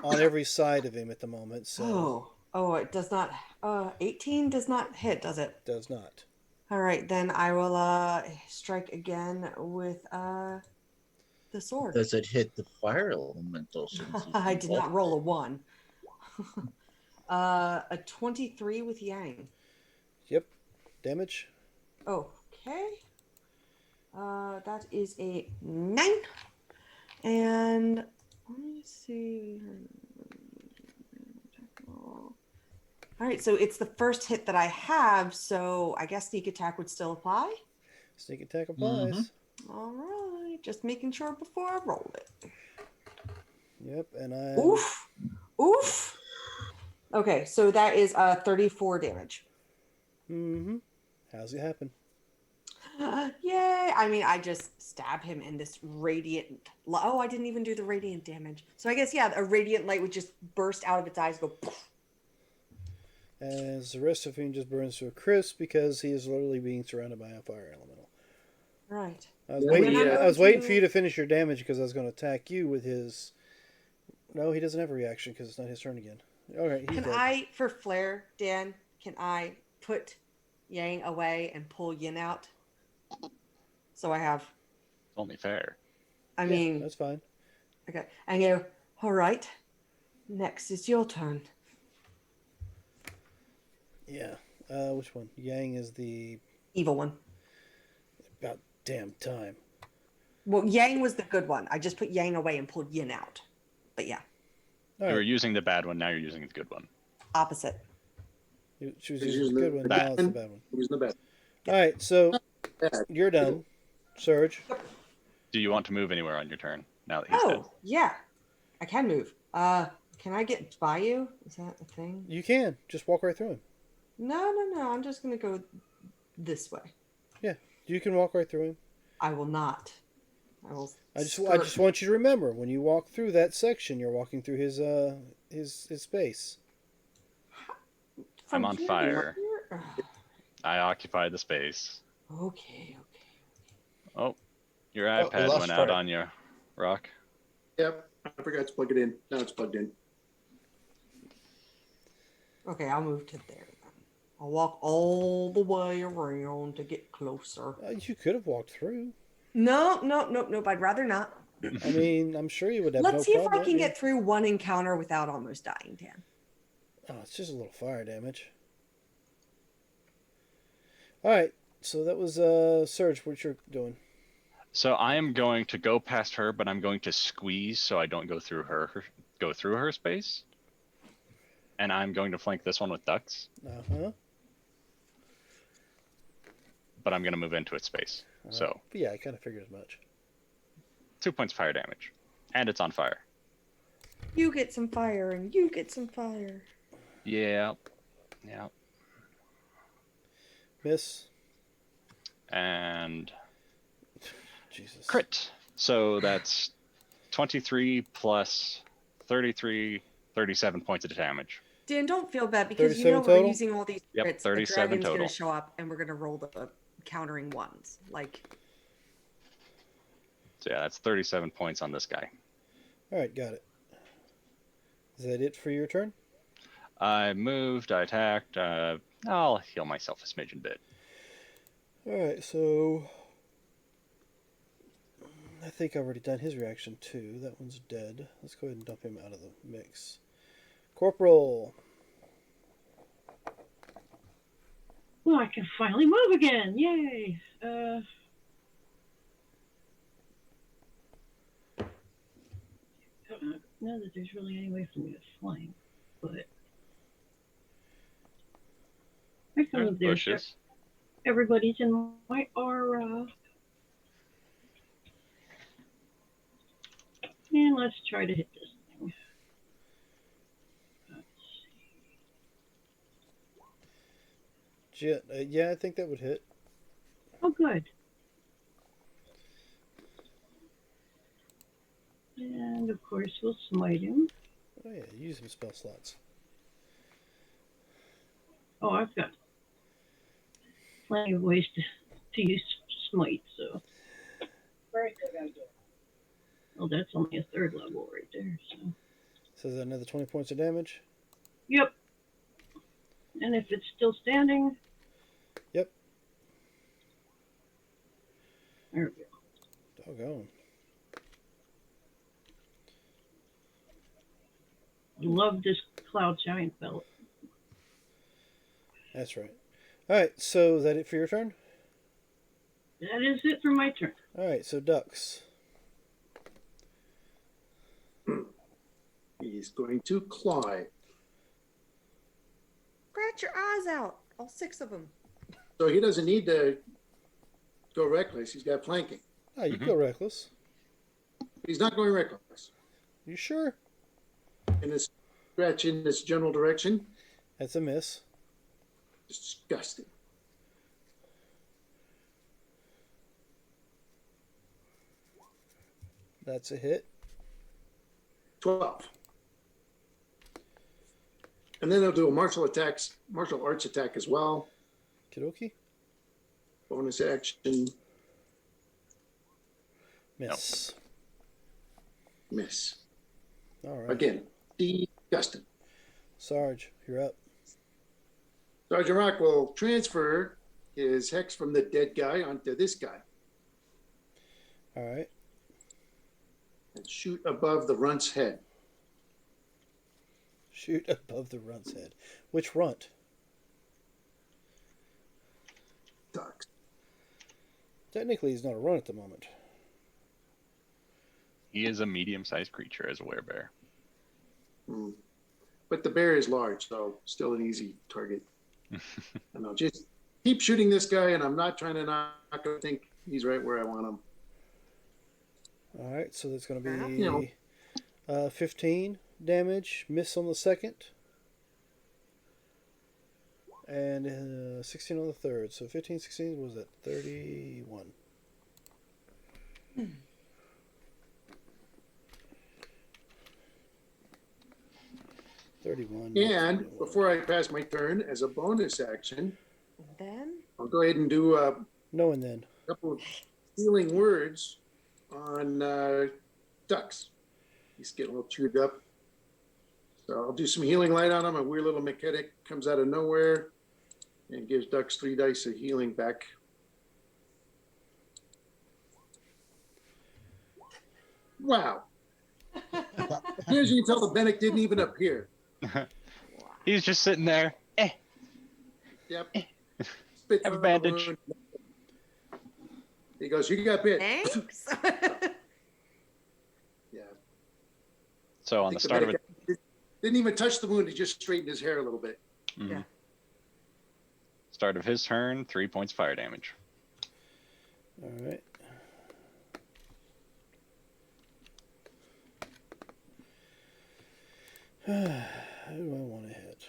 on every side of him at the moment, so Oh, it does not. 18 does not hit, does it? does not. All right, then I will strike again with the sword. Does it hit the fire elemental? Since he's I did not involved? roll a 1. A 23 with Yang. Yep. Damage? Okay. That is a 9. And let me see. All right, so it's the first hit that I have, so I guess sneak attack would still apply. Sneak attack applies. All right, just making sure before I roll it. Yep, and I. Oof. Oof. Okay, so that is 34 damage. Mm-hmm. How's it happen? Yay! I mean, I just stab him in this radiant. Oh, I didn't even do the radiant damage. So I guess, yeah, a radiant light would just burst out of its eyes, go poof. As the rest of him just burns to a crisp because he is literally being surrounded by a fire elemental. Right. I was Yeah, waiting. we, I was waiting for you to finish your damage because I was going to attack you with his. No, he doesn't have a reaction because it's not his turn again. All right, he's Can dead. I, for flair, Dan, can I put Yang away and pull Yin out? So I have, It's only fair. I Yeah, mean, that's fine. okay. And go, all right, next is your turn. Yeah. Which one? Yang is the Evil one. about damn time. Well, Yang was the good one. I just put Yang away and pulled Yin out. But yeah, All You were right. using the bad one, now you're using the good one. opposite. She was He's using the good one. bad Now it's the bad one. Who's the best? All right, so Bad. you're done, Surge. Do you want to move anywhere on your turn now that he's dead? Oh, yeah. I can move. Can I get by you? Is that a thing? You can just walk right through him. No. I'm just gonna go this way. Yeah, you can walk right through him. I will not. I will. I skirt. just want you to remember when you walk through that section, you're walking through his space. From I'm on here to fire. here? I occupy the space. Okay. Oh, your Oh, we iPad lost went out Fred. on you, Rock. Yep, I forgot to plug it in. Now it's plugged in. Okay, I'll move to there then. I'll walk all the way around to get closer. You could have walked through. No. I'd rather not. I mean, I'm sure you would have Let's no see if problem. I can get through one encounter without almost dying, Dan. Oh, it's just a little fire damage. All right, so that was Surge. What you're doing? So I am going to go past her, but I'm going to squeeze so I don't go through her space. And I'm going to flank this one with ducks, Uh-huh. but I'm going to move into its space. So But yeah, I kind of figured as much. 2 points fire damage, and it's on fire. You get some fire and you get some fire. Yeah. Miss. And Jesus. crit. So that's 23 plus 33, 37 points of damage. Dan, don't feel bad because you 37 know we're total? using all these Yep, crits. 37 the dragon's total. gonna show up and we're gonna roll the countering ones. Like, So yeah, that's 37 points on this guy. All right, got it. Is that it for your turn? I moved, I attacked. I'll heal myself a smidgen bit. All right, so I think I've already done his reaction too. That one's dead. Let's go ahead and dump him out of the mix. Corporal. Well, I can finally move again. Yay. I don't know that there's really any way for me to flank, but I can move there. Bushes. Everybody's in my aura. And let's try to hit this thing. Let's see. Yeah, I think that would hit. Oh, good. And of course, we'll smite him. Oh yeah, use some spell slots. Oh, I've got plenty of ways to use smite. So, Very good idea. well, that's only a third level right there. So, So is that another 20 points of damage? yep. And if it's still standing, Yep. there we go. Doggone. Love this cloud giant belt. That's right. All right. So is that it for your turn? That is it for my turn. All right. So ducks. He's going to claw it. Scratch your eyes out. All 6 of them. So he doesn't need to go reckless. He's got flanking. Oh, you go reckless. He's not going reckless. You sure? In this scratch in this general direction, That's a miss. disgusting. That's a hit. 12. And then they'll do a martial arts attack as well. Kidoki. Bonus action, Miss. miss. All right. Again, disgusting. Sarge, you're up. Sergeant Rock will transfer his hex from the dead guy onto this guy All right. and shoot above the runt's head. Shoot above the runt's head. Which runt? Ducks. Technically, he's not a runt at the moment. He is a medium-sized creature as a werebear. Hmm. But the bear is large, so still an easy target. And I'll just keep shooting this guy, and I'm not trying to knock him. I think he's right where I want him. All right. So that's going to You be 15 damage. Miss on the second. And 16 on the third. So 15, 16, what was that? 31. And 31. before I pass my turn, as a bonus action, Then I'll go ahead and do a No, and then. couple of healing words on ducks. He's getting a little chewed up. So I'll do some healing light on him. A weird little mechanic comes out of nowhere and gives ducks 3 dice of healing back. Wow. As you can tell, the Bennett didn't even appear. He's just sitting there. Yep. Spit Have a on the bandage. wound. He goes, you got bit. thanks. Yeah. So I on the think start of Bennett didn't even touch the wound. He just straightened his hair a little bit. Yeah. Start of his turn, 3 points fire damage. All right. Who do I want to hit?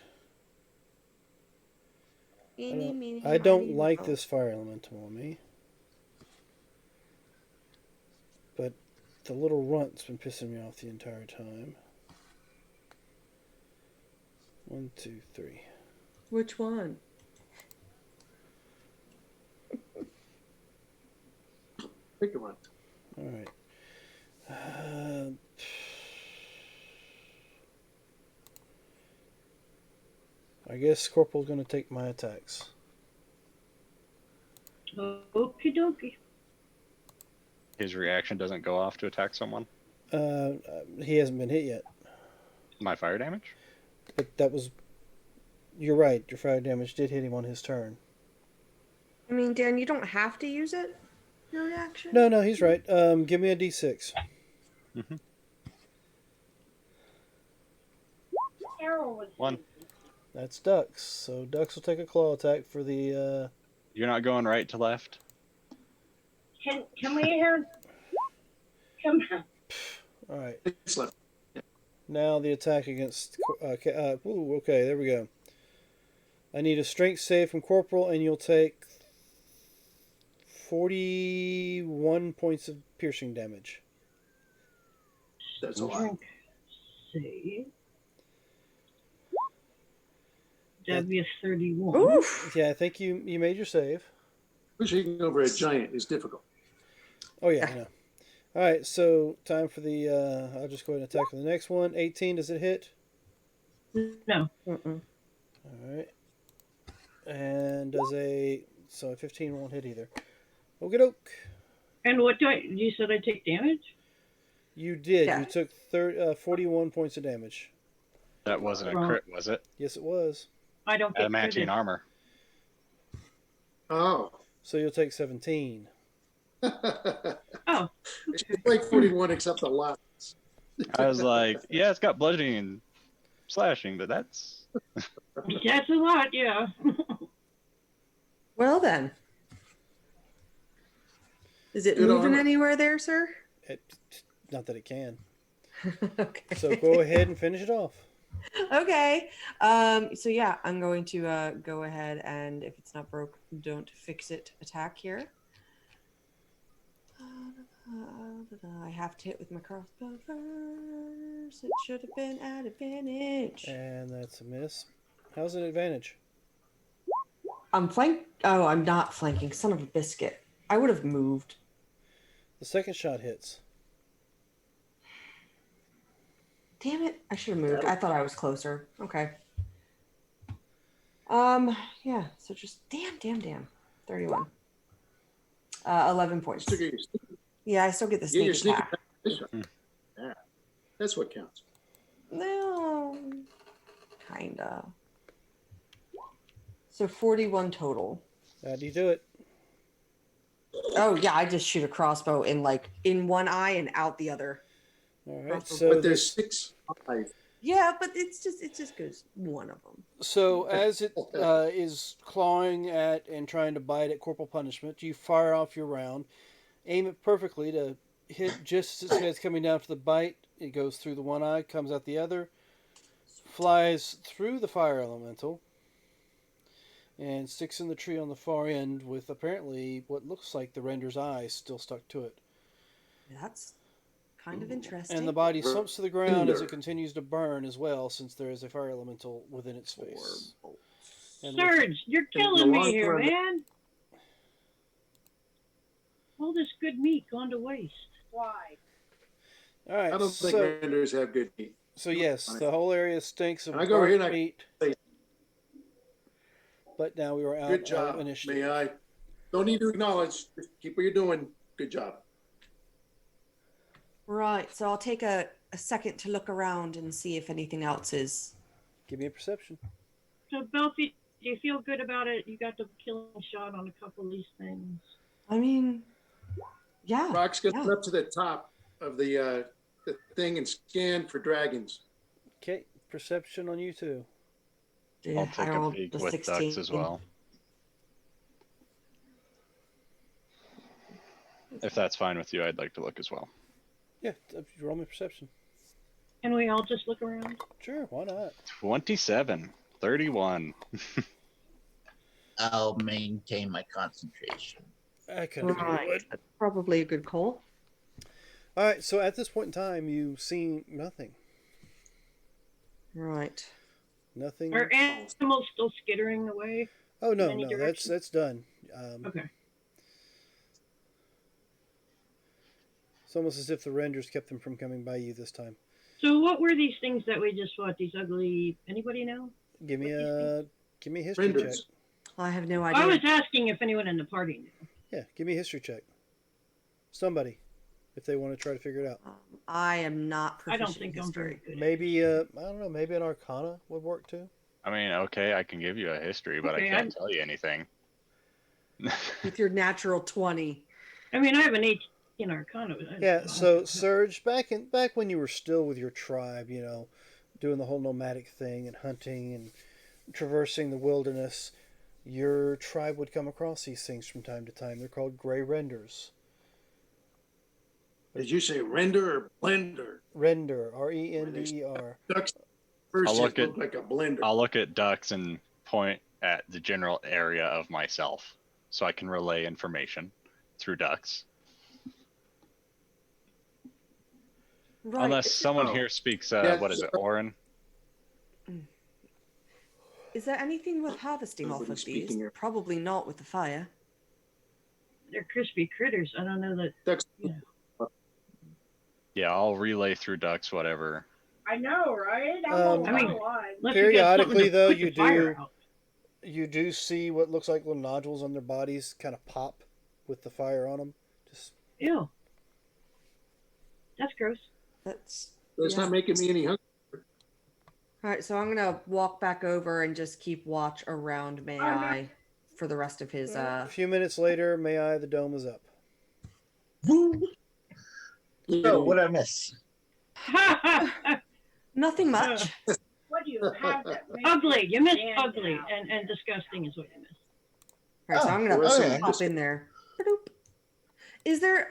Eeny, meeny, I don't miny, like moe. this fire elemental on me. But the little runt's been pissing me off the entire time. 1, 2, 3. Which one? Pick a runt. All right. I guess Corporal's going to take my attacks. Okie dokie. His reaction doesn't go off to attack someone. He hasn't been hit yet. My fire damage? But that was... You're right. Your fire damage did hit him on his turn. I mean, Dan, you don't have to use it. Your reaction. No, he's right. Give me a d6. Carol was 1. That's Ducks. So Ducks will take a claw attack for the... You're not going right to left? Can we have? Come on. All right. It's left. Now the attack against... ooh, okay, there we go. I need a strength save from Corporal, and you'll take 41 points of piercing damage. That's a lot. Drink. Save. That'd be a 31. Oof. Yeah, I think you made your save. Pushing over a giant is difficult. Oh yeah, Yeah. I know. All right, so time for the. I'll just go ahead and attack the next one. 18. Does it hit? No. Mm-mm. All right. And does a 15 won't hit either. Okie doke. And what do you said I take damage? You did. Yeah. You took 41 points of damage. That wasn't a Well, crit, was it? Yes, it was. I don't get Adamantium credit. armor. Oh. So you'll take 17. Oh, It's okay. like 41 except a lot. I was like, yeah, it's got bludgeoning and slashing, but that's That's a lot, yeah. Well then. Is it Good moving armor. anywhere there, sir? Not that it can. Okay. So go ahead and finish it off. Okay. So yeah, I'm going to go ahead and if it's not broke, don't fix it. Attack here. I have to hit with my crossbow first. It should have been at advantage. And that's a miss. How's an advantage? I'm flank. Oh, I'm not flanking. Son of a biscuit. I would have moved. The second shot hits. Damn it! I should have moved. I thought I was closer. Okay. Yeah. So just damn. 31. 11 points. Still get your, Yeah, I still get the get your sneak sneak attack. attack. Yeah, that's what counts. No, kinda. So 41 total. How do you do it? Oh yeah, I just shoot a crossbow in one eye and out the other. All right. Crossbow. So But there's 6 5. Yeah, but it just goes one of them. So as it is clawing at and trying to bite at Corporal Punishment, you fire off your round, aim it perfectly to hit just as it's coming down for the bite. It goes through the one eye, comes out the other, flies through the fire elemental, and sticks in the tree on the far end with apparently what looks like the render's eyes still stuck to it. That's kind of interesting. And the body slumps to the ground as it Render. continues to burn as well, since there is a fire elemental within its face. And with- Surge, you're the killing me long here, run- man. All this good meat gone to waste. Why? all right, I don't think so, renders have good meat. so yes, the whole area stinks of I go over here and I meat. say- But now we were out Good of job. initiative. May I? Don't need to acknowledge. Just keep what you're doing. Good job. Right, so I'll take a second to look around and see if anything else is. Give me a perception. So, Belfie, do you feel good about it? You got the killing shot on a couple of these things. I mean, yeah. Rox gets yeah. up to the top of the thing and scan for dragons. Okay, perception on you too. I'll I take a rolled peek the with 16. ducks as well. If that's fine with you, I'd like to look as well. Yeah, roll me perception. Can we all just look around? Sure, why not? 27, 31. I'll maintain my concentration. I kind of Right. would. That's probably a good call. All right, so at this point in time, you see nothing. Right. Nothing. Are animals still skittering away? Oh no, any no, direction? that's done. Okay. It's almost as if the renders kept them from coming by you this time. So what were these things that we just fought? These ugly... Anybody know? Give me What a history check. Renders. I have no I idea. was asking if anyone in the party knew. Yeah, give me a history check. Somebody, if they want to try to figure it out. I am not I proficient don't think in I'm very history. good. Maybe I don't know. Maybe an Arcana would work too. I mean, okay, I can give you a history, but Okay, I can't I'm- tell you anything. With your natural 20. I mean, I have an 18 Arcana. But Yeah. So Surge, back when you were still with your tribe, you know, doing the whole nomadic thing and hunting and traversing the wilderness, your tribe would come across these things from time to time. They're called gray renders. Did you say render or blender? Render, Render. Ducks first I'll look look at- like a blender. I'll look at ducks and point at the general area of myself so I can relay information through ducks. Right. Unless someone Oh. here speaks, Yeah, what is it, Orin? Is there anything worth harvesting off Nobody's of these? speaking here. Probably not with the fire. They're crispy critters. I don't know that. Ducks. Yeah. Yeah, I'll relay through ducks, whatever. I know, right? I mean, alive. Unless Periodically, you got something to though, put you the fire do- out. You do see what looks like little nodules on their bodies kind of pop with the fire on them. Just Ew. That's gross. That's That's yeah. not making me any hungry. All right, so I'm gonna walk back over and just keep watch around May I for the rest of his. a few minutes later, May I, the dome is up. Woo! So what I miss? Nothing much. What do you have that makes Ugly. You missed stand ugly out? and disgusting is what you missed. All right, so Oh, I'm gonna okay. pop in there. Ba-doop. Is there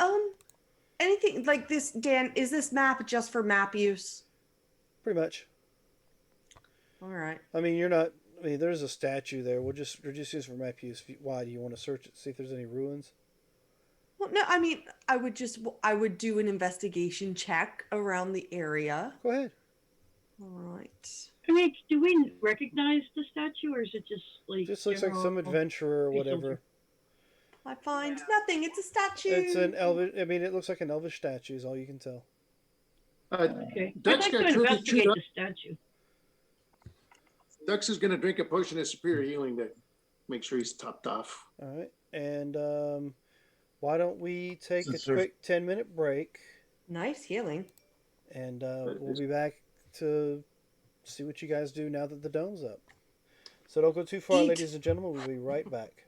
anything like this, Dan? Is this map just for map use? Pretty much. All right. I mean, you're not. I mean, there's a statue there. We're just use for map use. Why do you want to search it, see if there's any ruins? Well, no, I mean, I would do an investigation check around the area. Go ahead. All right. I mean, do we recognize the statue, or is it just like Just looks like some general- adventurer or Hey, whatever. soldier. I find nothing. It's a statue. It's an elvish. I mean, it looks like an elvish statue. Is all you can tell. Okay. I'd Ducks like got to truly investigate chewed up. the statue. Ducks is going to drink a potion of superior healing to make sure he's topped off. All right, and why don't we take a Since there's- quick 10-minute break, Nice healing. and we'll be back to see what you guys do now that the dome's up. So don't go too far, Eat. ladies and gentlemen. We'll be right back.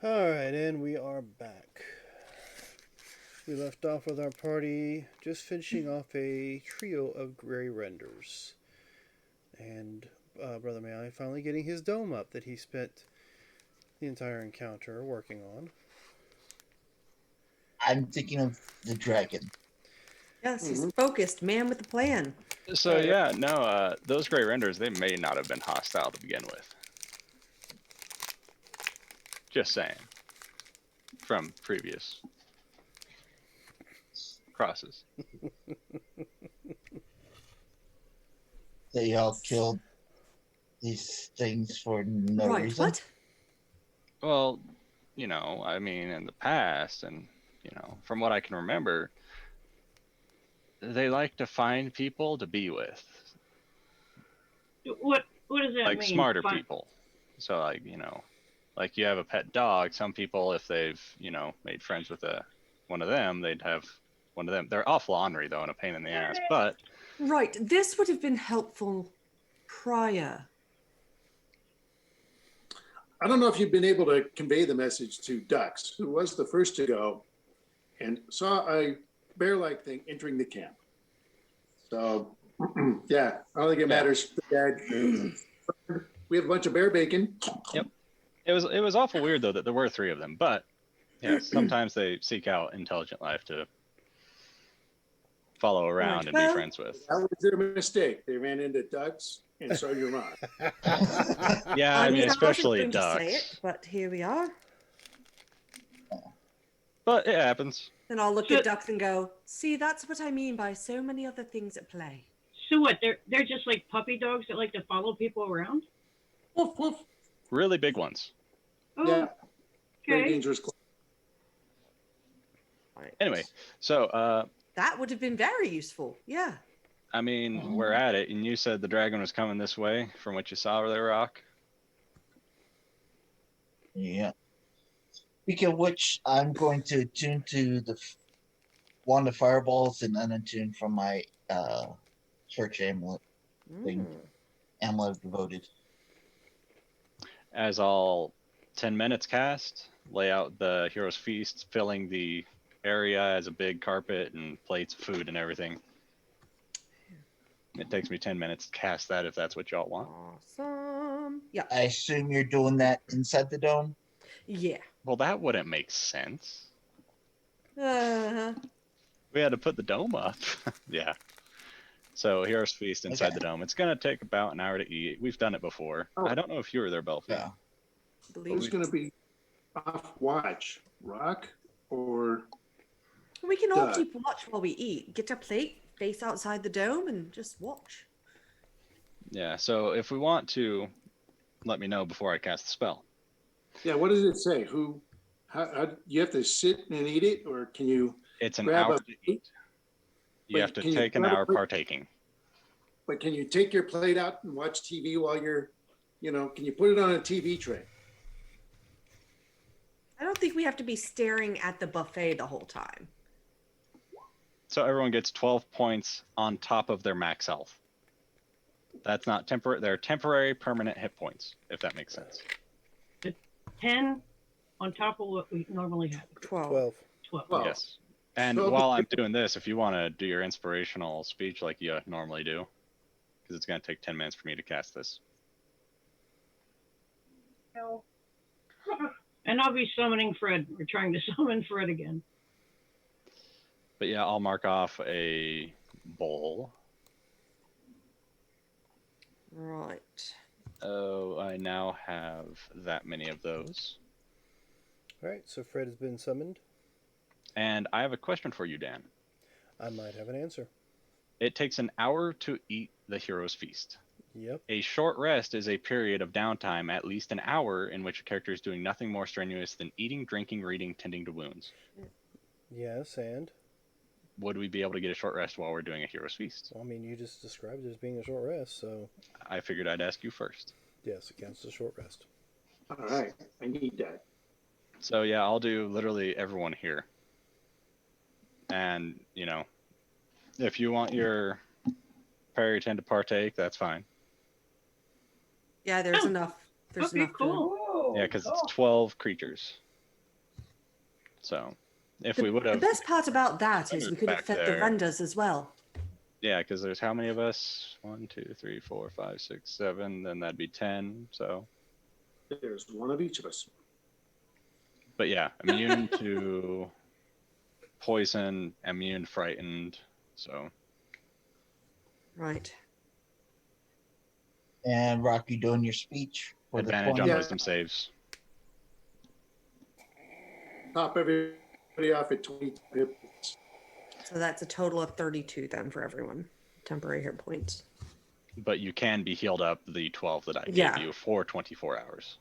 Alright, and we are back. We left off with our party just finishing off a trio of gray renders. And Brother Malloy finally getting his dome up that he spent the entire encounter working on. I'm thinking of the dragon. Yes, he's focused, man with a plan. So yeah, no, those gray renders, they may not have been hostile to begin with. Just saying. From previous crosses. They all killed these things for no Right, reason. what? Well, I mean, in the past, and, from what I can remember, they like to find people to be with. What does that Like mean? smarter people. So, like you have a pet dog. Some people, if they've, made friends with one of them, they'd have one of them. They're awful ornery, though, and a pain in the ass. But Right, this would have been helpful prior. I don't know if you've been able to convey the message to Dux, who was the first to go and saw a bear-like thing entering the camp. So, yeah, I don't think it matters. We have a bunch of bear bacon. Yep. It was awful weird, though, that there were 3 of them. But, yeah, sometimes they seek out intelligent life to follow around and be friends with. That was their mistake. They ran into Dux and saw your mom. Yeah, I mean, I especially wasn't going to say ducks. it, but here we are. But it happens. Then I'll look at ducks and go, see, that's what I mean by so many other things at play. So what? They're just like puppy dogs that like to follow people around. Woof, woof. Really big ones. Oh, Yeah, very okay. dangerous. Anyway, so that would have been very useful. Yeah. I mean, we're at it, and you said the dragon was coming this way from what you saw over there, Rock. Yeah. Speaking of which, I'm going to attune to the wand of fireballs and unattune from my church amulet thing. Amulet devoted. As all 10 minutes cast, lay out the hero's feast, filling the area as a big carpet and plates of food and everything. It takes me 10 minutes to cast that if that's what y'all want. Awesome. Yeah. I assume you're doing that inside the dome? Yeah. Well, that wouldn't make sense. Uh-huh. We had to put the dome up. Yeah. So hero's feast inside the dome. It's gonna take about an hour to eat. We've done it before. Oh. I don't know if you were there, Belfie. Yeah. Who's going to be off watch, Rock or We can all Duck? keep watch while we eat. Get a plate, face outside the dome, and just watch. Yeah. So if we want to, let me know before I cast the spell. Yeah, what does it say? How you have to sit and eat it, or can you It's an grab hour a to eat. You Wait, have to can you take an grab a hour plate? partaking. But can you take your plate out and watch TV while you're, can you put it on a TV tray? I don't think we have to be staring at the buffet the whole time. So everyone gets 12 points on top of their max health. That's not temporary. They're temporary permanent hit points, if that makes sense. 10 on top of what we normally have. 12. 12. 12. Well, Yes. And so- while I'm doing this, if you want to do your inspirational speech like you normally do, because it's going to take 10 minutes for me to cast this. No. And I'll be summoning Fred. We're trying to summon Fred again. But yeah, I'll mark off a bowl. Right. Oh, I now have that many of those. Alright, so Fred has been summoned. And I have a question for you, Dan. I might have an answer. It takes an hour to eat the hero's feast. Yep. A short rest is a period of downtime, at least an hour, in which a character is doing nothing more strenuous than eating, drinking, reading, tending to wounds. Yes, and? Would we be able to get a short rest while we're doing a hero's feast? Well, I mean, you just described it as being a short rest, so I figured I'd ask you first. yes, it counts as a short rest. All right, I need that. So yeah, I'll do literally everyone here. And, if you want your parry tend to partake, that's fine. Yeah, there's Oh, enough. There's Okay, enough. cool. Whoa, Yeah, because it's cool. 12 creatures. So if we would The have, best part about that is we could have back fed the there. vendors as well. yeah, because there's how many of us? 1, 2, 3, 4, 5, 6, 7. Then that'd be 10. So, There's one of each of us. but yeah, immune to poison, immune frightened. So Right. And Rocky doing your speech for advantage the on 20. Yeah. wisdom saves. Top everybody off at 20 hit points. So that's a total of 32 then for everyone. Temporary hit points. But you can be healed up the 12 that I Yeah. gave you for 24 hours.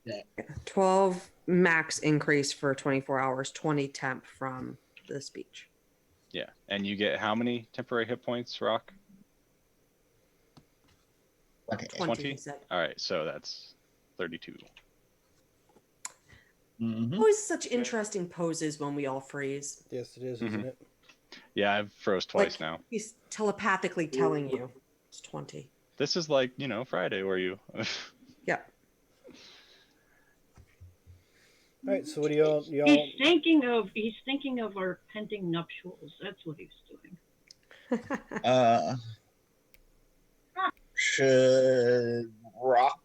Yeah. 12 max increase for 24 hours, 20 temp from the speech. Yeah. And you get how many temporary hit points, Rock? 20. 20, he said. All right. So that's 32. Mhm. Always such interesting poses when we all freeze. Yes, it is, Mhm. isn't it? Yeah, I've froze twice Like, now. he's telepathically telling you it's 20. This is like, Friday where you. Yeah. All right. So what do y'all? He's thinking of our pending nuptials. That's what he's doing. Should Rock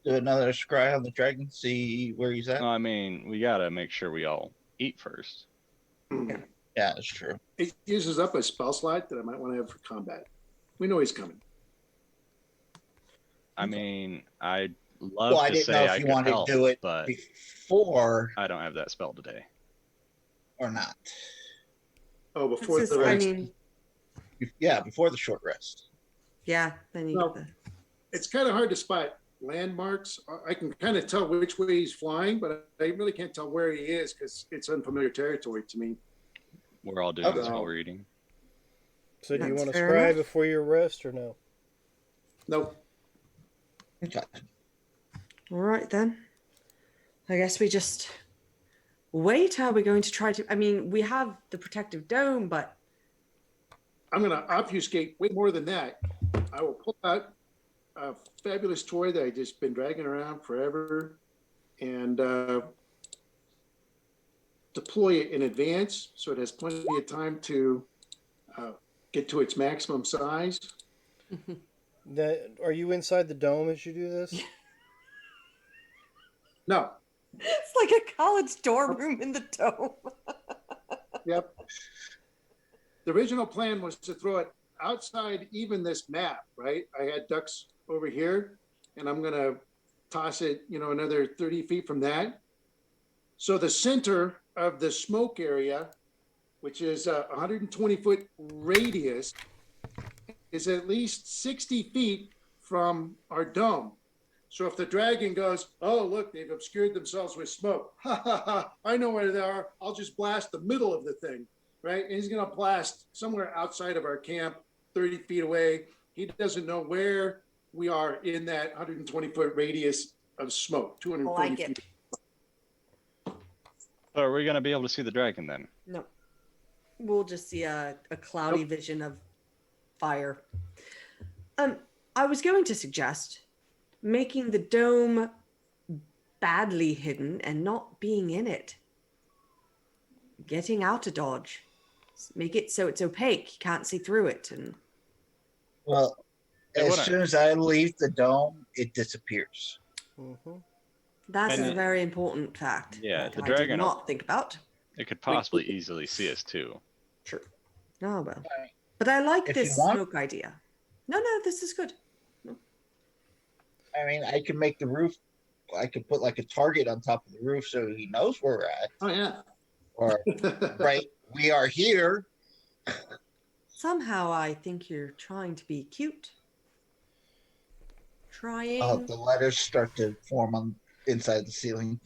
do another scry on the dragon, see where he's at? I mean, we got to make sure we all eat first. Yeah, that's true. It uses up a spell slot that I might want to have for combat. We know he's coming. I mean, I'd love Well, I to didn't know say if I you could wanted help, to do it but before I don't have that spell today. or not. Oh, before This the is- I rest. mean, Yeah, before the short rest. yeah, then you No. get the It's kind of hard to spot landmarks. I can kind of tell which way he's flying, but I really can't tell where he is because it's unfamiliar territory to me. We're all doing this Okay. while we're eating. So do you That's want to fair scry enough. before your rest or no? Nope. Okay. All right then. I guess we just wait. How are we going to try to? I mean, we have the protective dome, but I'm going to obfuscate way more than that. I will pull out a fabulous toy that I've just been dragging around forever and deploy it in advance so it has plenty of time to get to its maximum size. Are you inside the dome as you do this? No. it's like a college dorm room in the dome. Yep. The original plan was to throw it outside even this map, right? I had ducks over here and I'm going to toss it, another 30 feet from that. So the center of the smoke area, which is a 120-foot radius, is at least 60 feet from our dome. So if the dragon goes, oh, look, they've obscured themselves with smoke. Ha, ha, ha. I know where they are. I'll just blast the middle of the thing, right? And he's going to blast somewhere outside of our camp, 30 feet away. He doesn't know where we are in that 120-foot radius of smoke, 240 Like feet. it. So are we going to be able to see the dragon then? No, we'll just see a cloudy Nope. vision of fire. I was going to suggest making the dome badly hidden and not being in it. Getting out of Dodge. Make it so it's opaque. You can't see through it. And Well, Yeah, as what I- soon as I leave the dome, it disappears. Mm-hmm. that's And a it- very important fact. Yeah, that the I dragon did not think about. It could possibly easily see us too. True. Oh, well. Alright. But I like If you this want- smoke idea. No, this is good. I mean, I can make the roof, I could put like a target on top of the roof so he knows where we're at. Oh, yeah. Or, right, we are here. Somehow I think you're trying to be cute. Trying. The letters start to form on inside the ceiling.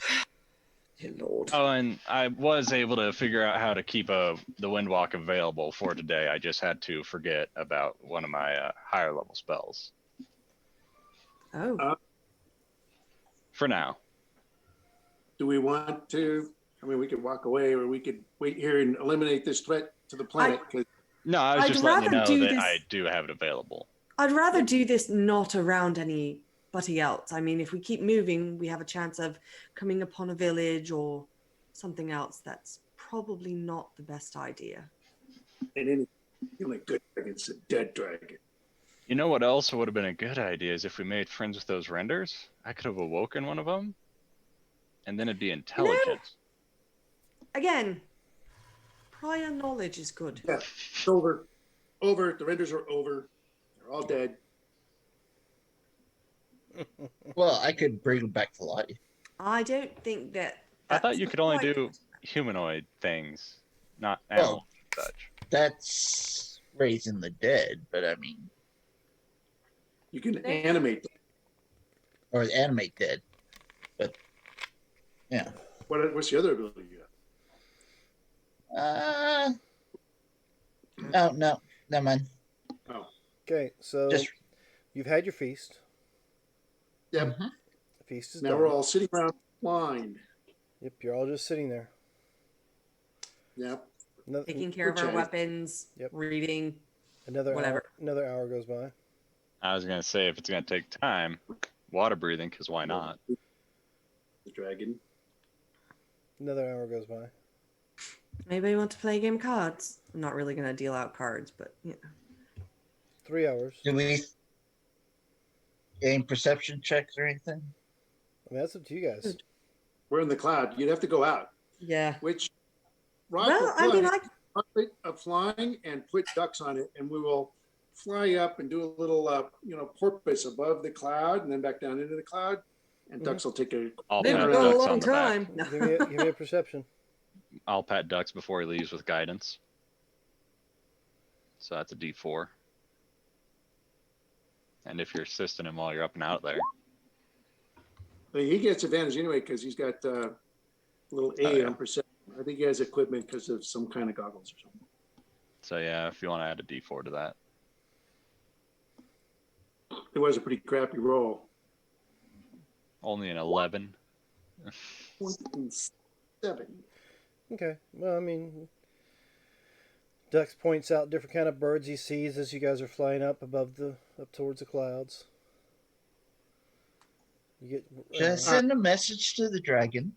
Dear Lord. Oh, and I was able to figure out how to keep the windwalk available for today. I just had to forget about one of my higher level spells. Oh. For now. Do we want to? I mean, we could walk away or we could wait here and eliminate this threat to the planet. 'cause No, I was I'd just letting you rather know do that this- I do have it available. I'd rather do this not around any anybody else. I mean, if we keep moving, we have a chance of coming upon a village or something else. That's probably not the best idea. And the only good dragon's a dead dragon. You know what else would have been a good idea is if we made friends with those renders. I could have awoken one of them, and then it'd be intelligent. Again, prior knowledge is good. Yeah, it's over. Over. The renders are over. They're all dead. Well, I could bring them back to life. I don't think that. I thought you that's could only quite- do humanoid things, not Well, animals and such. That's raising the dead, but I mean, You can animate them. or animate dead. But yeah. What's the other ability you got? Oh no, never mind. Okay, so Just you've had your feast. Yep. Mhm. The feast is Now done. we're all sitting around blind. Yep, you're all just sitting there. Yep. Taking care of our Which I- weapons, Yep. reading. Another whatever. Another hour goes by. I was gonna say if it's gonna take time, water breathing, because why not? The dragon. Another hour goes by. Maybe you want to play a game of cards. I'm not really going to deal out cards, but you know. 3 hours. Do we gain perception checks or anything? I mean, that's up to you guys. We're in the cloud. You'd have to go out. Yeah. Which Rock Well, will I mean, fly a flying and put ducks on it, and we will fly up and do a little, porpoise above the cloud, and then back down into the cloud, and ducks will take a. I'll Been pat going a ducks long on the back. time. No. Give me a perception. I'll pat ducks before he leaves with guidance. So that's a D4. And if you're assisting him while you're up and out there. I mean, he gets advantage anyway because he's got a little A yeah. on perception. I think he has equipment because of some kind of goggles or something. So yeah, if you want to add a D4 to that. It was a pretty crappy roll. Only an 11. 27. Okay. Well, I mean, Dux points out different kind of birds he sees as you guys are flying up towards the clouds. You get. Just send a message to the dragon.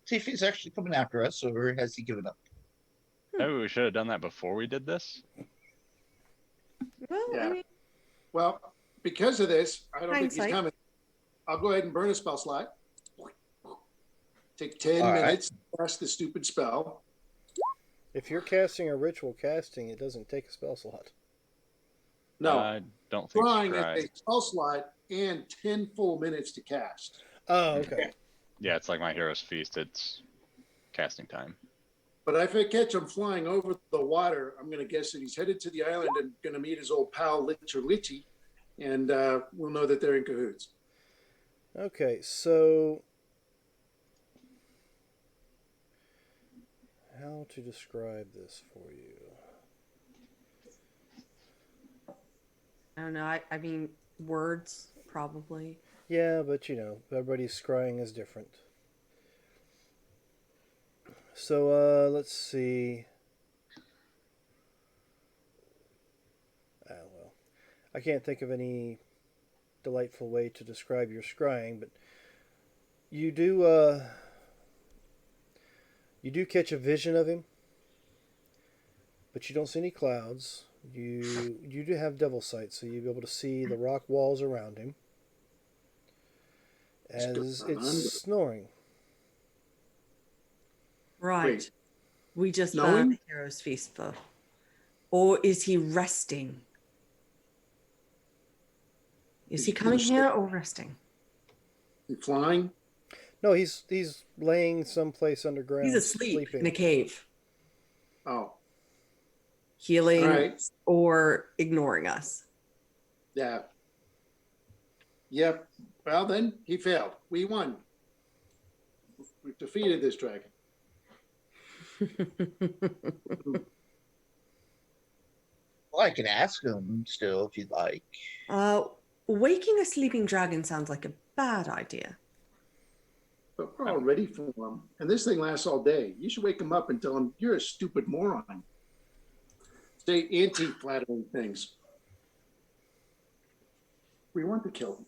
See if he's actually coming after us, or has he given up? Maybe we should have done that before we did this. Well, Yeah. I mean, Well, because of this, I don't think Hindsight. he's coming. I'll go ahead and burn a spell slot. Take 10 All right. minutes to cast the stupid spell. If you're casting a ritual casting, it doesn't take a spell slot. No, I don't think drawing scry. is a spell slot and 10 full minutes to cast. Oh, okay. Yeah, it's like my hero's feast. It's casting time. But if I catch him flying over the water, I'm going to guess that he's headed to the island and going to meet his old pal Lich or Litchy, and we'll know that they're in cahoots. Okay, so how to describe this for you? I don't know. I mean, words, probably. Yeah, but everybody's scrying is different. So, let's see. Well, I can't think of any delightful way to describe your scrying, but you do catch a vision of him, but you don't see any clouds. You do have devil sight, so you'll be able to see the rock walls around him as it's snoring. Right. Wait. We just Knowing? burned the hero's feast for. Or is he resting? Is he coming here or resting? He flying? No, he's laying someplace underground. He's asleep in a cave, Oh, healing all right. or ignoring us. Yeah. Yep. Well, then he failed. We won. We've defeated this dragon. Well, I can ask him still if you'd like. Waking a sleeping dragon sounds like a bad idea. But we're all ready for him. And this thing lasts all day. You should wake him up and tell him you're a stupid moron. Say anti-flattering things. We want to kill him.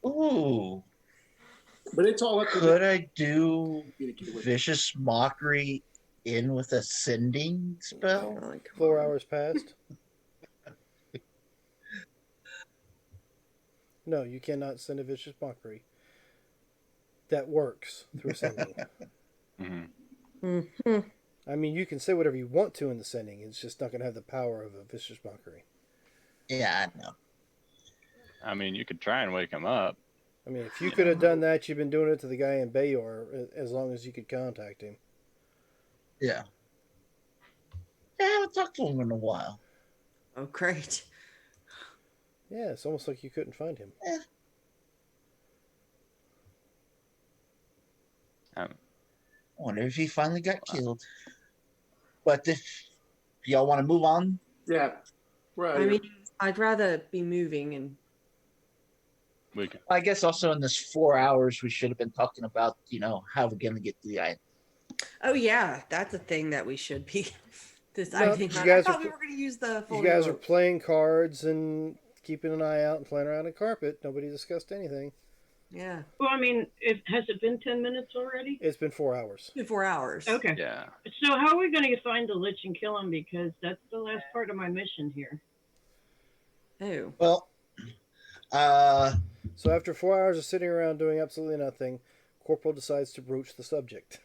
Ooh, But it's all up to could them. I do Communicate with vicious mockery in with a sending spell? Oh, come 4 on. hours passed. No, you cannot send a vicious mockery. That works through sending. Hmm. Mhm. I mean, you can say whatever you want to in the sending. It's just not going to have the power of a vicious mockery. Yeah, I know. I mean, you could try and wake him up. I mean, if you could have done that, you've been doing it to the guy in Bayor as long as you could contact him. Yeah. Yeah, I haven't talked to him in a while. Oh, great. Yeah, it's almost like you couldn't find him. Um, I wonder if he finally got killed. But if y'all want to move on, Yeah. Right. I mean, I'd rather be moving and we can. I guess also in this 4 hours we should have been talking about, how we're gonna get to the island. oh yeah, that's a thing that we should be No, deciding you on. I guys thought are we were going to use the You folding guys are boat. playing cards and keeping an eye out and playing around a carpet. Nobody discussed anything. Yeah, Well, I mean, has it been 10 minutes already? It's been 4 hours. in 4 hours. Okay. Yeah. So how are we going to find the Lich and kill him? Because that's the last part of my mission here. Oh, Well, So after 4 hours of sitting around doing absolutely nothing, Corporal decides to broach the subject.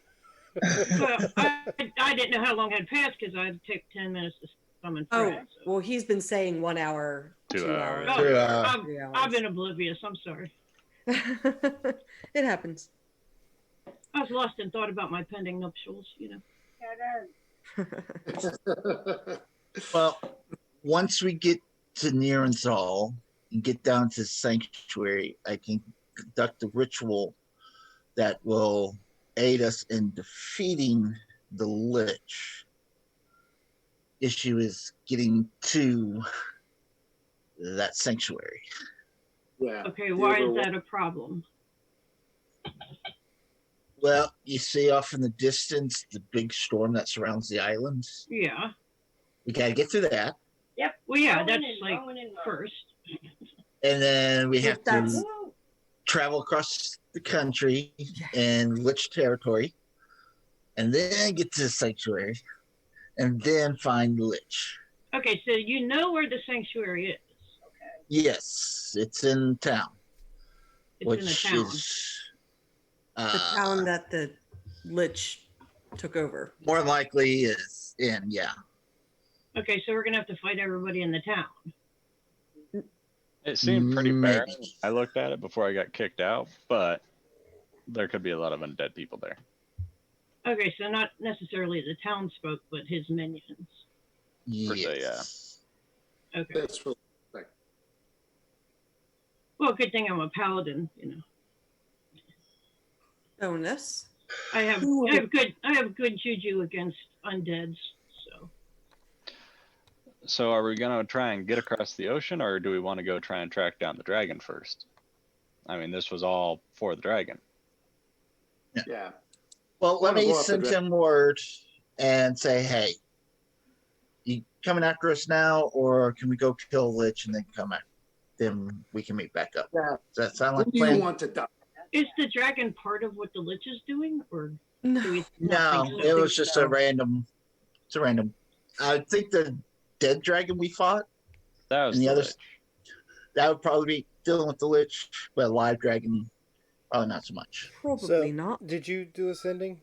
Well, I didn't know how long had passed because I had to take 10 minutes to summon oh. Fred. So. Well, he's been saying 1 hour, 2 2 hours. hours, Oh, Yeah. 3 hours. I've been oblivious. I'm sorry. It happens. I was lost in thought about my pending nuptials, well, once we get to Nirenthal and get down to Sanctuary, I can conduct a ritual that will aid us in defeating the Lich. Issue is getting to that sanctuary. Yeah. Okay, why is that a problem? Well, you see off in the distance the big storm that surrounds the island. Yeah. We gotta get through that. Yep. Well, yeah, Going that's in, like going in. first. And then we have That's- to travel across the country and Lich territory. And then get to the sanctuary. And then find the Lich. Okay, so you know where the sanctuary is. Yes, it's in town. It's which in a town. is the town that the Lich took over. more likely is in, yeah. Okay, so we're gonna have to fight everybody in the town. It seemed pretty barren. Maybe. I looked at it before I got kicked out, but there could be a lot of undead people there. Okay, so not necessarily the townsfolk, but his minions. Per se, Yes. Okay. That's what. Well, good thing I'm a paladin. Bonus. I have good juju against undeads. So So are we gonna try and get across the ocean, or do we want to go try and track down the dragon first? I mean, this was all for the dragon. Yeah. Well, let Wanna me go up the send him word and say, hey, you coming after us now, or can we go kill Lich and then come back? Then we can meet back up. Yeah. Does that sound like Who a do you plan? want to die? is the dragon part of what the Lich is doing, or No. do we? No, think it so? was just a random. It's a random. I think the dead dragon we fought, That was and the the others, Lich. that would probably be dealing with the Lich, but a live dragon, probably not so much. Probably So, not. did you do a sending?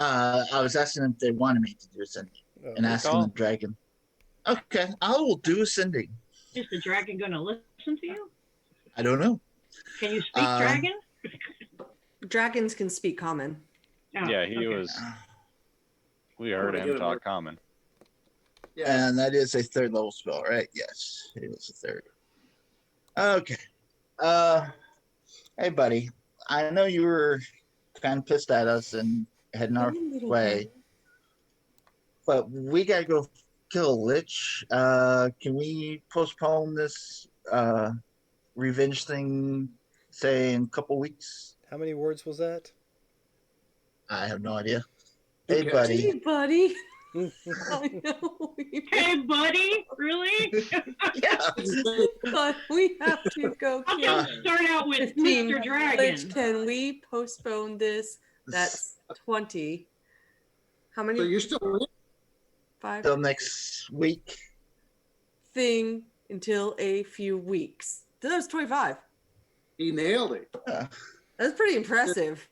I was asking if they wanted me to do a sending, Oh, and asking the dragon. Okay, I will do a sending. Is the dragon gonna listen to you? I don't know. Can you speak dragon? Dragons can speak common. Oh, Yeah, he okay. was. We heard I him get it, talk Mark. common. Yeah. And that is a third level spell, right? Yes, it is a third. Okay. Hey, buddy. I know you were kind of pissed at us and heading our way, but we gotta go kill a Lich. Can we postpone this revenge thing, say, in a couple weeks? How many words was that? I have no idea. Who Hey, cares? buddy. Hey, buddy. I know. Hey, buddy, really? Yeah. But we have to go I'll kill just start out with 15. Mr. Dragon. Which can we postpone this? That's 20. How So many? you're still 5 Till next week. thing until a few weeks. That was 25. he nailed it. That's pretty impressive.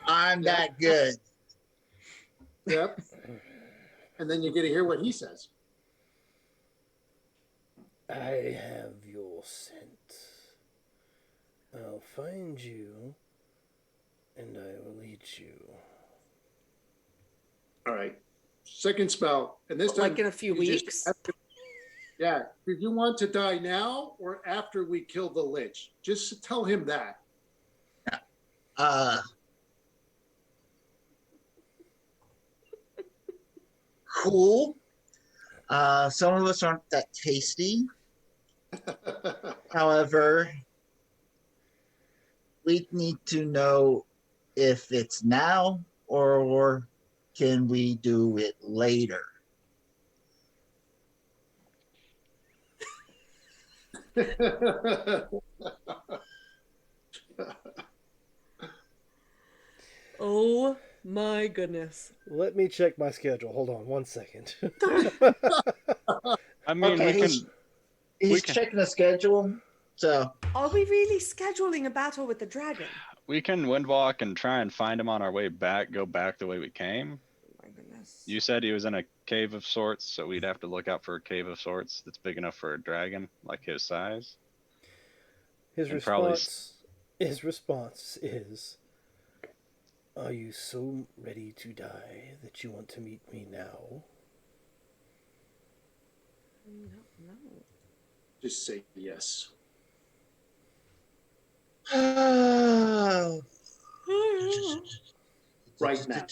I'm that good. Yep. And then you get to hear what he says. I have your scent. I'll find you, and I will eat you. All right. Second spell. And this time. Like in a few you weeks. Yeah. Do you want to die now or after we kill the Lich? Just tell him that. Cool. Some of us aren't that tasty. However, we need to know if it's now or can we do it later? Oh my goodness. Let me check my schedule. Hold on 1 second. I mean, Okay, we he's- can. He's can- checking the schedule. So Are we really scheduling a battle with the dragon? We can windwalk and try and find him on our way back, go back the way we came. Oh my goodness. You said he was in a cave of sorts, so we'd have to look out for a cave of sorts that's big enough for a dragon, like his size. His And probably- response is, are you so ready to die that you want to meet me now? No. Just say yes. Right now.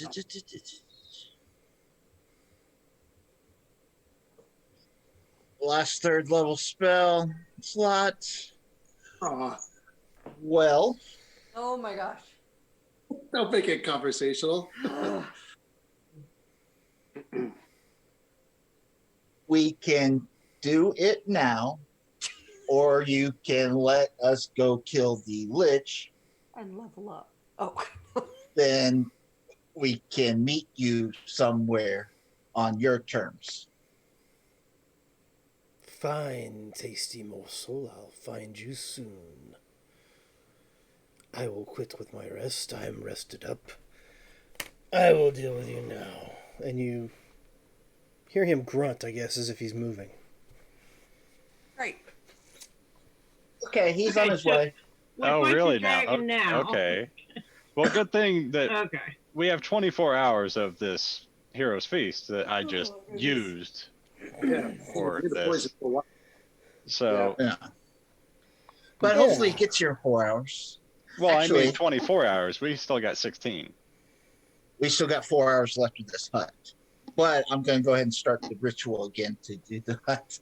Last third level spell slot. Aw, Well, Oh my gosh. don't make it conversational. we can do it now, or you can let us go kill the Lich. And level up. Oh. Then we can meet you somewhere on your terms. Fine, tasty morsel. I'll find you soon. I will quit with my rest. I am rested up. I will deal with you now. And you hear him grunt, I guess, as if he's moving. Right. Okay, he's on his way. We'll Oh, fight the really dragon now. Okay. Well, good thing that Okay. we have 24 hours of this Hero's Feast that I just Oh, goodness. used Yeah. for You're the this. poison for life. So, Yeah. But Yeah. hopefully it gets here in 4 hours. well, I Actually- mean 24 hours. We still got 16. We still got 4 hours left of this hunt. But I'm going to go ahead and start the ritual again to do the hunt.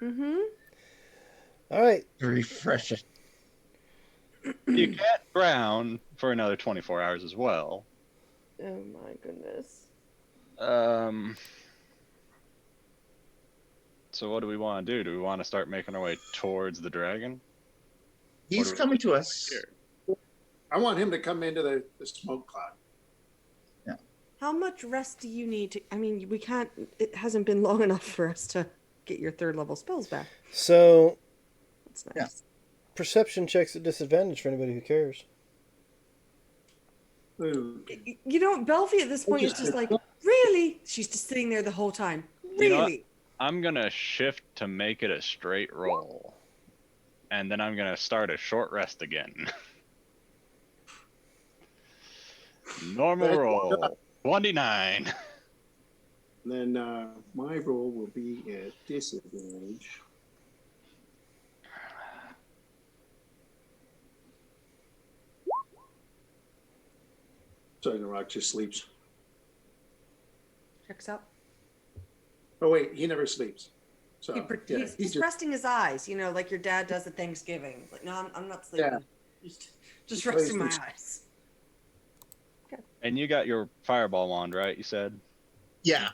Mm-hmm. All right. To refresh it. You can't drown for another 24 hours as well. Oh my goodness. So what do we want to do? Do we want to start making our way towards the dragon? He's do we coming do to us. here? I want him to come into the smoke cloud. How much rest do you need to? I mean, we can't. It hasn't been long enough for us to get your third level spells back. So, That's nice. Yeah. perception checks at disadvantage for anybody who cares. Ooh. You know, Belfie at this point is just like, really? She's just sitting there the whole time. You know what? Really? I'm going to shift to make it a straight roll. And then I'm going to start a short rest again. Normal roll. 29. And then my roll will be at disadvantage. Sorry, the rock just sleeps. Checks out. Oh wait, he never sleeps. So yeah, He's he just, resting his eyes, you know, like your dad does at Thanksgiving. Like, no, I'm not sleeping. Yeah. Just He resting my plays eyes. And you got your fireball wand, right? You said. Yeah.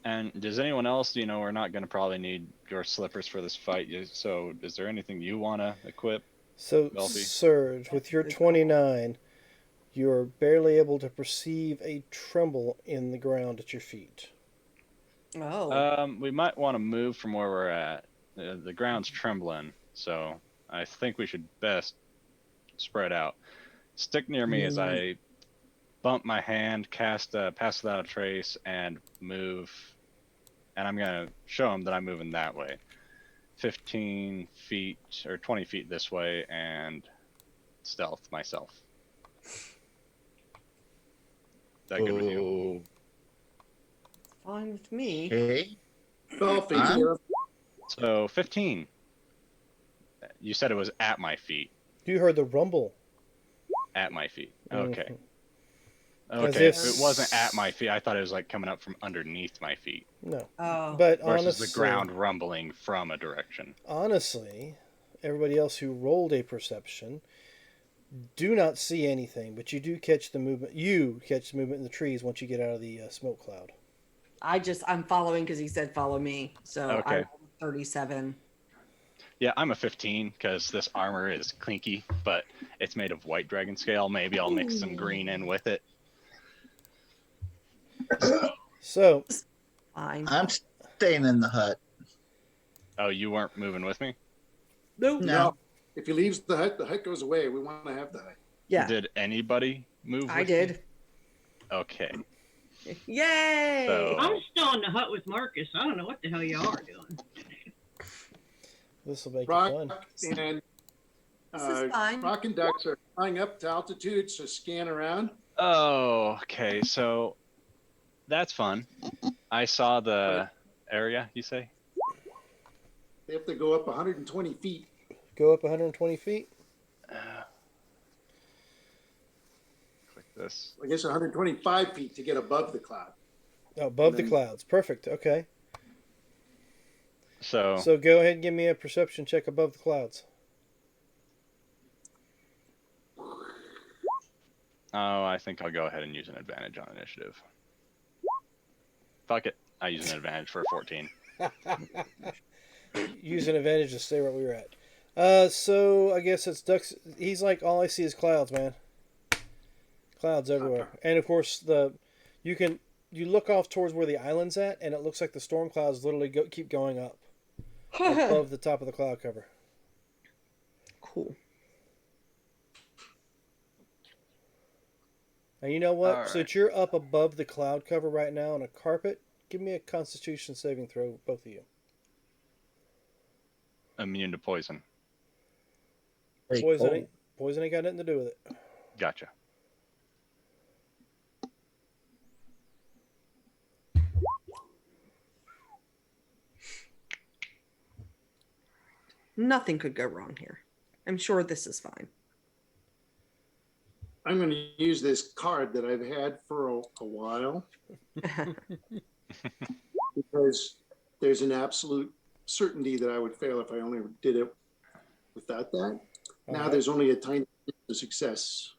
And does anyone else? We're not going to probably need your slippers for this fight. So, is there anything you want to equip? So, Belfie? Surge, with your 29, you're barely able to perceive a tremble in the ground at your feet. Oh. We might want to move from where we're at. The ground's trembling, so I think we should best spread out. Stick near me as I bump my hand, cast Pass Without a Trace, and move. And I'm going to show them that I'm moving that way. 15 feet or 20 feet this way, and stealth myself. Is that good with you? Fine with me. Okay. Belfie, Huh? you're up. So 15. You said it was at my feet. You heard the rumble. At my feet. Okay. Mhm. Okay. if- If it wasn't at my feet, I thought it was like coming up from underneath my feet No. Oh. But versus honestly, the ground rumbling from a direction. honestly, everybody else who rolled a perception do not see anything, but you do catch the movement. You catch the movement in the trees once you get out of the smoke cloud. I'm following because he said follow me. So Okay. I'm 37. Yeah, I'm a 15 because this armor is clinky, but it's made of white dragon scale. Maybe I'll mix some green in with it. So, Fine. I'm staying in the hut. Oh, you weren't moving with me? Nope. No. If he leaves the hut goes away. We want to have the hut. Yeah. Did anybody move I with did. me? Okay. Yay! So- I'm still in the hut with Marcus. I don't know what the hell y'all are doing. this will make Rock it fun. and This is fine. Rock and ducks are flying up to altitude, so scan around. Oh, okay. So that's fun. I saw the area, you say? They have to go up 120 feet. Go up 120 feet. Click this. I guess 125 feet to get above the cloud. Oh, above the then- clouds. Perfect. Okay. So, So go ahead and give me a perception check above the clouds. I think I'll go ahead and use an advantage on initiative. Fuck it. I use an advantage for a 14. Use an advantage to stay where we were at. So I guess it's ducks. He's like, all I see is clouds, man. Clouds everywhere, and of course you look off towards where the island's at, and it looks like the storm clouds literally keep going up above the top of the cloud cover. Cool. And you know what? All right. Since you're up above the cloud cover right now on a carpet, give me a Constitution saving throw, both of you. Immune to poison. Hey, Poison ain't got nothing to do with it. Gotcha. Nothing could go wrong here. I'm sure this is fine. I'm going to use this card that I've had for a while because there's an absolute certainty that I would fail if I only did it without that. Now Alright. there's only a tiny bit of success.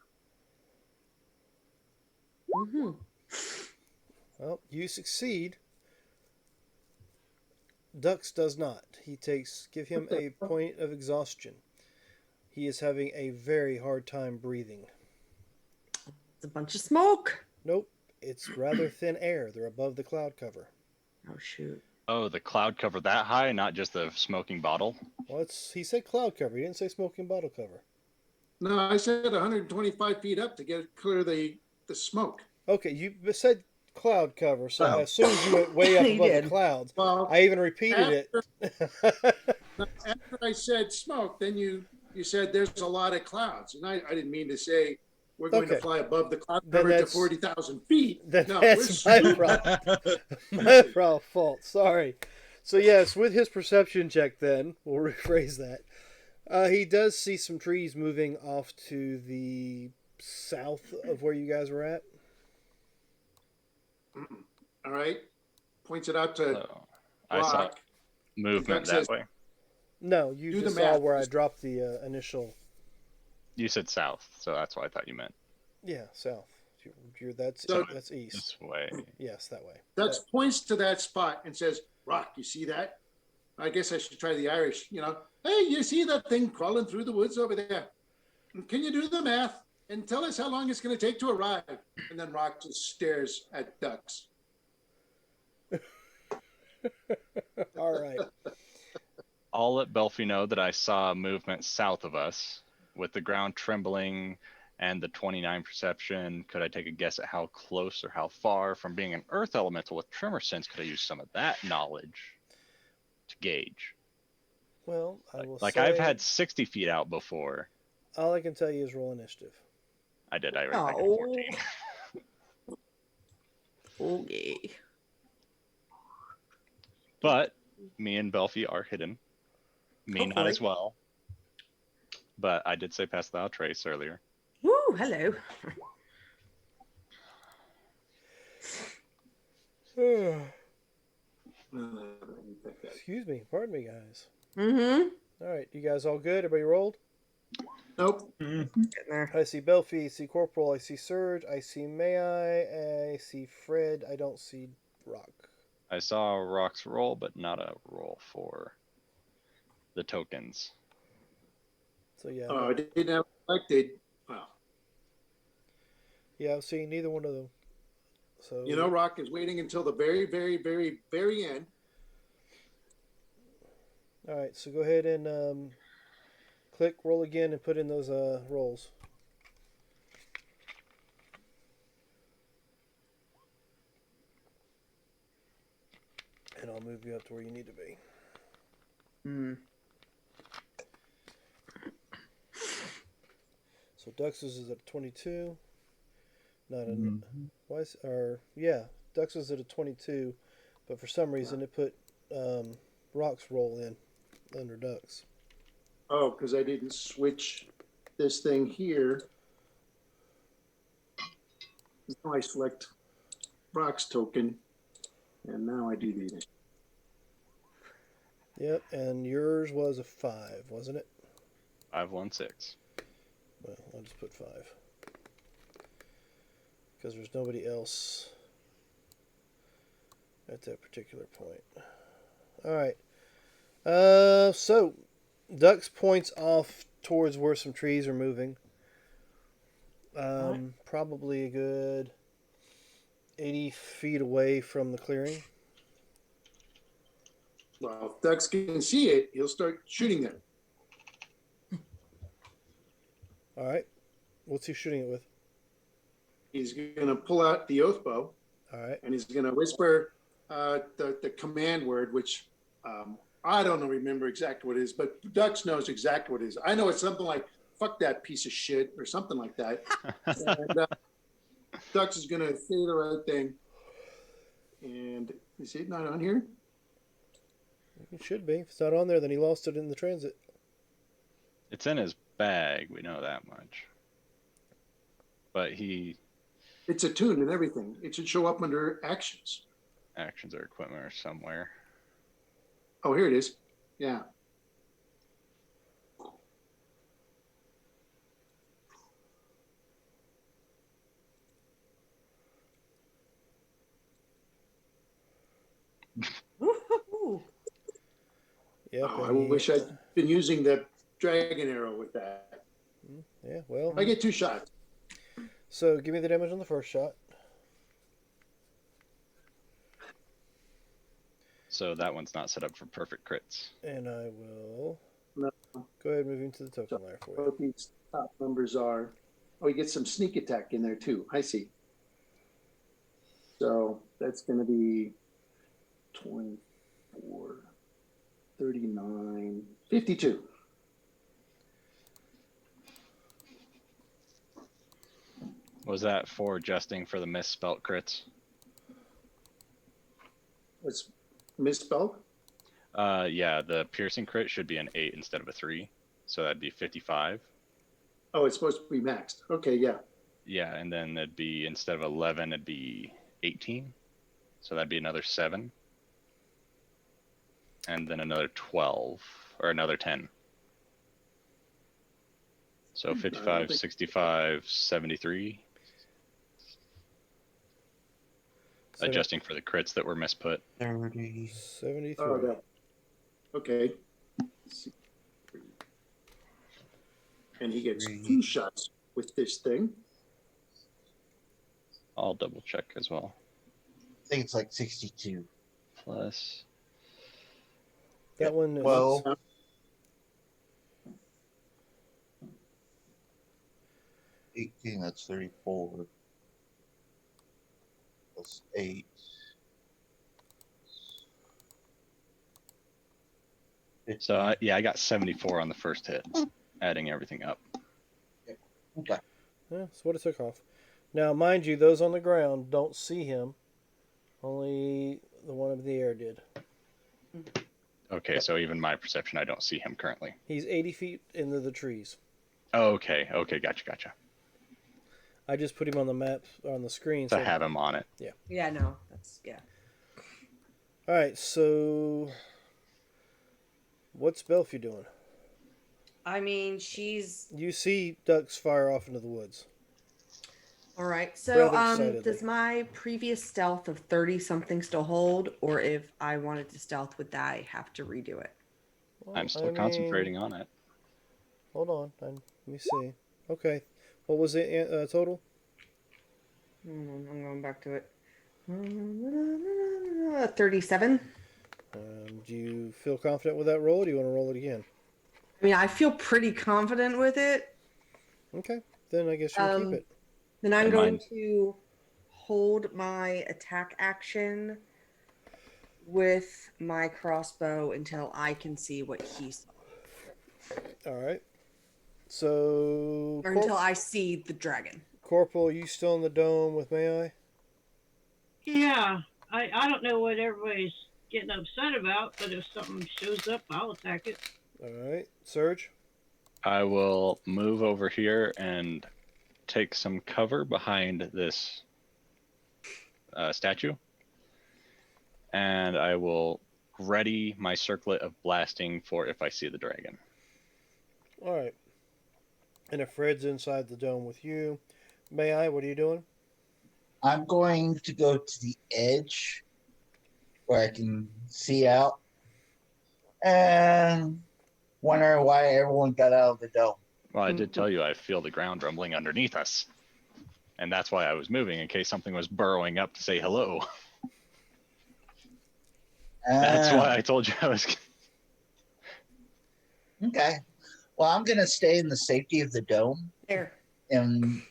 Mm-hmm. Well, you succeed. Dux does not. Give him a point of exhaustion. He is having a very hard time breathing. It's a bunch of smoke. Nope, it's rather thin air. They're above the cloud cover. Oh shoot. Oh, the cloud cover that high, not just the smoking bottle? Well, he said cloud cover. He didn't say smoking bottle cover. No, I said 125 feet up to get clear the smoke. Okay, you said cloud cover, so I Oh. assumed you went way up He above did. the clouds. Well, I even repeated it. after I said smoke, then you said there's a lot of clouds. And I didn't mean to say we're going Okay. to fly above the cloud Then cover to that's- 40,000 feet. Then No, that's we're my problem. My fault. Sorry. So yes, with his perception check, then we'll rephrase that. He does see some trees moving off to the south of where you guys were at. All right. Points it out to So, I saw Rock. movement Doug says- that way. No, you Do the just saw math. where I dropped the initial You said south, so that's what I thought you meant. Yeah, south. That's So that's east. This way. Yes, that way. Dux points to that spot and says, "Rock, you see that? I guess I should try the Irish. Hey, you see that thing crawling through the woods over there? Can you do the math and tell us how long it's going to take to arrive?" And then Rock just stares at Dux. All right. I'll let Belfie know that I saw movement south of us with the ground trembling and the 29 perception. Could I take a guess at how close or how far from being an earth elemental with tremor sense could I use some of that knowledge to gauge? Well, I will Like say. I've had 60 feet out before. All I can tell you is roll initiative. I did. I got Oh. 14. Okay. But me and Belfie are hidden. Me not as Hopefully. well. But I did say pass without trace earlier. Woo, hello. Excuse me. Pardon me, guys. Mm-hmm. All right. You guys all good? Everybody rolled? Nope. Getting there. I see Belfie. I see Corporal. I see Surge. I see May I see Fred. I don't see Rock. I saw Rock's roll, but not a roll for the tokens. So yeah. Oh, I didn't have selected. Wow. Yeah, I'm seeing neither one of them. So Rock is waiting until the very, very, very, very end. All right. So go ahead and click roll again and put in those rolls. And I'll move you up to where you need to be. Mm. So Dux's is at 22. Not a why is Dux is at a 22, but for some reason it put Rock's roll in under Dux. Oh, because I didn't switch this thing here. Now I select Rock's token, and now I do the initiative. Yep, and yours was a 5, wasn't it? 516. Well, I'll just put 5. Because there's nobody else at that particular point. Alright. So, Dux points off towards where some trees are moving. Probably a good 80 feet away from the clearing. Well, if Dux can see it, he'll start shooting them. Alright. What's he shooting it with? He's going to pull out the oath bow. Alright. And he's going to whisper the command word, which I don't remember exactly what it is, but Dux knows exactly what it is. I know it's something like, fuck that piece of shit, or something like that. And Dux is going to say the right thing. And is it not on here? It should be. If it's not on there, then he lost it in the transit. It's in his bag, we know that much. But It's attuned and everything. It should show up under actions. actions or equipment or somewhere. Oh, here it is. Yeah. Woo-hoo-hoo. Yep. I wish I'd been using the dragon arrow with that. Yeah, well. I get 2 shots. So give me the damage on the first shot. So that one's not set up for perfect crits. And I will No. go ahead and move into the token layer for you. What these top numbers are. Oh, you get some sneak attack in there too. I see. So that's going to be 24, 39, 52. Was that for adjusting for the misspelt crits? What's misspelled? Yeah, the piercing crit should be an 8 instead of a 3. So that'd be 55. Oh, it's supposed to be maxed. Okay, yeah. Yeah, and then it'd be, instead of 11, it'd be 18. So that'd be another 7. And then another 12, or another 10. So don't 55, think- 65, 73. Adjusting for the crits that were misput. 30. 73. Oh, that. Okay. And he gets 2 shots with this thing. I'll double check as well. I think it's like 62. Plus. That one is Well, 18, that's 34. Plus 8. So I got 74 on the first hit, adding everything up. Okay. Yeah, that's what it took off. Now, mind you, those on the ground don't see him. Only the one up in the air did. Okay, so even my perception, I don't see him currently. He's 80 feet into the trees. Okay, gotcha. I just put him on the map on the screen. To have him on it. Yeah, no, that's yeah. All right, so what's Belfie doing? I mean, she's You see ducks fire off into the woods. all right. So, Rather excitedly. does my previous stealth of 30 something still hold, or if I wanted to stealth, would I have to redo it? Well, I'm still I mean, concentrating on it. Hold on, let me see. Okay, what was it total? I'm going back to it. 37. Do you feel confident with that roll, or do you want to roll it again? I mean, I feel pretty confident with it. Okay, then I guess you can keep it. Then I'm And going mine- to hold my attack action with my crossbow until I can see what he saw. All right. So, Or until I see the dragon. Corporal, you still in the dome with May I? Yeah, I don't know what everybody's getting upset about, but if something shows up, I'll attack it. All right, Surge. I will move over here and take some cover behind this statue. And I will ready my circlet of blasting for if I see the dragon. All right. And if Fred's inside the dome with you, May I? What are you doing? I'm going to go to the edge where I can see out and wonder why everyone got out of the dome. Well, I did tell you I feel the ground rumbling underneath us. And that's why I was moving, in case something was burrowing up to say hello. That's why I told you I was. Okay. Well, I'm going to stay in the safety of the dome There. and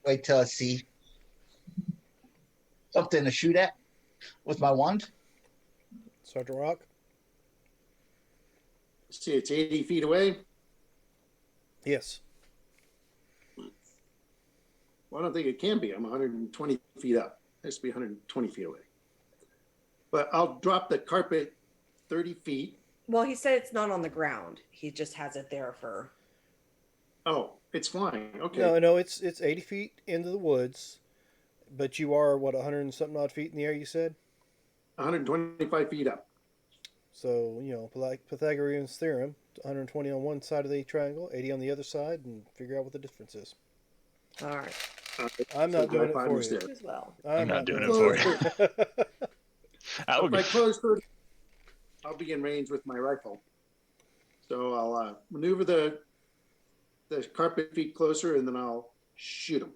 wait till I see something to shoot at with my wand. Sergeant Rock? See, it's 80 feet away. Yes. Well, I don't think it can be. I'm 120 feet up. It has to be 120 feet away. But I'll drop the carpet 30 feet. Well, he said it's not on the ground. He just has it there for. Oh, it's flying. Okay. No, it's 80 feet into the woods, but you are, 100 and something odd feet in the air, you said? 125 feet up. So, like Pythagorean's theorem, 120 on one side of the triangle, 80 on the other side, and figure out what the difference is. All right. I'm not doing it my for mistake. you. As well. I'm not doing it for you. That would If I be. close 30, I'll be in range with my rifle. So I'll maneuver the carpet feet closer, and then I'll shoot him.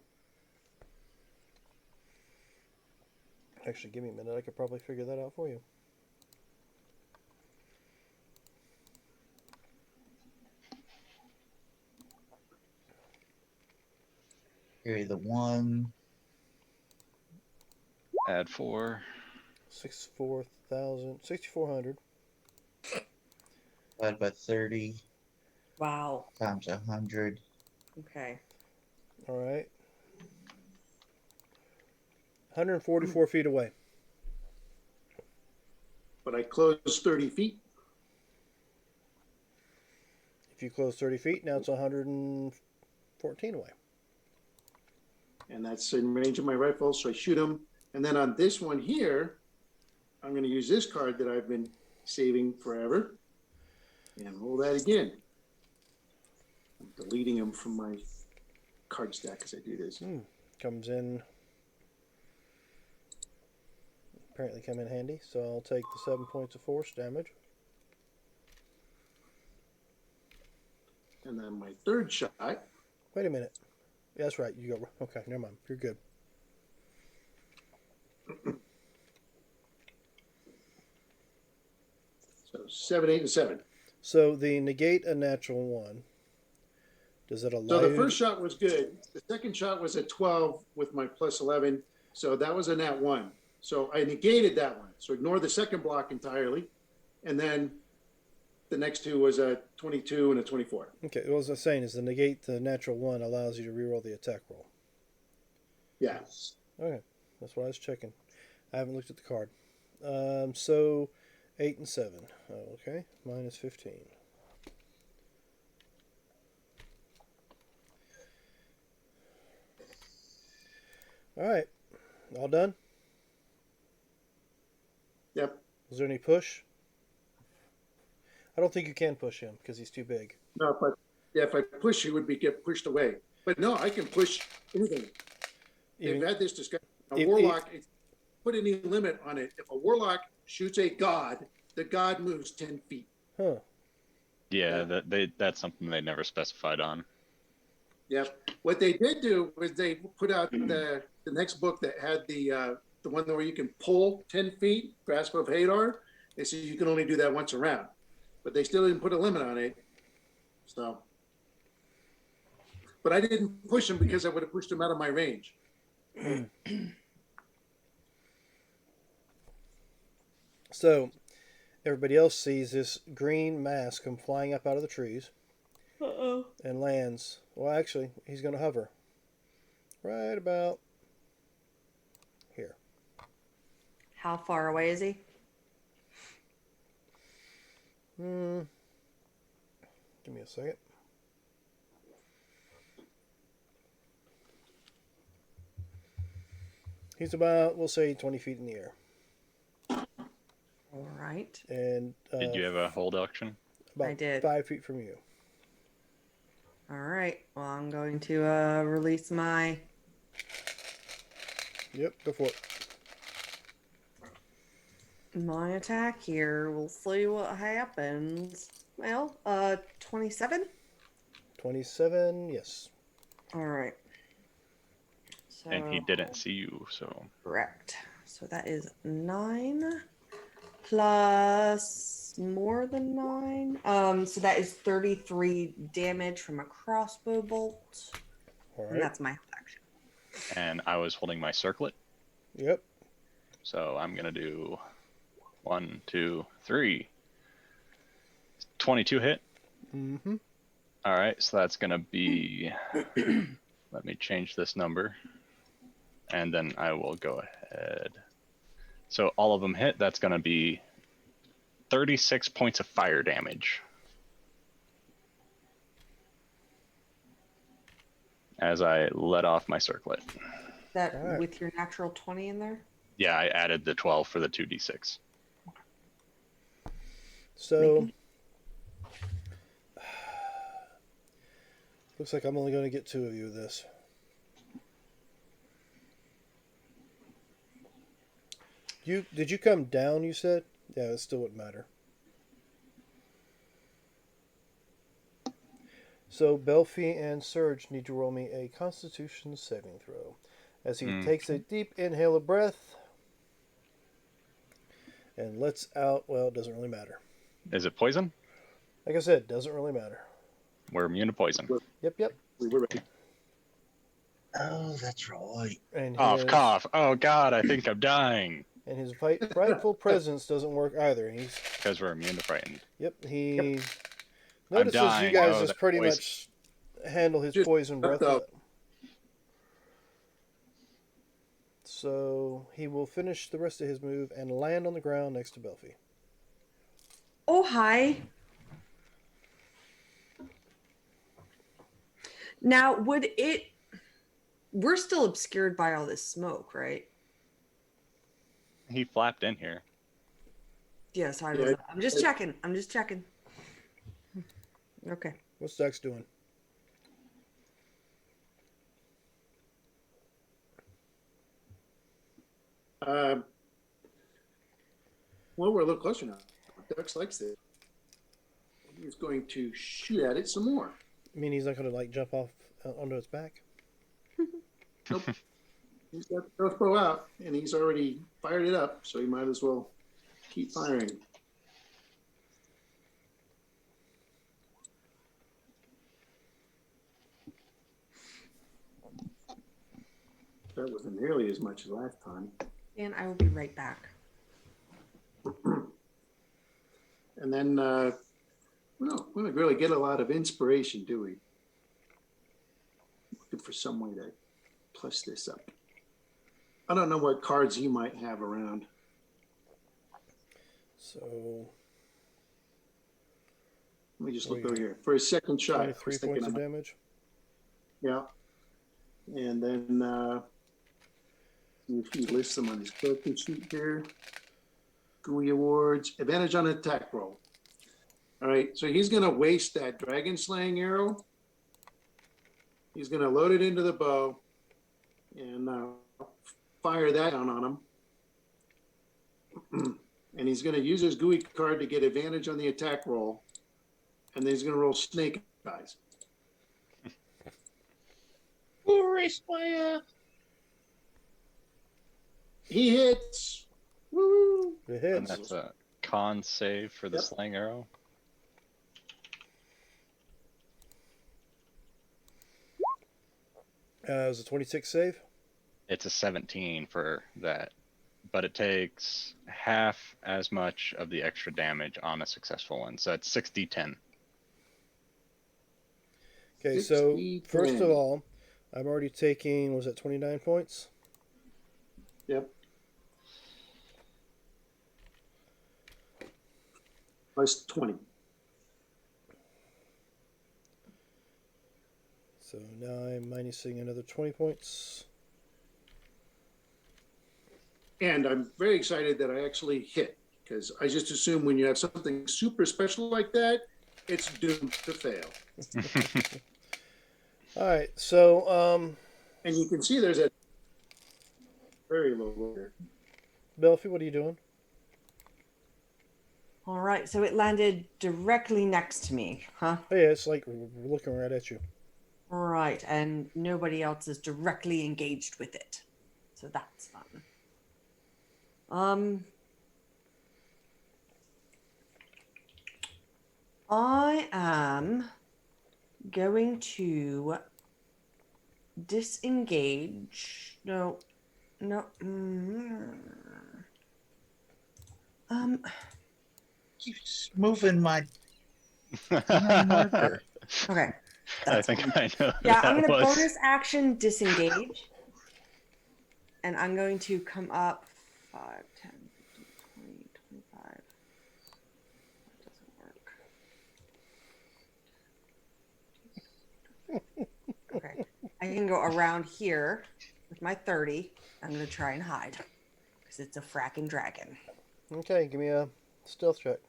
Actually, give me a minute. I could probably figure that out for you. Carry the 1. Add 4. 6,400. Divided by 30 Wow. times 100. Okay. All right. 144 feet away. But I close 30 feet. If you close 30 feet, now it's 114 away. And that's in range of my rifle, so I shoot him. And then on this one here, I'm going to use this card that I've been saving forever. And roll that again. I'm deleting them from my card stack as I do this. Comes in. Apparently come in handy, so I'll take the 7 points of force damage. And then my third shot. Wait a minute. Yeah, that's right. You go. Okay, never mind. You're good. So 7, 8, and 7. So the negate a natural one. Does it allow? So the you first shot was good. The second shot was a 12 with my plus 11. So that was a nat 1. So I negated that one. So ignore the second block entirely. And then the next two was a 22 and a 24. Okay, what was I saying is the negate the natural one allows you to reroll the attack roll. Yeah. Okay, that's what I was checking. I haven't looked at the card. So 8 and 7. Okay, minus 15. All right, all done. Yep. Is there any push? I don't think you can push him because he's too big. No, but yeah, if I push, he would get pushed away. But no, I can push anything. They've had this discussion. A warlock, put any limit on it. If a warlock shoots a god, the god moves 10 feet. Huh. Yeah, that's something they never specified on. Yep. What they did do was they put out the next book that had the one where you can pull 10 feet, Grasp of Hadar. They said you can only do that once around. But they still didn't put a limit on it. So, but I didn't push him because I would have pushed him out of my range. So, everybody else sees this green mass come flying up out of the trees. And lands. Well, actually, he's going to hover. Right about here. How far away is he? Give me a second. He's about, we'll say, 20 feet in the air. All right. And Did you have a hold action? about I did. 5 feet from you. All right. Well, I'm going to release my. Yep, go for it. My attack here. We'll see what happens. Well, 27. 27, yes. All right. So, And he didn't see you, so correct. So that is 9 plus more than 9. So that is 33 damage from a crossbow bolt. All And right. that's my action. and I was holding my circlet, Yep. so I'm gonna do 1, 2, 3. 22 hit. Mm-hmm. All right, so that's gonna be. Let me change this number, and then I will go ahead. So all of them hit. That's gonna be 36 points of fire damage. As I let off my circlet. That All right. with your natural 20 in there? Yeah, I added the 12 for the 2d6. So, looks like I'm only going to get 2 of you with this. Did you come down, you said? Yeah, it still wouldn't matter. So, Belfi and Surge need to roll me a Constitution saving throw. As he takes a deep inhale of breath and lets out, well, it doesn't really matter. Is it poison? Like I said, doesn't really matter. We're immune to poison. Yep. We were ready. Oh, that's right. And Cough, his, cough. Oh God, I think I'm dying. And his frightful presence doesn't work either. He's Because we're immune to frightened. he notices you dying. guys Oh, just that pretty poison. much handle his Just poison breath. up. So he will finish the rest of his move and land on the ground next to Belfi. Oh, hi. Now, would it... We're still obscured by all this smoke, right? He flapped in here. Yeah, sorry. Yeah. I'm just checking. Okay. What's Dex doing? Uh, well, we're a little closer now. Dux likes it. He's going to shoot at it some more. I mean, he's not going to like jump off onto its back. Nope. He's got the crossbow out, and he's already fired it up, so he might as well keep firing. That wasn't nearly as much as last time. And I will be right back. And then, we don't really get a lot of inspiration, do we? Looking for some way to plus this up. I don't know what cards you might have around. So Let me just look over here. For his second shot, I was 23 thinking points of of- damage. Yeah. And then if he lists them on his character sheet here. GUI awards, advantage on attack roll. All right, so he's gonna waste that dragon slaying arrow. He's gonna load it into the bow and fire that on him. And he's gonna use his GUI card to get advantage on the attack roll. And then he's gonna roll snake eyes. Who erased my He hits. Woo! It And hits. that's a con save for the Yep. slang arrow. It was a 26 save. It's a 17 for that, but it takes half as much of the extra damage on a successful one. So it's 60-10. Okay, so 60, first 10. of all, I'm already taking, was it 29 points? Yep. Plus 20. So now I'm minusing another 20 points. And I'm very excited that I actually hit, because I just assume when you have something super special like that, it's doomed to fail. All right, so And you can see there's a very low roller. Belfie, what are you doing? All right, so it landed directly next to me, huh? Oh yeah, it's like we're looking right at you. Right, and nobody else is directly engaged with it. So that's fun. I am going to disengage. No. keeps moving my marker? Okay. I think I know who Yeah, that I'm going to was. bonus action disengage. And I'm going to come up 5, 10, 15, 20, 25. That doesn't work. Okay. I can go around here with my 30. I'm going to try and hide because it's a fracking dragon. Okay, give me a stealth check.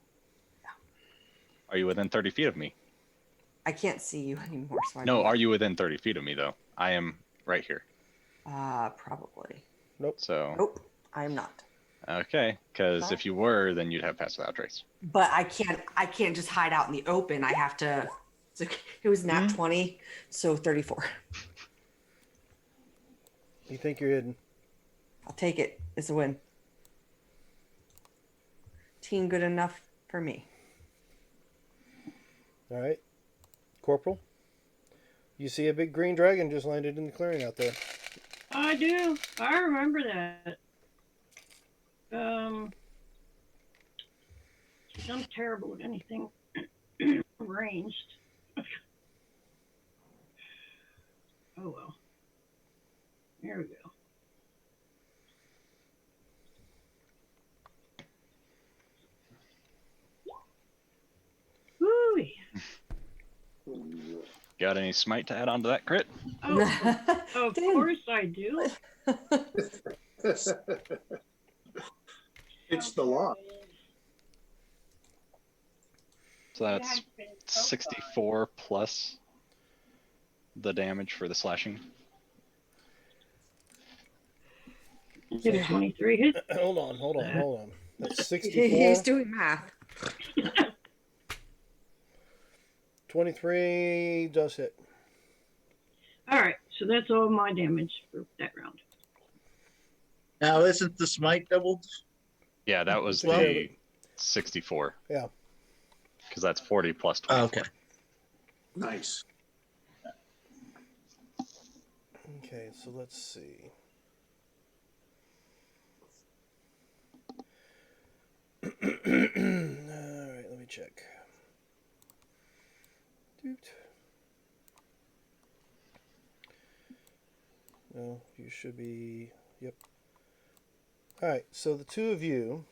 Are you within 30 feet of me? I can't see you anymore. So I No, don't- are you within 30 feet of me, though? I am right here. Probably. So, Nope, I am not. okay. Because Huh? if you were, then you'd have passed without trace. But I can't just hide out in the open. I have to. So it was nat 20, so 34. You think you're hidden? I'll take it. It's a win. Team good enough for me. All right, Corporal. You see a big green dragon just landed in the clearing out there. I do. I remember that. I'm terrible at anything ranged. Oh well. There we go. Woo-wee. Got any smite to add on to that crit? Oh, of Dan. course I do. It's the law. So that's 64 plus the damage for the slashing. Did a 23 hit? Hold on. That's He's 64. doing math. 23 does hit. All right, so that's all my damage for that round. Now, isn't the smite doubled? Yeah, that was Took care of the it. 64. Yeah. Because that's 40 plus 24. Okay. Nice. Okay, so let's see. Alright, let me check. Doot. No, you should be. Yep. Alright, so the two of you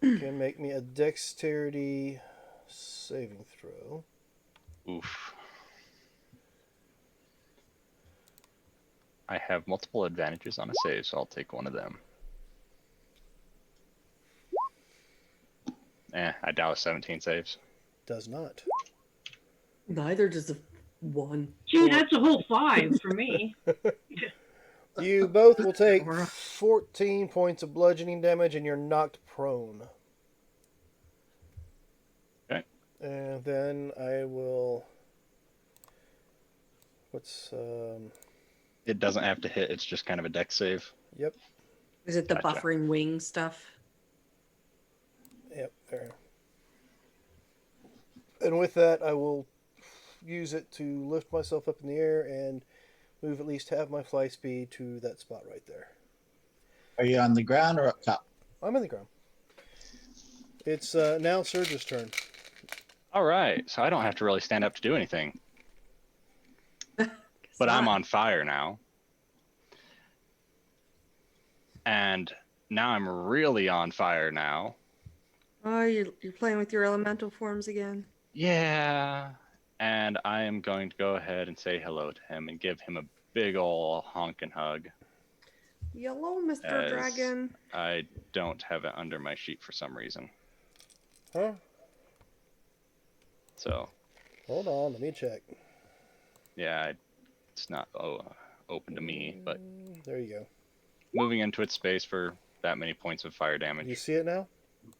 can make me a dexterity saving throw. Oof. I have multiple advantages on a save, so I'll take one of them. I douse 17 saves. Does not. Neither does a 1. Gee, that's a whole 5 for me. You both will take Aura. 14 points of bludgeoning damage and you're knocked prone. Okay. And then I will. It doesn't have to hit, it's just kind of a dex save. Yep, Is it the Gotcha. buffering wing stuff? there. And with that, I will use it to lift myself up in the air and move at least half my fly speed to that spot right there. Are you on the ground or up top? I'm in the ground. It's now Surge's turn. All right, so I don't have to really stand up to do anything. But I'm on fire now. And now I'm really on fire now. Oh, you're playing with your elemental forms again? Yeah. And I am going to go ahead and say hello to him and give him a big ol' honkin' hug. Hello, Mr. As Dragon. I don't have it under my sheet for some reason. Huh? So, Hold on, let me check. yeah, it's not open to me, but There you go. moving into its space for that many points of fire You damage. see it now?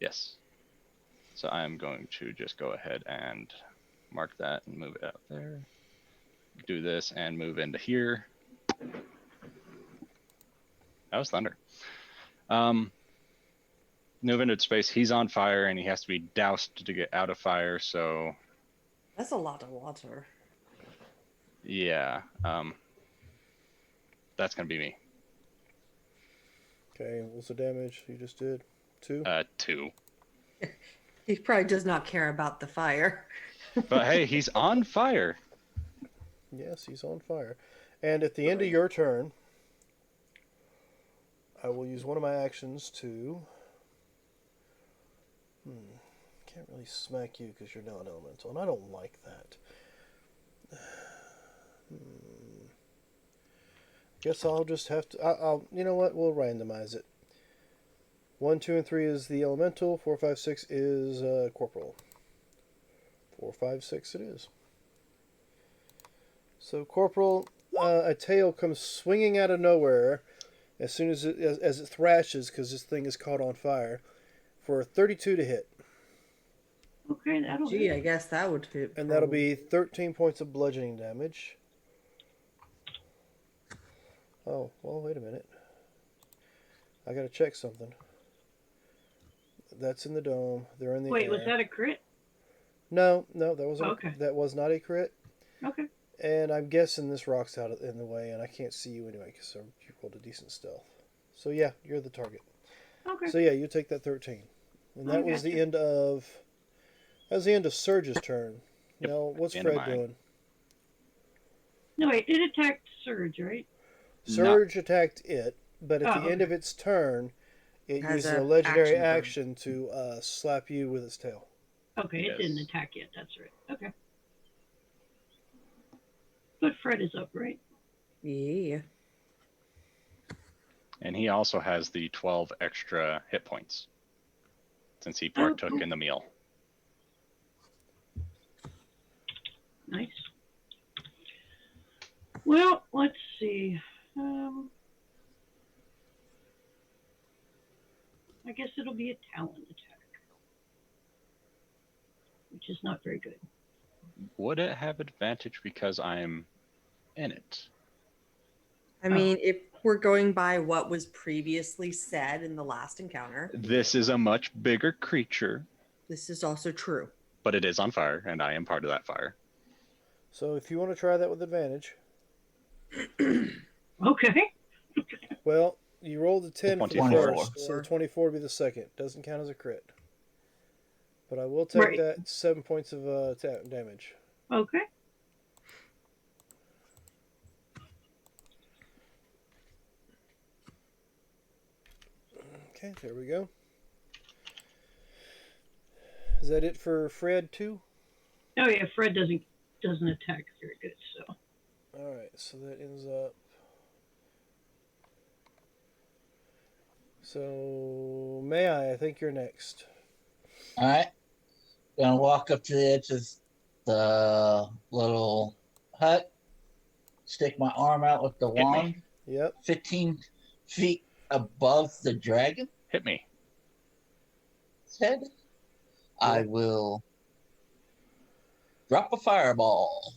Yes. So I'm going to just go ahead and mark that and move it out there. Do this and move into here. That was thunder. Move into its space. He's on fire and he has to be doused to get out of fire. So That's a lot of water. yeah, that's gonna be me. Okay, what's the damage you just did? 2? 2. He probably does not care about the fire. But hey, he's on fire. Yes, he's on fire. And at the end of your turn, I will use one of my actions to... Can't really smack you because you're not an elemental, and I don't like that. Guess I'll just have to... I'll you know what? We'll randomize it. 1, 2, and 3 is the elemental. 4, 5, 6 is corporal. 4, 5, 6 it is. So corporal, a tail comes swinging out of nowhere as soon as it thrashes because this thing is caught on fire for 32 to hit. Okay, that'll Gee, hit. I guess that would fit. And that'll be 13 points of bludgeoning damage. Oh, well, wait a minute. I gotta check something. That's in the dome. They're in the Wait, air. was that a crit? No, that wasn't. Okay. That was not a crit. Okay. And I'm guessing this rock's out in the way, and I can't see you anyway because you rolled a decent stealth. So yeah, you're the target. Okay. So yeah, you take that 13, and that was the end of. That was the end of Surge's turn. Yep, Now, what's end of Fred mine. doing? No, wait, it attacked Surge, right? Surge attacked it, but at Oh, the end okay. of its turn, it Has uses a a legendary action action to slap you with its tail. Okay, it Yes. didn't attack yet. That's right. Okay. But Fred is up, right? Yeah. And he also has the 12 extra hit points since he partook in the meal. Nice. Well, let's see. I guess it'll be a talon attack, which is not very good. Would it have advantage because I'm in it? I mean, if we're going by what was previously said in the last encounter, This is a much bigger creature, this is also true. but it is on fire, and I am part of that fire. So if you want to try that with advantage, Okay. well, you rolled a 10 for the 24. first, so the 24 would be the second. Doesn't count as a crit. But I will take Right. that 7 points of damage. Okay. Okay, there we go. Is that it for Fred too? Oh yeah, Fred doesn't attack very good, so. All right, so that ends up. So May I think you're next. All right. Gonna walk up to the edge of the little hut, stick my arm out with the me. wand, Yep. 15 feet above the dragon's Hit me. head. I will drop a fireball.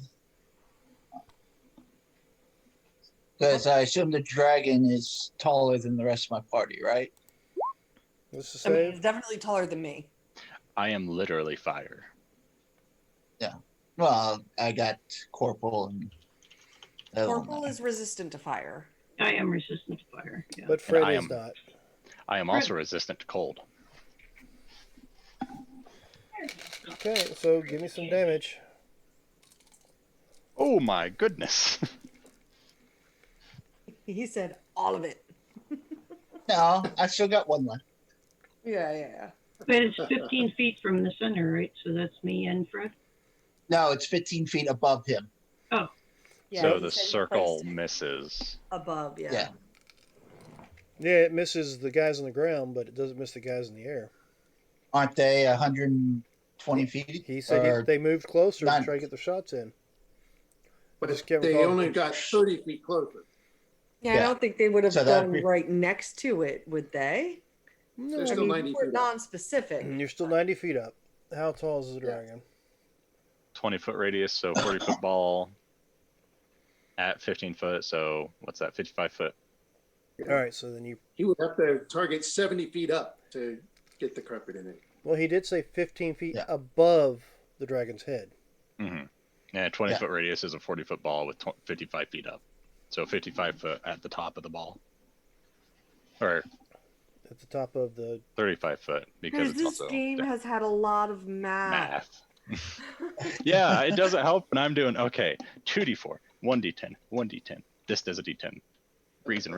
Because I assume the dragon is taller than the rest of my party, right? What's the I mean, save? it's definitely taller than me. I am literally fire. Well, I got Corporal and Corporal is resistant to fire. I am resistant to fire. Yeah. But Fred I is am- not. I am also resistant to cold. Okay, so give me some damage. Oh my goodness. He said all of it. No, I still got one left. Yeah. But it's 15 feet from the center, right? So that's me and Fred. No, it's 15 feet above him. Yeah, So he the said he circle placed it misses. above. Yeah. Yeah. Yeah, it misses the guys on the ground, but it doesn't miss the guys in the air. Aren't they 120 feet? He said Or- they moved closer not- to try to get their shots in. But Just if can't they recall. only got 30 feet closer. Yeah, I Yeah. don't think they would have So that'd gone be- right next to it, would they? No, They're I still mean, 90 we're feet up. non-specific. you're still 90 feet up. How tall is the dragon? 20-foot radius, so 40-foot ball at 15 foot. So what's that? 55 foot. All right, so then you. He would have to target 70 feet up to get the carpet in it. Well, he did say 15 feet Yeah. above the dragon's head. Mm-hmm. And 20-foot radius is a 40-foot ball with 55 feet up. So 55 foot at the top of the ball. Or At the top of the. 35 foot because Because it's this also game has had a lot of math. Yeah, it doesn't help when I'm doing, okay, 2d4, 1d10, 1d10. This does a d10. Reason.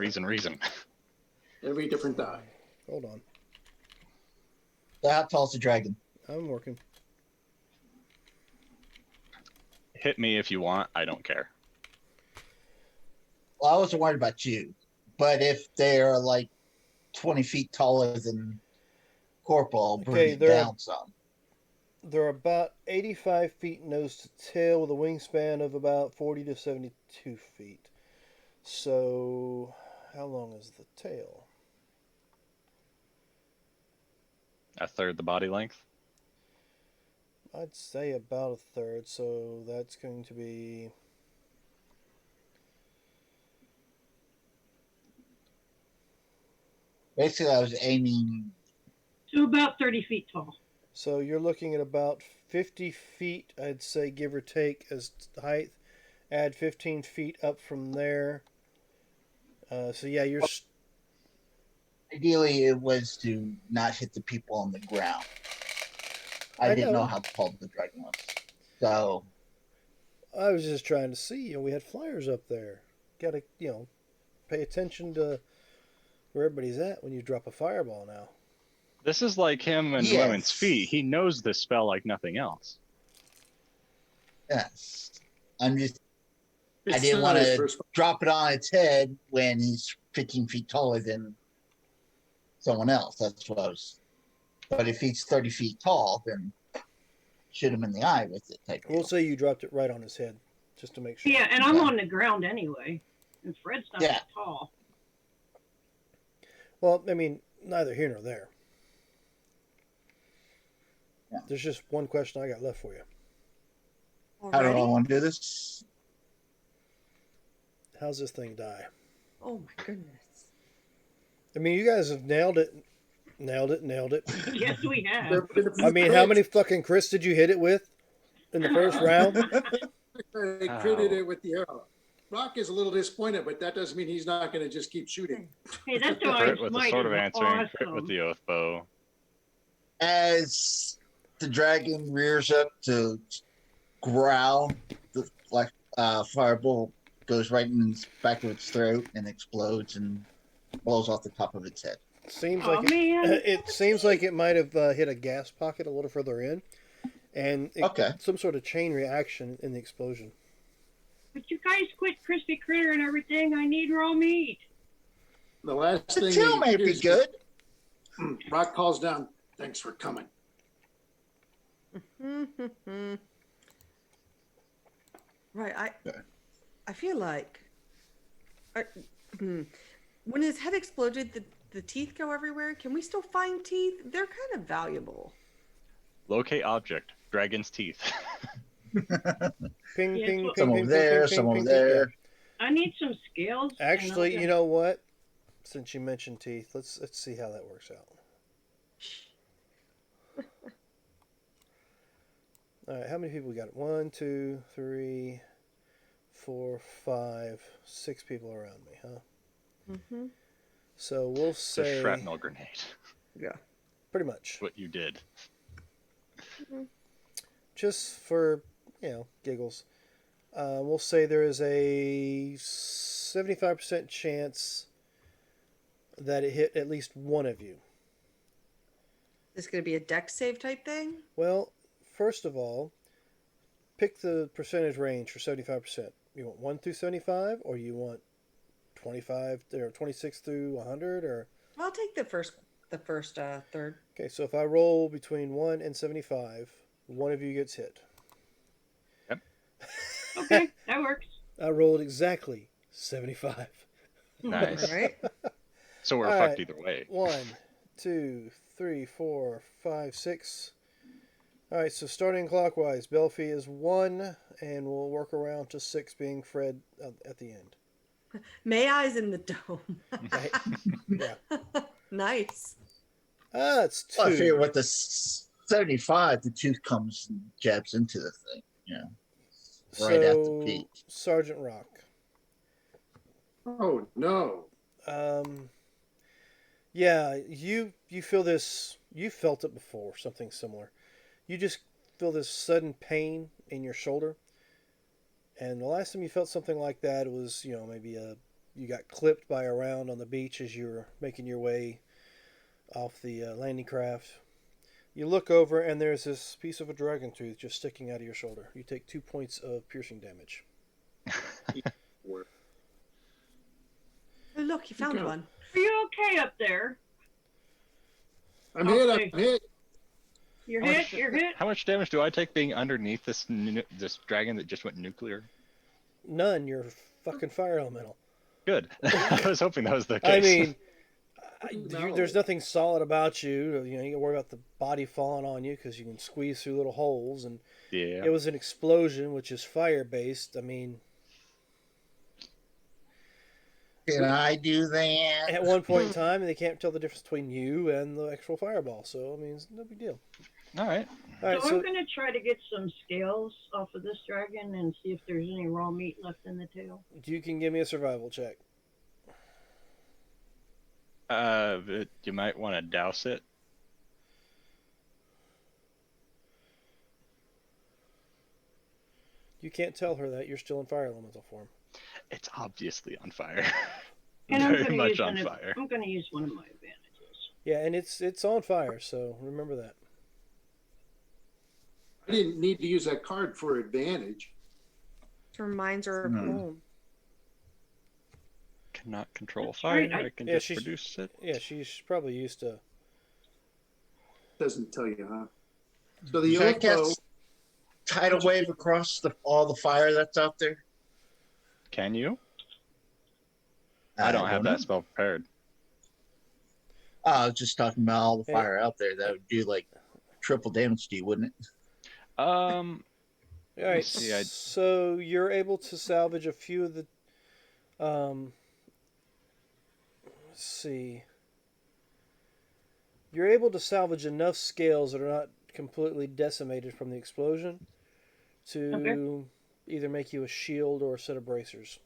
Every different die. Hold on. How tall's the dragon? I'm working. Hit me if you want. I don't care. Well, I wasn't worried about you. But if they're like 20 feet taller than Corporal, bring Okay, it they're- down some. They're about 85 feet nose to tail with a wingspan of about 40 to 72 feet. So, how long is the tail? A third the body length. I'd say about a third, so that's going to be. Basically, I was aiming. So about 30 feet tall. So you're looking at about 50 feet, I'd say, give or take, as height. Add 15 feet up from there. So yeah, you're. Ideally, it was to not hit the people on the ground. I didn't know how tall the dragon was. So, I was just trying to see. We had flyers up there. Got to, pay attention to where everybody's at when you drop a fireball now. This is like him and Yes. Women's Feet. He knows this spell like nothing else. yes. I'm just. I It's didn't not want his to first- drop it on its head when he's 15 feet taller than someone else. That's what I was. But if he's 30 feet tall, then shoot him in the eye with it. Type We'll deal. say you dropped it right on his head, just to make sure. Yeah, and I'm Okay. on the ground anyway. And Fred's not Yeah. that tall. Well, I mean, neither here nor there. there's just one question I got left for you. How do I Already? want to do this? How's this thing die? Oh my goodness. I mean, you guys have nailed it. Yes, we have. There have been a few I mean, how many crits. fucking crits did you hit it with in the first round? They critted it with the arrow. Rock is a little disappointed, but that doesn't mean he's not going to just keep shooting. Hey, that's why Crit with the Smite sword of is answering, crit with awesome. the oath bow. As the dragon rears up to growl, the fireball goes right in its back of its throat and explodes and blows off the top of its head. Seems Oh like man. it seems like it might have hit a gas pocket a little further in, and Okay. some sort of chain reaction in the explosion. But you guys quit crispy critter and everything. I need raw meat. The last The thing tail they may be do good. Rock calls down, "Thanks for coming." Right. Okay. I feel like when his head exploded, the teeth go everywhere. Can we still find teeth? They're kind of valuable. Locate object. Dragon's teeth. Ping, Yeah, ping, so- ping, Some ping, over ping, there, ping, some ping, over ping, there. I need some scales. yeah. Actually, and you know what? Since you mentioned teeth, let's see how that works out. All right, how many people we got? 1, 2, 3, 4, 5, 6 people around me, huh? Mm-hmm. So we'll It's a say shrapnel grenade. Yeah. pretty much, What you did. just for giggles. We'll say there is a 75% chance that it hit at least one of you. This going to be a deck save type thing? Well, first of all, pick the percentage range for 75%. You want 1 through 75, or you want 25 or 26 through 100, or I'll take the first third. okay. So if I roll between 1 and 75, one of you gets hit. Okay, that works. I rolled exactly 75. Nice. All right. So we're All fucked right. either way. 1, 2, 3, 4, 5, 6. All right, so starting clockwise, Belfie is 1, and we'll work around to 6 being Fred at the end. May I's in the dome. Right? Yeah. Nice. It's 2. Well, I figure with the 75, the tooth comes and jabs into the thing. Yeah. Right at the peak. Sergeant Rock. Oh no! Yeah, you feel this. You felt it before, something similar. You just feel this sudden pain in your shoulder, and the last time you felt something like that was, maybe you got clipped by a round on the beach as you were making your way off the landing craft. You look over, and there's this piece of a dragon tooth just sticking out of your shoulder. You take 2 points of piercing damage. Oh, look, you found Okay. one. Are you okay up there? I'm hit. Okay. I'm hit. You're How hit. much- You're hit. How much damage do I take being underneath this dragon that just went nuclear? None. You're fucking fire elemental. Good. I was hoping that was the case. I mean, No. there's nothing solid about you. You can worry about the body falling on you because you can squeeze through little holes. And yeah. it was an explosion, which is fire based. I mean, Can I do that? at one point in time, they can't tell the difference between you and the actual fireball. So I mean, it's no big deal. All right. All right, So so I'm gonna try to get some scales off of this dragon and see if there's any raw meat left in the tail. you can give me a survival check. But you might want to douse it. You can't tell her that you're still in fire elemental form. It's obviously on fire. And I'm Very gonna much use on fire. I'm gonna use one of my advantages. Yeah, and it's on fire. So remember that. I didn't need to use that card for advantage. Reminds her of home. Cannot control That's fire. right, I can Yeah, just she's- produce it. Yeah, she's probably used to. Doesn't tell you, huh? So the Should I oath bow. cast tidal wave across all the fire that's out there? Can you? I don't have that spell prepared. I was just talking about all the Hey. fire out there that would do like triple damage to you, wouldn't it? All right. see, I- So you're able to salvage a few of the. Let's see. You're able to salvage enough scales that are not completely decimated from the explosion to either make you a shield or a set of bracers.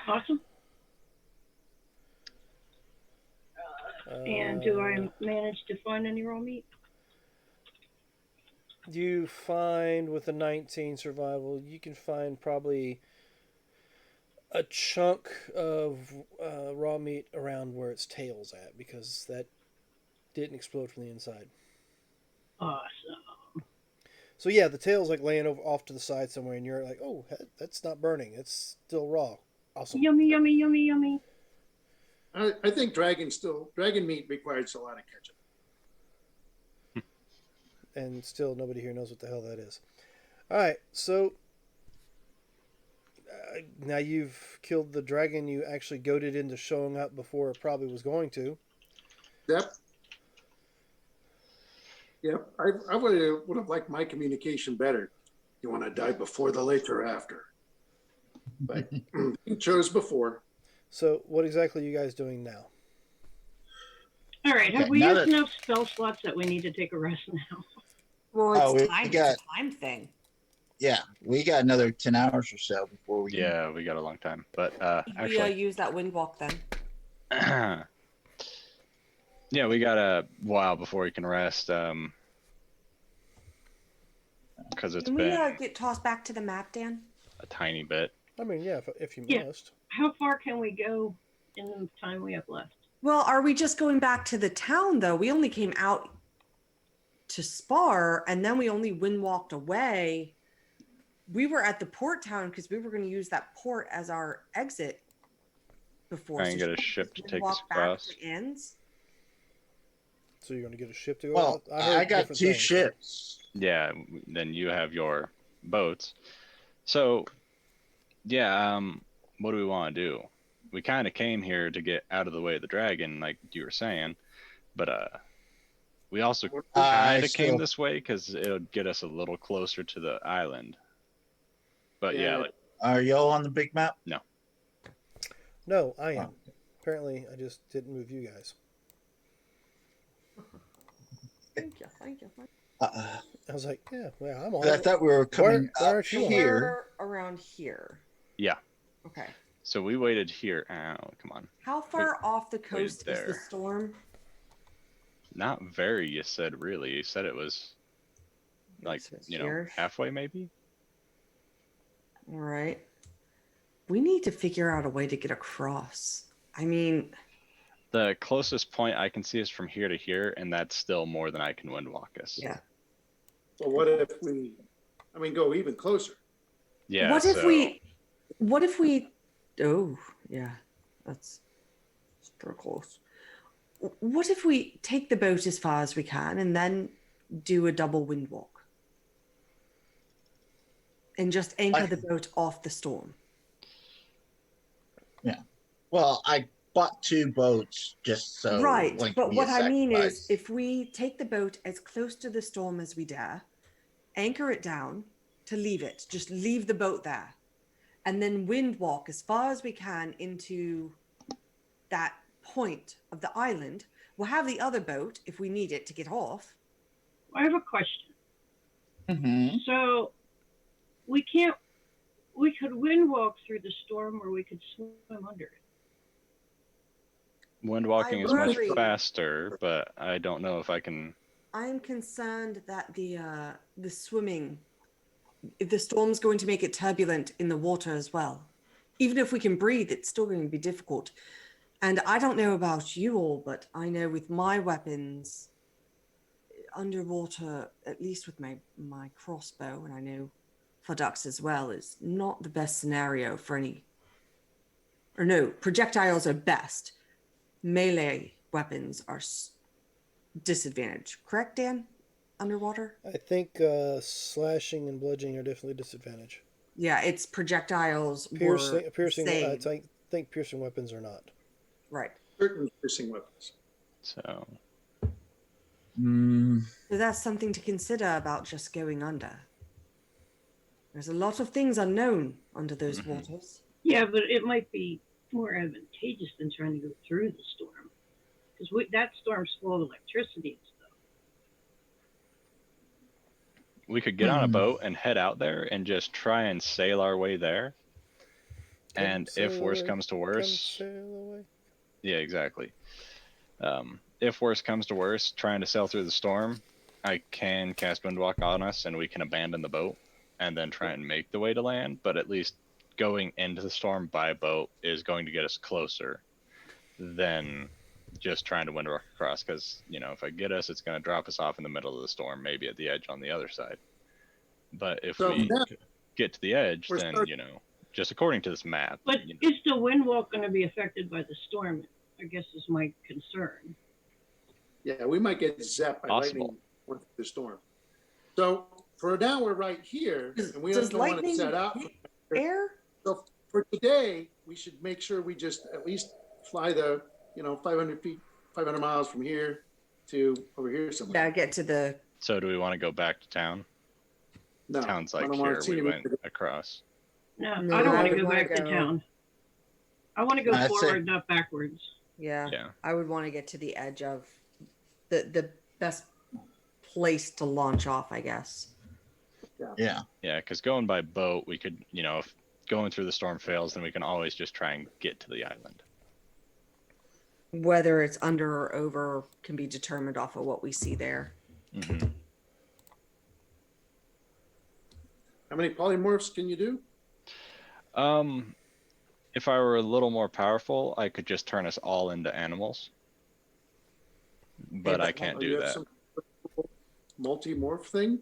Awesome. And do I manage to find any raw meat? You find with a 19 survival, you can find probably a chunk of raw meat around where its tail's at because that didn't explode from the inside. Awesome. So yeah, the tail's like laying over off to the side somewhere, and you're like, "Oh, that's not burning. It's still raw. Awesome." Yummy, yummy, yummy, yummy. I think dragon meat requires a lot of ketchup. And still, nobody here knows what the hell that is. All right, so now you've killed the dragon you actually goaded into showing up before it probably was going to. Yep. Yep. I would have liked my communication better. You want to die before the lake or after? But you chose before. So, what exactly are you guys doing now? All right. Have Okay, we now used that- enough spell slots that we need to take a rest now? Well, Oh, it's we time. got- It's a time thing. Yeah, we got another 10 hours or so before we. Yeah, we got a long time. But We actually, use that wind walk then. yeah, we got a while before we can rest. Because it's Can we been get tossed back to the map, Dan? a tiny bit. I mean, yeah, if you Yeah. must. How far can we go in the time we have left? Well, are we just going back to the town though? We only came out to spar and then we only wind walked away. We were at the port town because we were going to use that port as our exit before. Try and So get a should we ship to wind take us walk back across. to inns? So you're going to get a ship to go Well, out? heard I got different 2 things. ships. Yeah, then you have your boats. So, yeah, what do we want to do? We kind of came here to get out of the way of the dragon, like you were saying, but we also kind of came still- this way because it would get us a little closer to the island. But yeah, Yeah. like, Are y'all on the big map? No, I am. Oh. Apparently, I just didn't move you guys. Thank you. Thank you. Uh, I was like, yeah, well, I'm on I it. thought we were coming where up aren't you on? here. We're around here. yeah. Okay. So we waited here. Oh, come on. How far off the coast is the there. storm? Not very, you said, really. You said it was like, So it's you know, here. halfway maybe? All right. We need to figure out a way to get across. I mean, The closest point I can see is from here to here, and that's still more than I can wind walk us. yeah. Well, what if we, go even closer? Yeah. What if so- we oh yeah, that's pretty close. What if we take the boat as far as we can and then do a double wind walk? And just anchor the boat off the storm. Well, I bought 2 boats just so. Right, one but can be what a I mean is sacrifice. if we take the boat as close to the storm as we dare, anchor it down to leave it, just leave the boat there, and then wind walk as far as we can into that point of the island. We'll have the other boat if we need it to get off. I have a question. Mhm. So we could wind walk through the storm or we could swim under it. Wind walking is much worry- faster, but I don't know if I can. I'm concerned that the swimming, if the storm's going to make it turbulent in the water as well. Even if we can breathe, it's still going to be difficult. And I don't know about you all, but I know with my weapons, underwater, at least with my crossbow, and I know for ducks as well, is not the best scenario for any. Or no, projectiles are best. Melee weapons are disadvantage. Correct, Dan? Underwater? I think slashing and bludgeoning are definitely a disadvantage. Yeah, it's projectiles Piercing. were I same. think piercing weapons are not. Right. Certain piercing weapons. So Mm, So that's something to consider about just going under. There's a lot of things unknown under those waters. Yeah, but it might be more advantageous than trying to go through the storm. Because that storm's full of electricity and stuff. We could get on a boat and head out there and just try and sail our way there. And if worse comes to worse, yeah, exactly. If worse comes to worse, trying to sail through the storm, I can cast Windwalk on us and we can abandon the boat and then try and make the way to land. But at least going into the storm by boat is going to get us closer than just trying to windwalk across. Because, you know, if I get us, it's going to drop us off in the middle of the storm, maybe at the edge on the other side. But if So we now get to the edge, we're then, start- you know, just according to this map. But you know, is the wind walk going to be affected by the storm? I guess is my concern. Yeah, we might get zapped by Possible. lightning with the storm. So for now, we're right here, and we Does don't want to lightning set out. hit air? So for today, we should make sure we just at least fly the 500 feet, 500 miles from here to over here somewhere. Yeah, get to the. So do we want to go back to town? No, Town's I like don't wanna here, see we any- went across. No, No, I don't I want to would go wanna back to go- town. I want to go I'd say- forward, not backwards. Yeah, Yeah. I would want to get to the edge of the best place to launch off, I guess. Yeah. Yeah, because going by boat, we could, you know, if going through the storm fails, then we can always just try and get to the island. Whether it's under or over can be determined off of what we see there. Mm-hmm. How many polymorphs can you do? If I were a little more powerful, I could just turn us all into animals. But I can't Oh, you do have that. some multi-morph thing?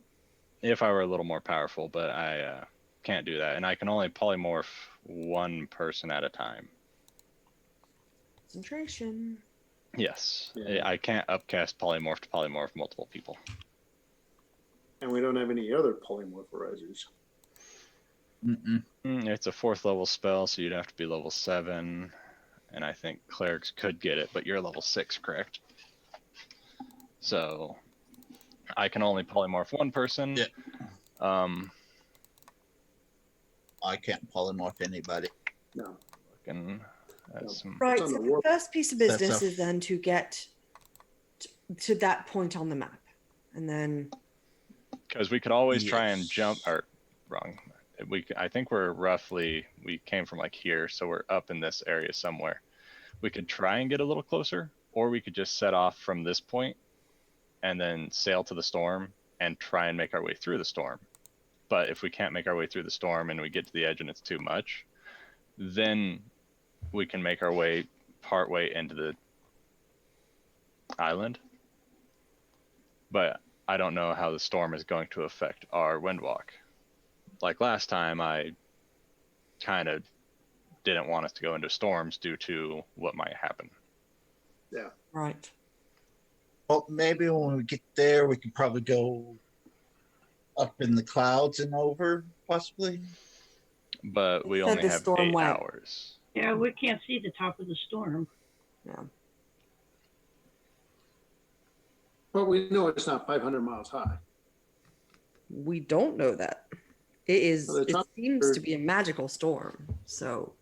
If I were a little more powerful, but I can't do that. And I can only polymorph one person at a time. Concentration. Yes. Yeah. I can't upcast polymorph to polymorph multiple people. And we don't have any other polymorphorizers. It's a 4th level spell, so you'd have to be level 7. And I think clerics could get it, but you're level 6, correct? So I can only polymorph one person. Yeah. I can't polymorph anybody. No. Looking at some. Right. on So the the warp. first piece of That's business a- is then to get to that point on the map, and then Because we could always try and Yes. jump, or wrong. I think we came from like here, so we're up in this area somewhere. We could try and get a little closer, or we could just set off from this point and then sail to the storm and try and make our way through the storm. But if we can't make our way through the storm and we get to the edge and it's too much, then we can make our way partway into the island. But I don't know how the storm is going to affect our windwalk. Like last time, I kind of didn't want us to go into storms due to what might happen. Yeah. right. Well, maybe when we get there, we can probably go up in the clouds and over, possibly. But we Said only the have storm 8 went. hours. Yeah, we can't see the top of the storm. Yeah. But we know it's not 500 miles high. We don't know that. It is. Well, the It top- seems to be a magical storm. So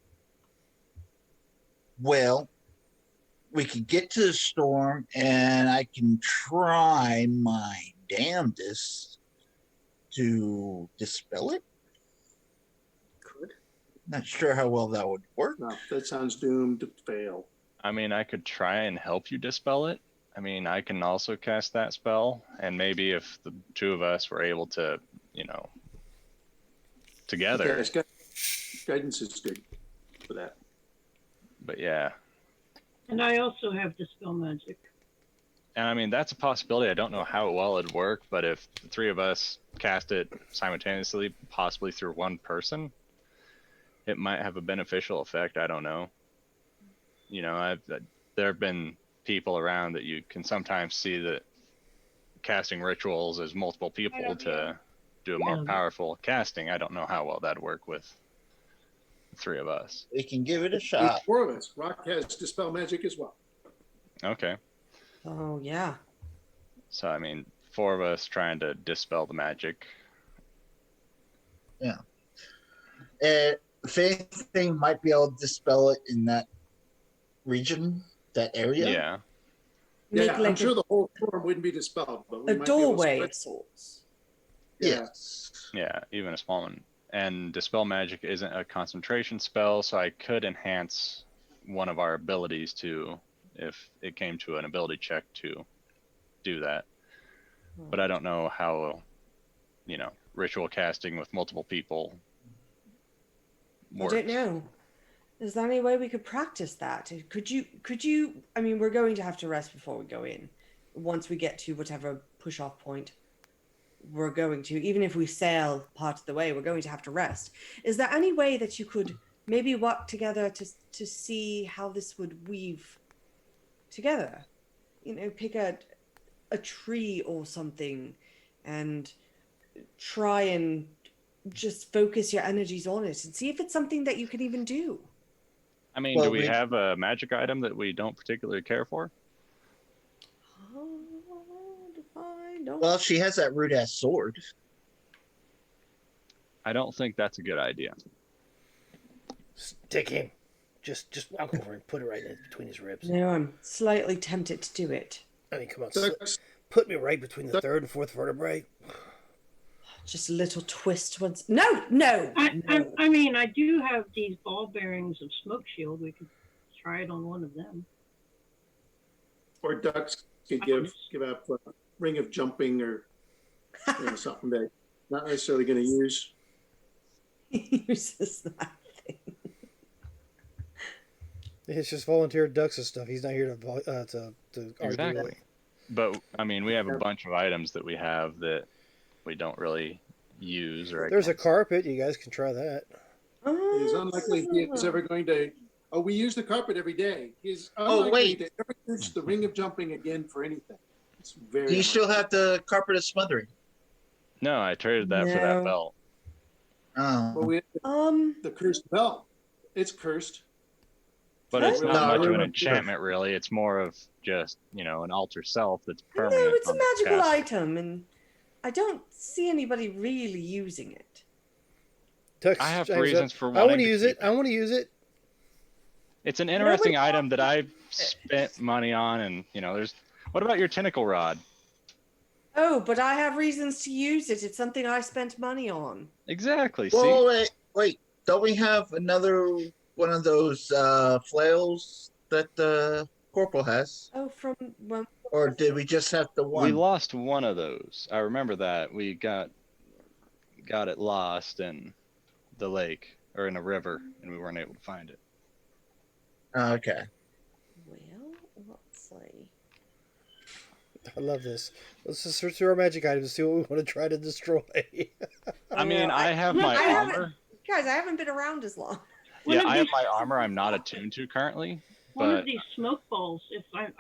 Well, we could get to the storm, and I can try my damnedest to dispel it. Could. Not sure how well that would work. No, that sounds doomed to fail. I mean, I could try and help you dispel it. I mean, I can also cast that spell, and maybe if the two of us were able to, you know, together. Okay, guidance is good for that. But yeah. And I also have dispel magic. And I mean, that's a possibility. I don't know how well it'd work, but if the three of us cast it simultaneously, possibly through one person, it might have a beneficial effect. I don't know. You know, there have been people around that you can sometimes see that casting rituals as multiple people to do a more powerful casting. I don't know how well that'd work with the three of us. We can give it a There's shot. 4 of us. Rock has dispel magic as well. Okay. oh yeah. So, I mean, 4 of us trying to dispel the magic. If anything, might be able to dispel it in that region, that area. Yeah. Make Yeah, I'm like sure the whole storm wouldn't be dispelled, but we a might be able to doorway spread. of sorts. Yeah. Yes. Yeah, even a small one. And Dispel Magic isn't a concentration spell, so I could enhance one of our abilities to, if it came to an ability check to do that. But I don't know how, ritual casting with multiple people works. I don't know. Is there any way we could practice that? Could you, I mean, we're going to have to rest before we go in. Once we get to whatever push-off point we're going to, even if we sail part of the way, we're going to have to rest. Is there any way that you could maybe work together to see how this would weave together? Pick a tree or something and try and just focus your energies on it and see if it's something that you can even do. I mean, Well, do we have a magic item that we don't particularly care for? I don't. Well, she has that rude ass sword. I don't think that's a good idea. Stick him. Just walk over and put it right in between his ribs. No, I'm slightly tempted to do it. I mean, come on. Dux, Put me right between the third and fourth vertebrae. Just a little twist once. No, no. I mean, I do have these ball bearings of smoke shield. We could try it on one of them. or Dux could give up a ring of jumping or something that not necessarily going to use. He uses that thing. It's just volunteer Ducks' stuff. He's not here to argue Exactly. with. But I mean, we have a bunch of items that we have that we don't really use. Or There's a carpet. You guys can try that. It is unlikely he is ever going to. Oh, we use the carpet every day. He's Oh, unlikely wait. to ever use the ring of jumping again for anything. It's very. Do you still unlikely. have the carpet of smothering? No, I traded that for that No. belt. Oh. Well, we have the cursed bell. It's cursed. But it's No, not I much of an remember. enchantment, really. It's more of just, an alter self that's No, permanent. it's a on the magical caster. item, and I don't see anybody really using it. Ducks I have chimes reasons up. for I wanting want to to use keep it. I want to use it. It's an interesting item that I've spent money on, and there's. What about your tentacle rod? Oh, but I have reasons to use it. It's something I spent money on. Exactly. Whoa, See, wait. Don't we have another one of those flails that the corporal has? Oh, from well, Or did we just have the we one? lost one of those. I remember that we got it lost in the lake or in a river, and we weren't able to find it. Okay. well, let's see. I love this. Let's just search through our magic items and see what we want to try to destroy. I mean, I have my I haven't- armor. Guys, I haven't been around as long. One Yeah, of I have these- my armor. I'm not attuned to currently. One But of these smoke balls, if I'm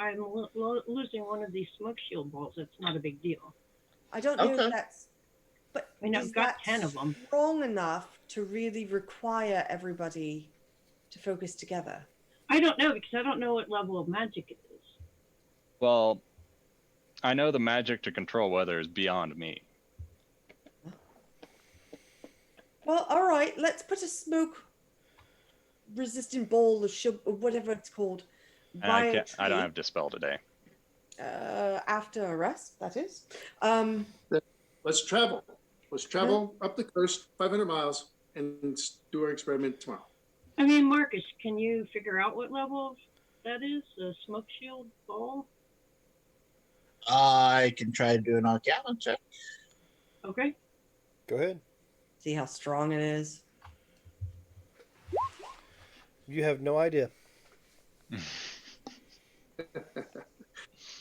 losing one of these smoke shield balls, that's not a big deal. I don't know Okay. if that's. But I mean, is I've got that 10 of them. strong enough to really require everybody to focus together? I don't know because I don't know what level of magic it is. well, I know the magic to control weather is beyond me. Well, all right. Let's put a smoke-resistant ball or whatever it's called. And I by a don't tree. have dispel today. After a rest, that is. Let's travel. Let's travel up the coast 500 miles and do our experiment tomorrow. I mean, Marcus, can you figure out what level that is? The smoke shield ball? I can try to do an Arcana check. Okay. Go ahead. See how strong it is. You have no idea.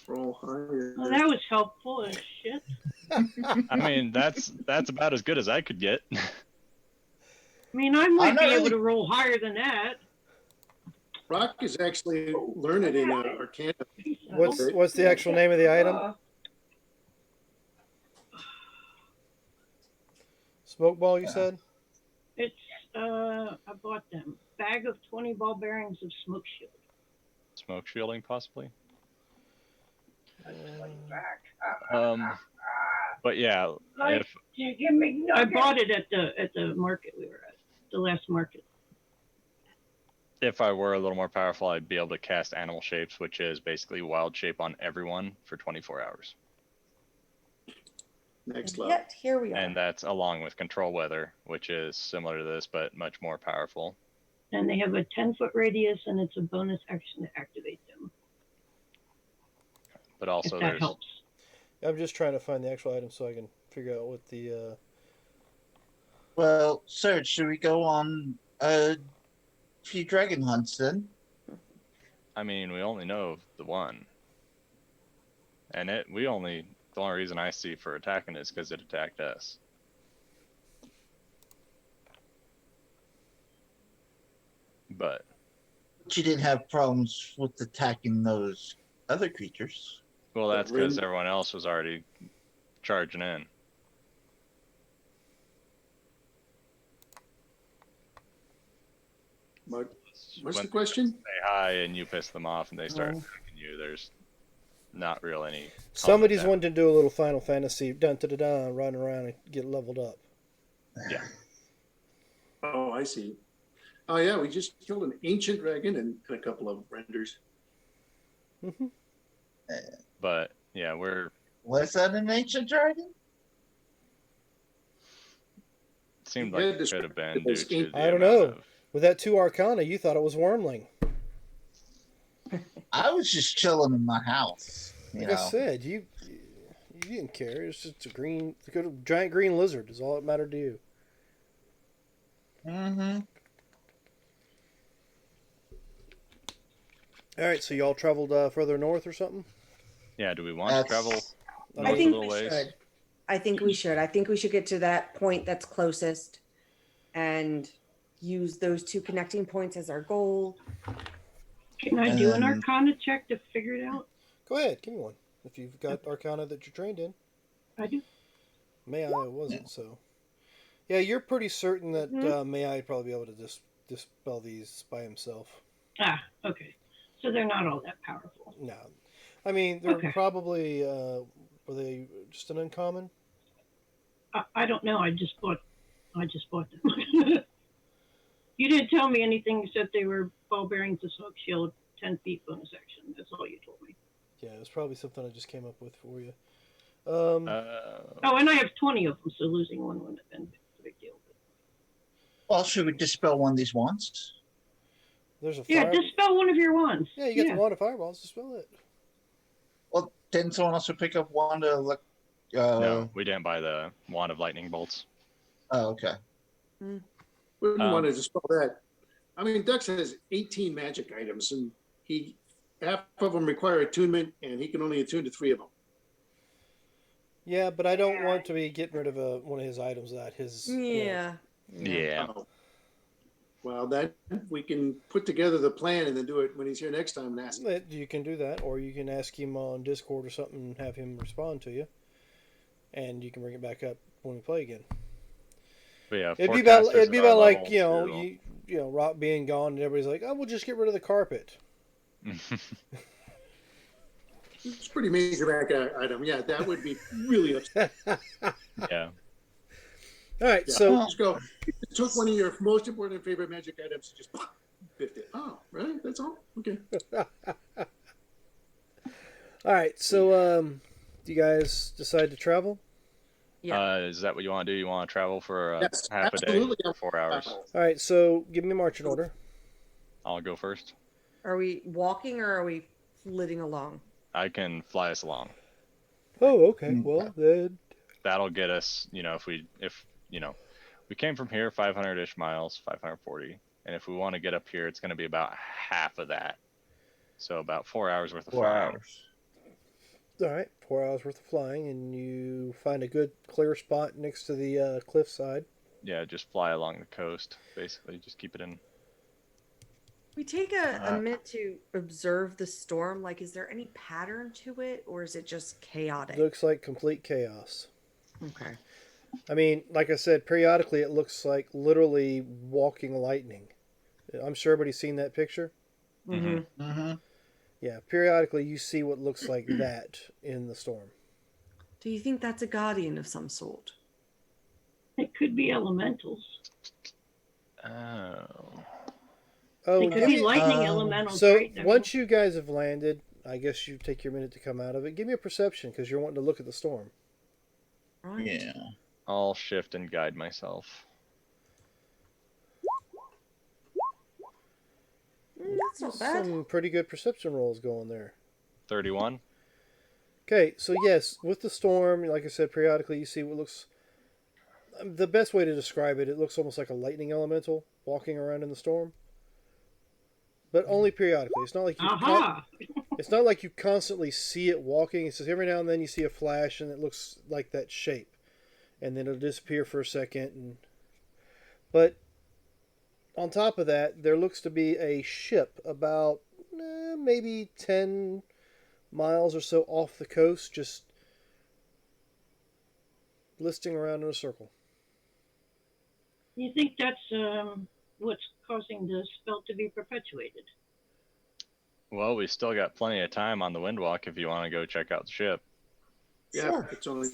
Roll higher. Well, that was helpful as shit. I mean, that's about as good as I could get. I mean, I might I'm be not able really- to roll higher than that. Rock is actually learned in Arcana. What's the actual name of the item? Smoke ball, you said? It's, I bought them. Bag of 20 ball bearings of smoke shield. Smoke shielding, possibly. Back. But yeah, Like, if you give me I nuggets. bought it at the market we were at, the last market. if I were a little more powerful, I'd be able to cast animal shapes, which is basically wild shape on everyone for 24 hours. Next And level. yet, here we are. And that's along with control weather, which is similar to this but much more powerful. And they have a 10-foot radius, and it's a bonus action to activate them. But If also that there's helps. I'm just trying to find the actual item so I can figure out what the. Well, Serge, should we go on a few dragon hunts then? I mean, we only know of the one. And the only reason I see for attacking is because it attacked us. But But you didn't have problems with attacking those other creatures. well, that's because Ring- everyone else was already charging in. What's When the they question? say hi and you piss them off and they start Oh. attacking you, there's not real any. Somebody's combat. wanting to do a little Final Fantasy dun da da da, run around and get leveled up. Yeah. Oh, I see. Oh yeah, we just killed an ancient dragon and a couple of renders. Mm-hmm. But yeah, Was that an ancient dragon? it seemed You like had it this- could have been it due was to the I don't amount know. of. With that 2 Arcana, you thought it was Wormling. I was just chilling in my house. Like I said, you didn't care. It's just a giant green lizard is all that mattered to you. Mm-hmm. All right, so y'all traveled further north or something? Yeah, do we want to travel I north a think little we ways? should. I think we should. I think we should get to that point that's closest and use those 2 connecting points as our goal. Can I do an Um, Arcana check to figure it out? Go ahead, give me one. If you've got Arcana that you're trained in. I do. May I wasn't, so. Yeah, you're pretty certain that Mhm. May I probably be able to dispel these by himself. Ah, okay. So they're not all that powerful. No. I mean, they're Okay. probably, were they just an uncommon? I don't know. I just bought them. You didn't tell me anything except they were ball bearings, a soak shield, 10 feet bonus action. That's all you told me. Yeah, it was probably something I just came up with for you. Oh, and I have 20 of them, so losing one wouldn't have been a big deal. Well, should we dispel one of these wands? There's a Yeah, fire. dispel one of your wands. Yeah, you got the wand of fireballs. Dispel it. Well, didn't someone also pick up one to look? no, we didn't buy the wand of lightning bolts. Oh, okay. Wouldn't Um, want to dispel that. I mean, Dux has 18 magic items, and half of them require attunement, and he can only attune to 3 of them. Yeah, but I don't want to be getting rid of one of his items that his. Yeah. Yeah. Oh. Well, that we can put together the plan and then do it when he's here next time and ask. You can do that, or you can ask him on Discord or something and have him respond to you, and you can bring it back up when we play again. But yeah, It'd be forecasters at our about like level you know Rock being gone and everybody's like, oh, we'll just get rid of the carpet. It's a pretty major back item. Yeah, that would be really upset. yeah. All right, Yeah. so Just go. Took one of your most important and favorite magic items, and just biffed it. Oh, really? That's all? Okay. all right, so do you guys decide to travel? Yeah. Is that what you want to do? You want to travel for Yes, half a day, absolutely. 4 hours? All right, so give me a marching order. I'll go first. Are we walking or are we flitting along? I can fly us along. Oh, okay. Well, then That'll get us, if we came from here 500-ish miles, 540, and if we want to get up here, it's going to be about half of that. So about 4 hours worth of 4 flying. hours. all right, 4 hours worth of flying, and you find a good clear spot next to the cliffside. Yeah, just fly along the coast, basically. Just keep it in. We take a minute to observe the storm. Like, is there any pattern to it, or is it just chaotic? Looks like complete chaos. Okay. I mean, like I said, periodically it looks like literally walking lightning. I'm sure everybody's seen that picture. Mm-hmm. Mm-hmm. Yeah, periodically you see what looks like that in the storm. Do you think that's a guardian of some sort? It could be elementals. Oh. Oh, It could give be me, lightning elementals so right there. once you guys have landed, I guess you take your minute to come out of it. Give me a perception because you're wanting to look at the storm. Right. Yeah. I'll shift and guide myself. That's not bad. Some pretty good perception rolls going there. 31. Okay, so yes, with the storm, like I said, periodically you see what looks. The best way to describe it, it looks almost like a lightning elemental walking around in the storm, but only periodically. It's not like you. Aha! It's not like you constantly see it walking. It's just every now and then you see a flash, and it looks like that shape, and then it'll disappear for a second. But on top of that, there looks to be a ship about maybe 10 miles or so off the coast, just listing around in a circle. You think that's what's causing the spell to be perpetuated? Well, we still got plenty of time on the windwalk if you want to go check out the ship. Yeah, Sure. it's only.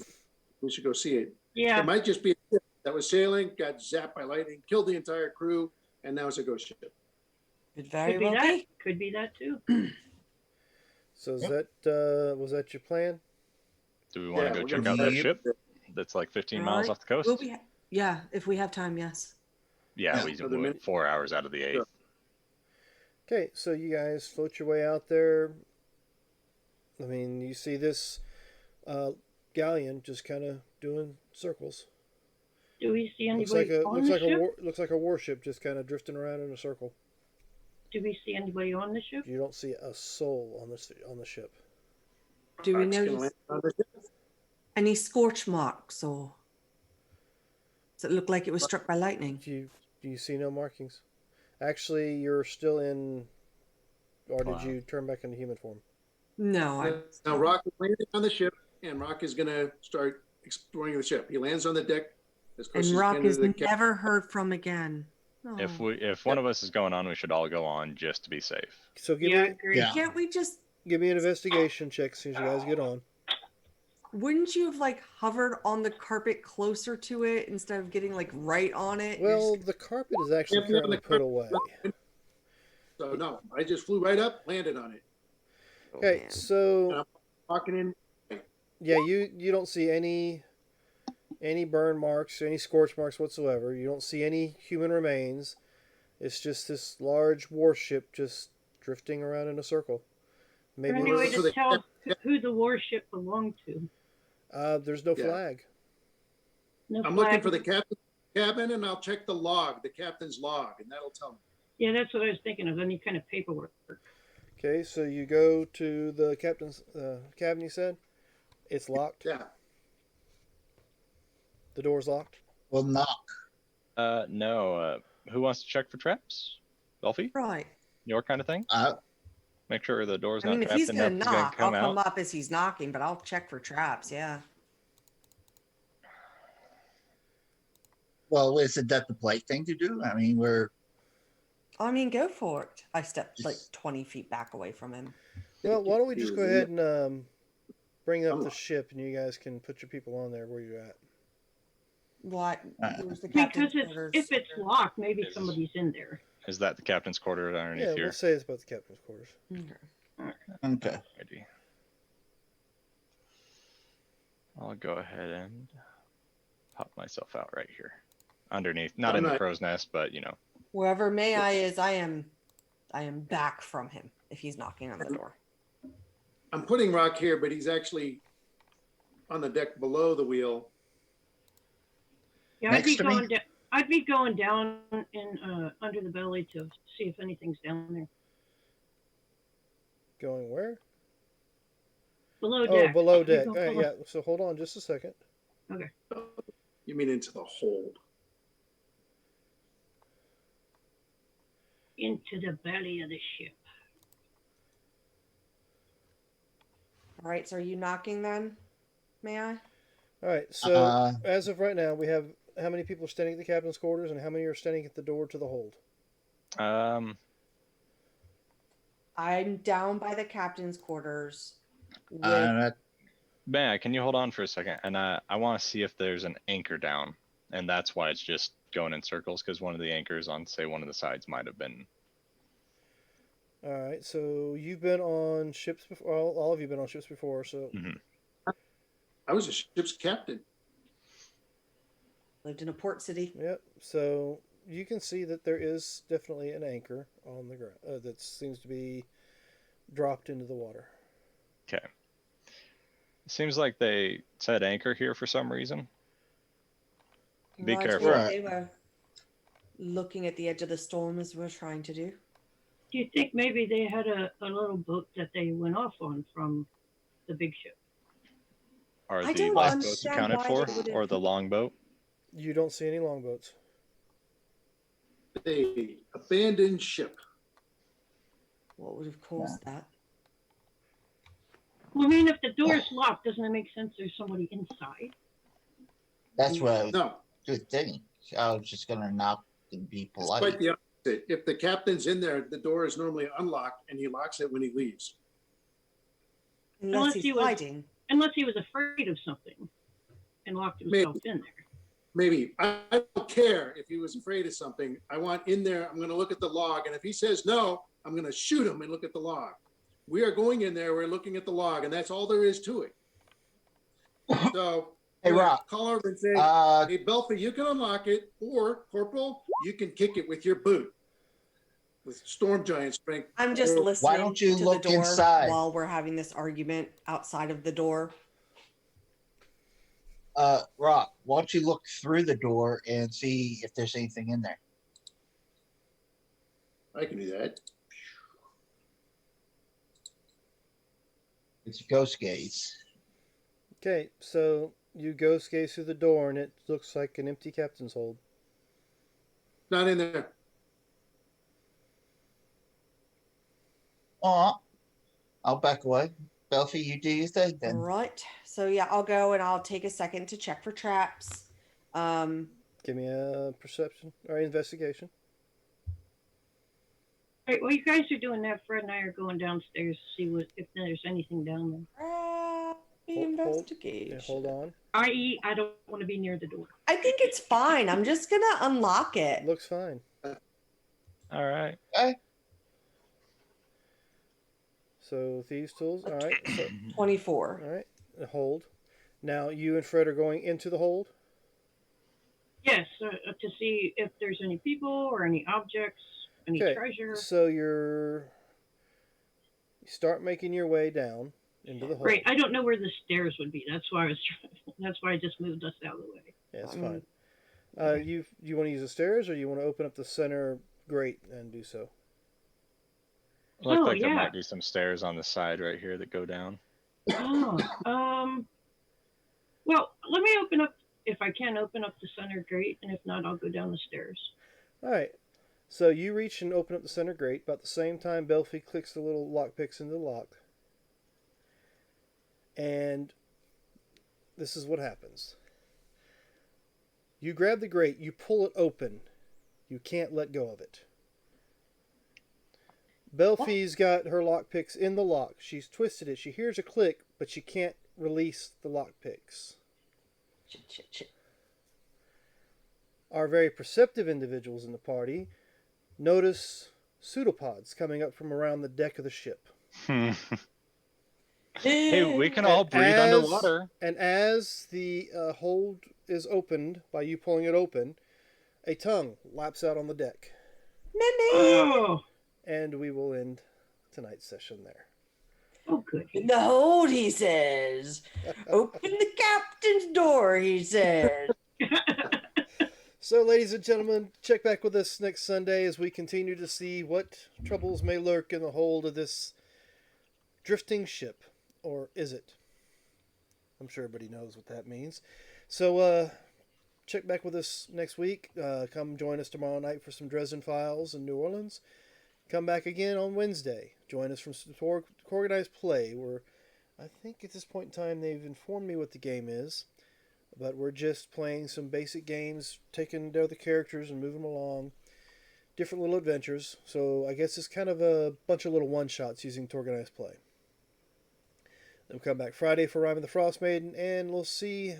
We should go see it. Yeah. It might just be a ship that was sailing, got zapped by lightning, killed the entire crew, and now it's a ghost ship. Could very Could be well that. be. Could be that too. So is Yep. that was that your plan? Do we want Yeah, to go we're check gonna out that Yep. ship that's like 15 miles Right. off the coast? Will we yeah, if we have time, yes. Yeah, Yeah, we another went minute. 4 hours out of the 8. Sure. Okay, so you guys float your way out there. I mean, you see this galleon just kind of doing circles. Do we see Looks anybody like a on looks the like ship? looks like a warship just kind of drifting around in a circle. Do we see anybody on the ship? You don't see a soul on the ship. Do we Rock's gonna notice land on the ship. any scorch marks or does it look like it was struck by lightning? Do you see no markings? Actually, you're still in, or did Wow. you turn back into human form? No, I Now Rock is landing on the ship, and Rock is gonna start exploring the ship. He lands on the deck as close and as he Rock can to is the captain. never heard from again. If one of us is going on, we should all go on just to be safe. So give Yeah, I me agree. Yeah. Can't we just give me an investigation check as soon as you guys get on. wouldn't you have like hovered on the carpet closer to it instead of getting like right on it? You're Well, just- the carpet is actually Can't be on currently the put carpet. away. So no, I just flew right up, landed on it. Oh, Okay, man. so Walking in. yeah, you don't see any burn marks, any scorch marks whatsoever. You don't see any human remains. It's just this large warship just drifting around in a circle. Is Maybe there any way it's, So to they- tell who the warship belonged to? there's no Yeah. flag. No I'm flag. looking for the captain's cabin, and I'll check the log, the captain's log, and that'll tell me. Yeah, that's what I was thinking of. Any kind of paperwork. Okay, so you go to the captain's cabin. You said it's locked. Yeah. The door's locked. We'll knock. No. Who wants to check for traps? Belfie? Right. Your kind of thing? Uh, Make sure the door's I not mean, if trapped he's and gonna nothing's gonna knock, I'll come come out. up as he's knocking, but I'll check for traps. Yeah. well, is it that the polite thing to do? I mean, I mean, go for it. I stepped like 20 feet back away from him. Well, why don't we just go ahead and bring up I'm the not- ship, and you guys can put your people on there where you're at. What? Uh, Where's the Because captain's quarters? if it's locked, maybe Is- somebody's in there. Is that the captain's quarters underneath Yeah, here? we'll say it's about the captain's quarters. Okay. okay. Alrighty. I'll go ahead and pop myself out right here. Underneath. Not I'm in the not- crow's nest, but you know. Wherever May is, I am back from him if he's knocking on the door. I'm putting Rock here, but he's actually on the deck below the wheel. Yeah, Next to me? I'd be going down in under the belly to see if anything's down there. Going where? Below Oh, deck. below You deck. go All right, below. yeah. So hold on just a second. You mean into the hold? Into the belly of the ship. All right. So are you knocking then? May I? All right. So as of right now, we have how many people are standing at the captain's quarters, and how many are standing at the door to the hold? I'm down by the captain's quarters with Uh, Man, can you hold on for a second? And I want to see if there's an anchor down, and that's why it's just going in circles, because one of the anchors on, say, one of the sides might have been. All right, so you've been on ships before. All of you have been on ships before, so I was a ship's captain. Lived in a port city. yep. So you can see that there is definitely an anchor on the ground that seems to be dropped into the water. Okay. It seems like they said anchor here for some reason. Be Largely, careful. Right. They were looking at the edge of the storm as we're trying to do. Do you think maybe they had a little boat that they went off on from the big ship? Are I the don't lifeboats understand accounted why for, they would've- or the longboat? You don't see any longboats. A abandoned ship. What would have caused that? Well, I mean, if the door's locked, doesn't it make sense there's somebody inside? That's what I was No, good thing. I was just gonna knock and be it's quite polite. the opposite. If the captain's in there, the door is normally unlocked and he locks it when he leaves. Unless Unless he's he was- hiding. Unless he was afraid of something and locked himself in there. Maybe. I don't care if he was afraid of something. I want in there, I'm going to look at the log. And if he says no, I'm going to shoot him and look at the log. We are going in there, we're looking at the log, and that's all there is to it. So, Hey, Rock. call over and say, Uh, hey, Belfie, you can unlock it, or Corporal, you can kick it with your boot with storm giant strength. I'm just Or- listening don't you to look the door inside? while we're having this argument outside of the door. Rock, why don't you look through the door and see if there's anything in there? I can do that. It's a ghost gaze. Okay, so you ghost gaze through the door, and it looks like an empty captain's hold. Not in there. I'll back away. Belfie, you do your thing then. Right. So yeah, I'll go and I'll take a second to check for traps. Give me a perception or investigation. All right, while you guys are doing that, Fred and I are going downstairs to see if there's anything down there. Investigation. Hold on. I.e., I don't want to be near the door. I think it's fine. I'm just gonna unlock it. Looks fine. All right. So thieves' tools. All right. So 24. all right. Hold. Now you and Fred are going into the hold. Yes, to see if there's any people or any objects, any Okay. treasure. So you start making your way down into the hold. Great. I don't know where the stairs would be. That's why I was. That's why I just moved us out of the way. Yeah, it's fine. You want to use the stairs, or you want to open up the center grate and do so? Looked Oh, like there yeah. might be some stairs on the side right here that go down. Oh, well, let me open up, if I can, open up the center grate, and if not, I'll go down the stairs. All right. So you reach and open up the center grate. About the same time, Belfie clicks the little lockpicks into the lock. And this is what happens. You grab the grate, you pull it open. You can't let go of it. Belfie's got her lockpicks in the lock. She's twisted it. She hears a click, but she can't release the lockpicks. Shit. Our very perceptive individuals in the party notice pseudopods coming up from around the deck of the ship. Hey, we can all breathe underwater. And as the hold is opened by you pulling it open, a tongue laps out on the deck. Oh, And we will end tonight's session there. oh, good. In the hold, he says. Open the captain's door, he says. So, ladies and gentlemen, check back with us next Sunday as we continue to see what troubles may lurk in the hold of this drifting ship. Or is it? I'm sure everybody knows what that means. So, check back with us next week. Come join us tomorrow night for some Dresden Files in New Orleans. Come back again on Wednesday. Join us from Organized Play, where I think at this point in time they've informed me what the game is. But we're just playing some basic games, taking down the characters and moving them along. Different little adventures. So I guess it's kind of a bunch of little one-shots using Organized Play. We'll come back Friday for Rhyme of the Frost Maiden, and we'll see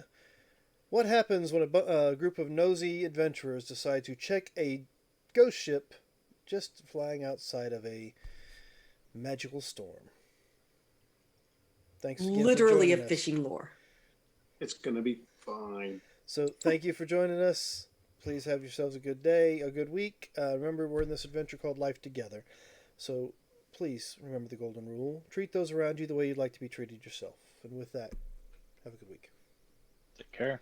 what happens when a group of nosy adventurers decide to check a ghost ship just flying outside of a magical storm. Thanks again Literally for a joining us. fishing lure. It's going to be fine. So thank you for joining us. Please have yourselves a good day, a good week. Remember, we're in this adventure called Life Together. So please remember the golden rule. Treat those around you the way you'd like to be treated yourself. And with that, have a good week. Take care.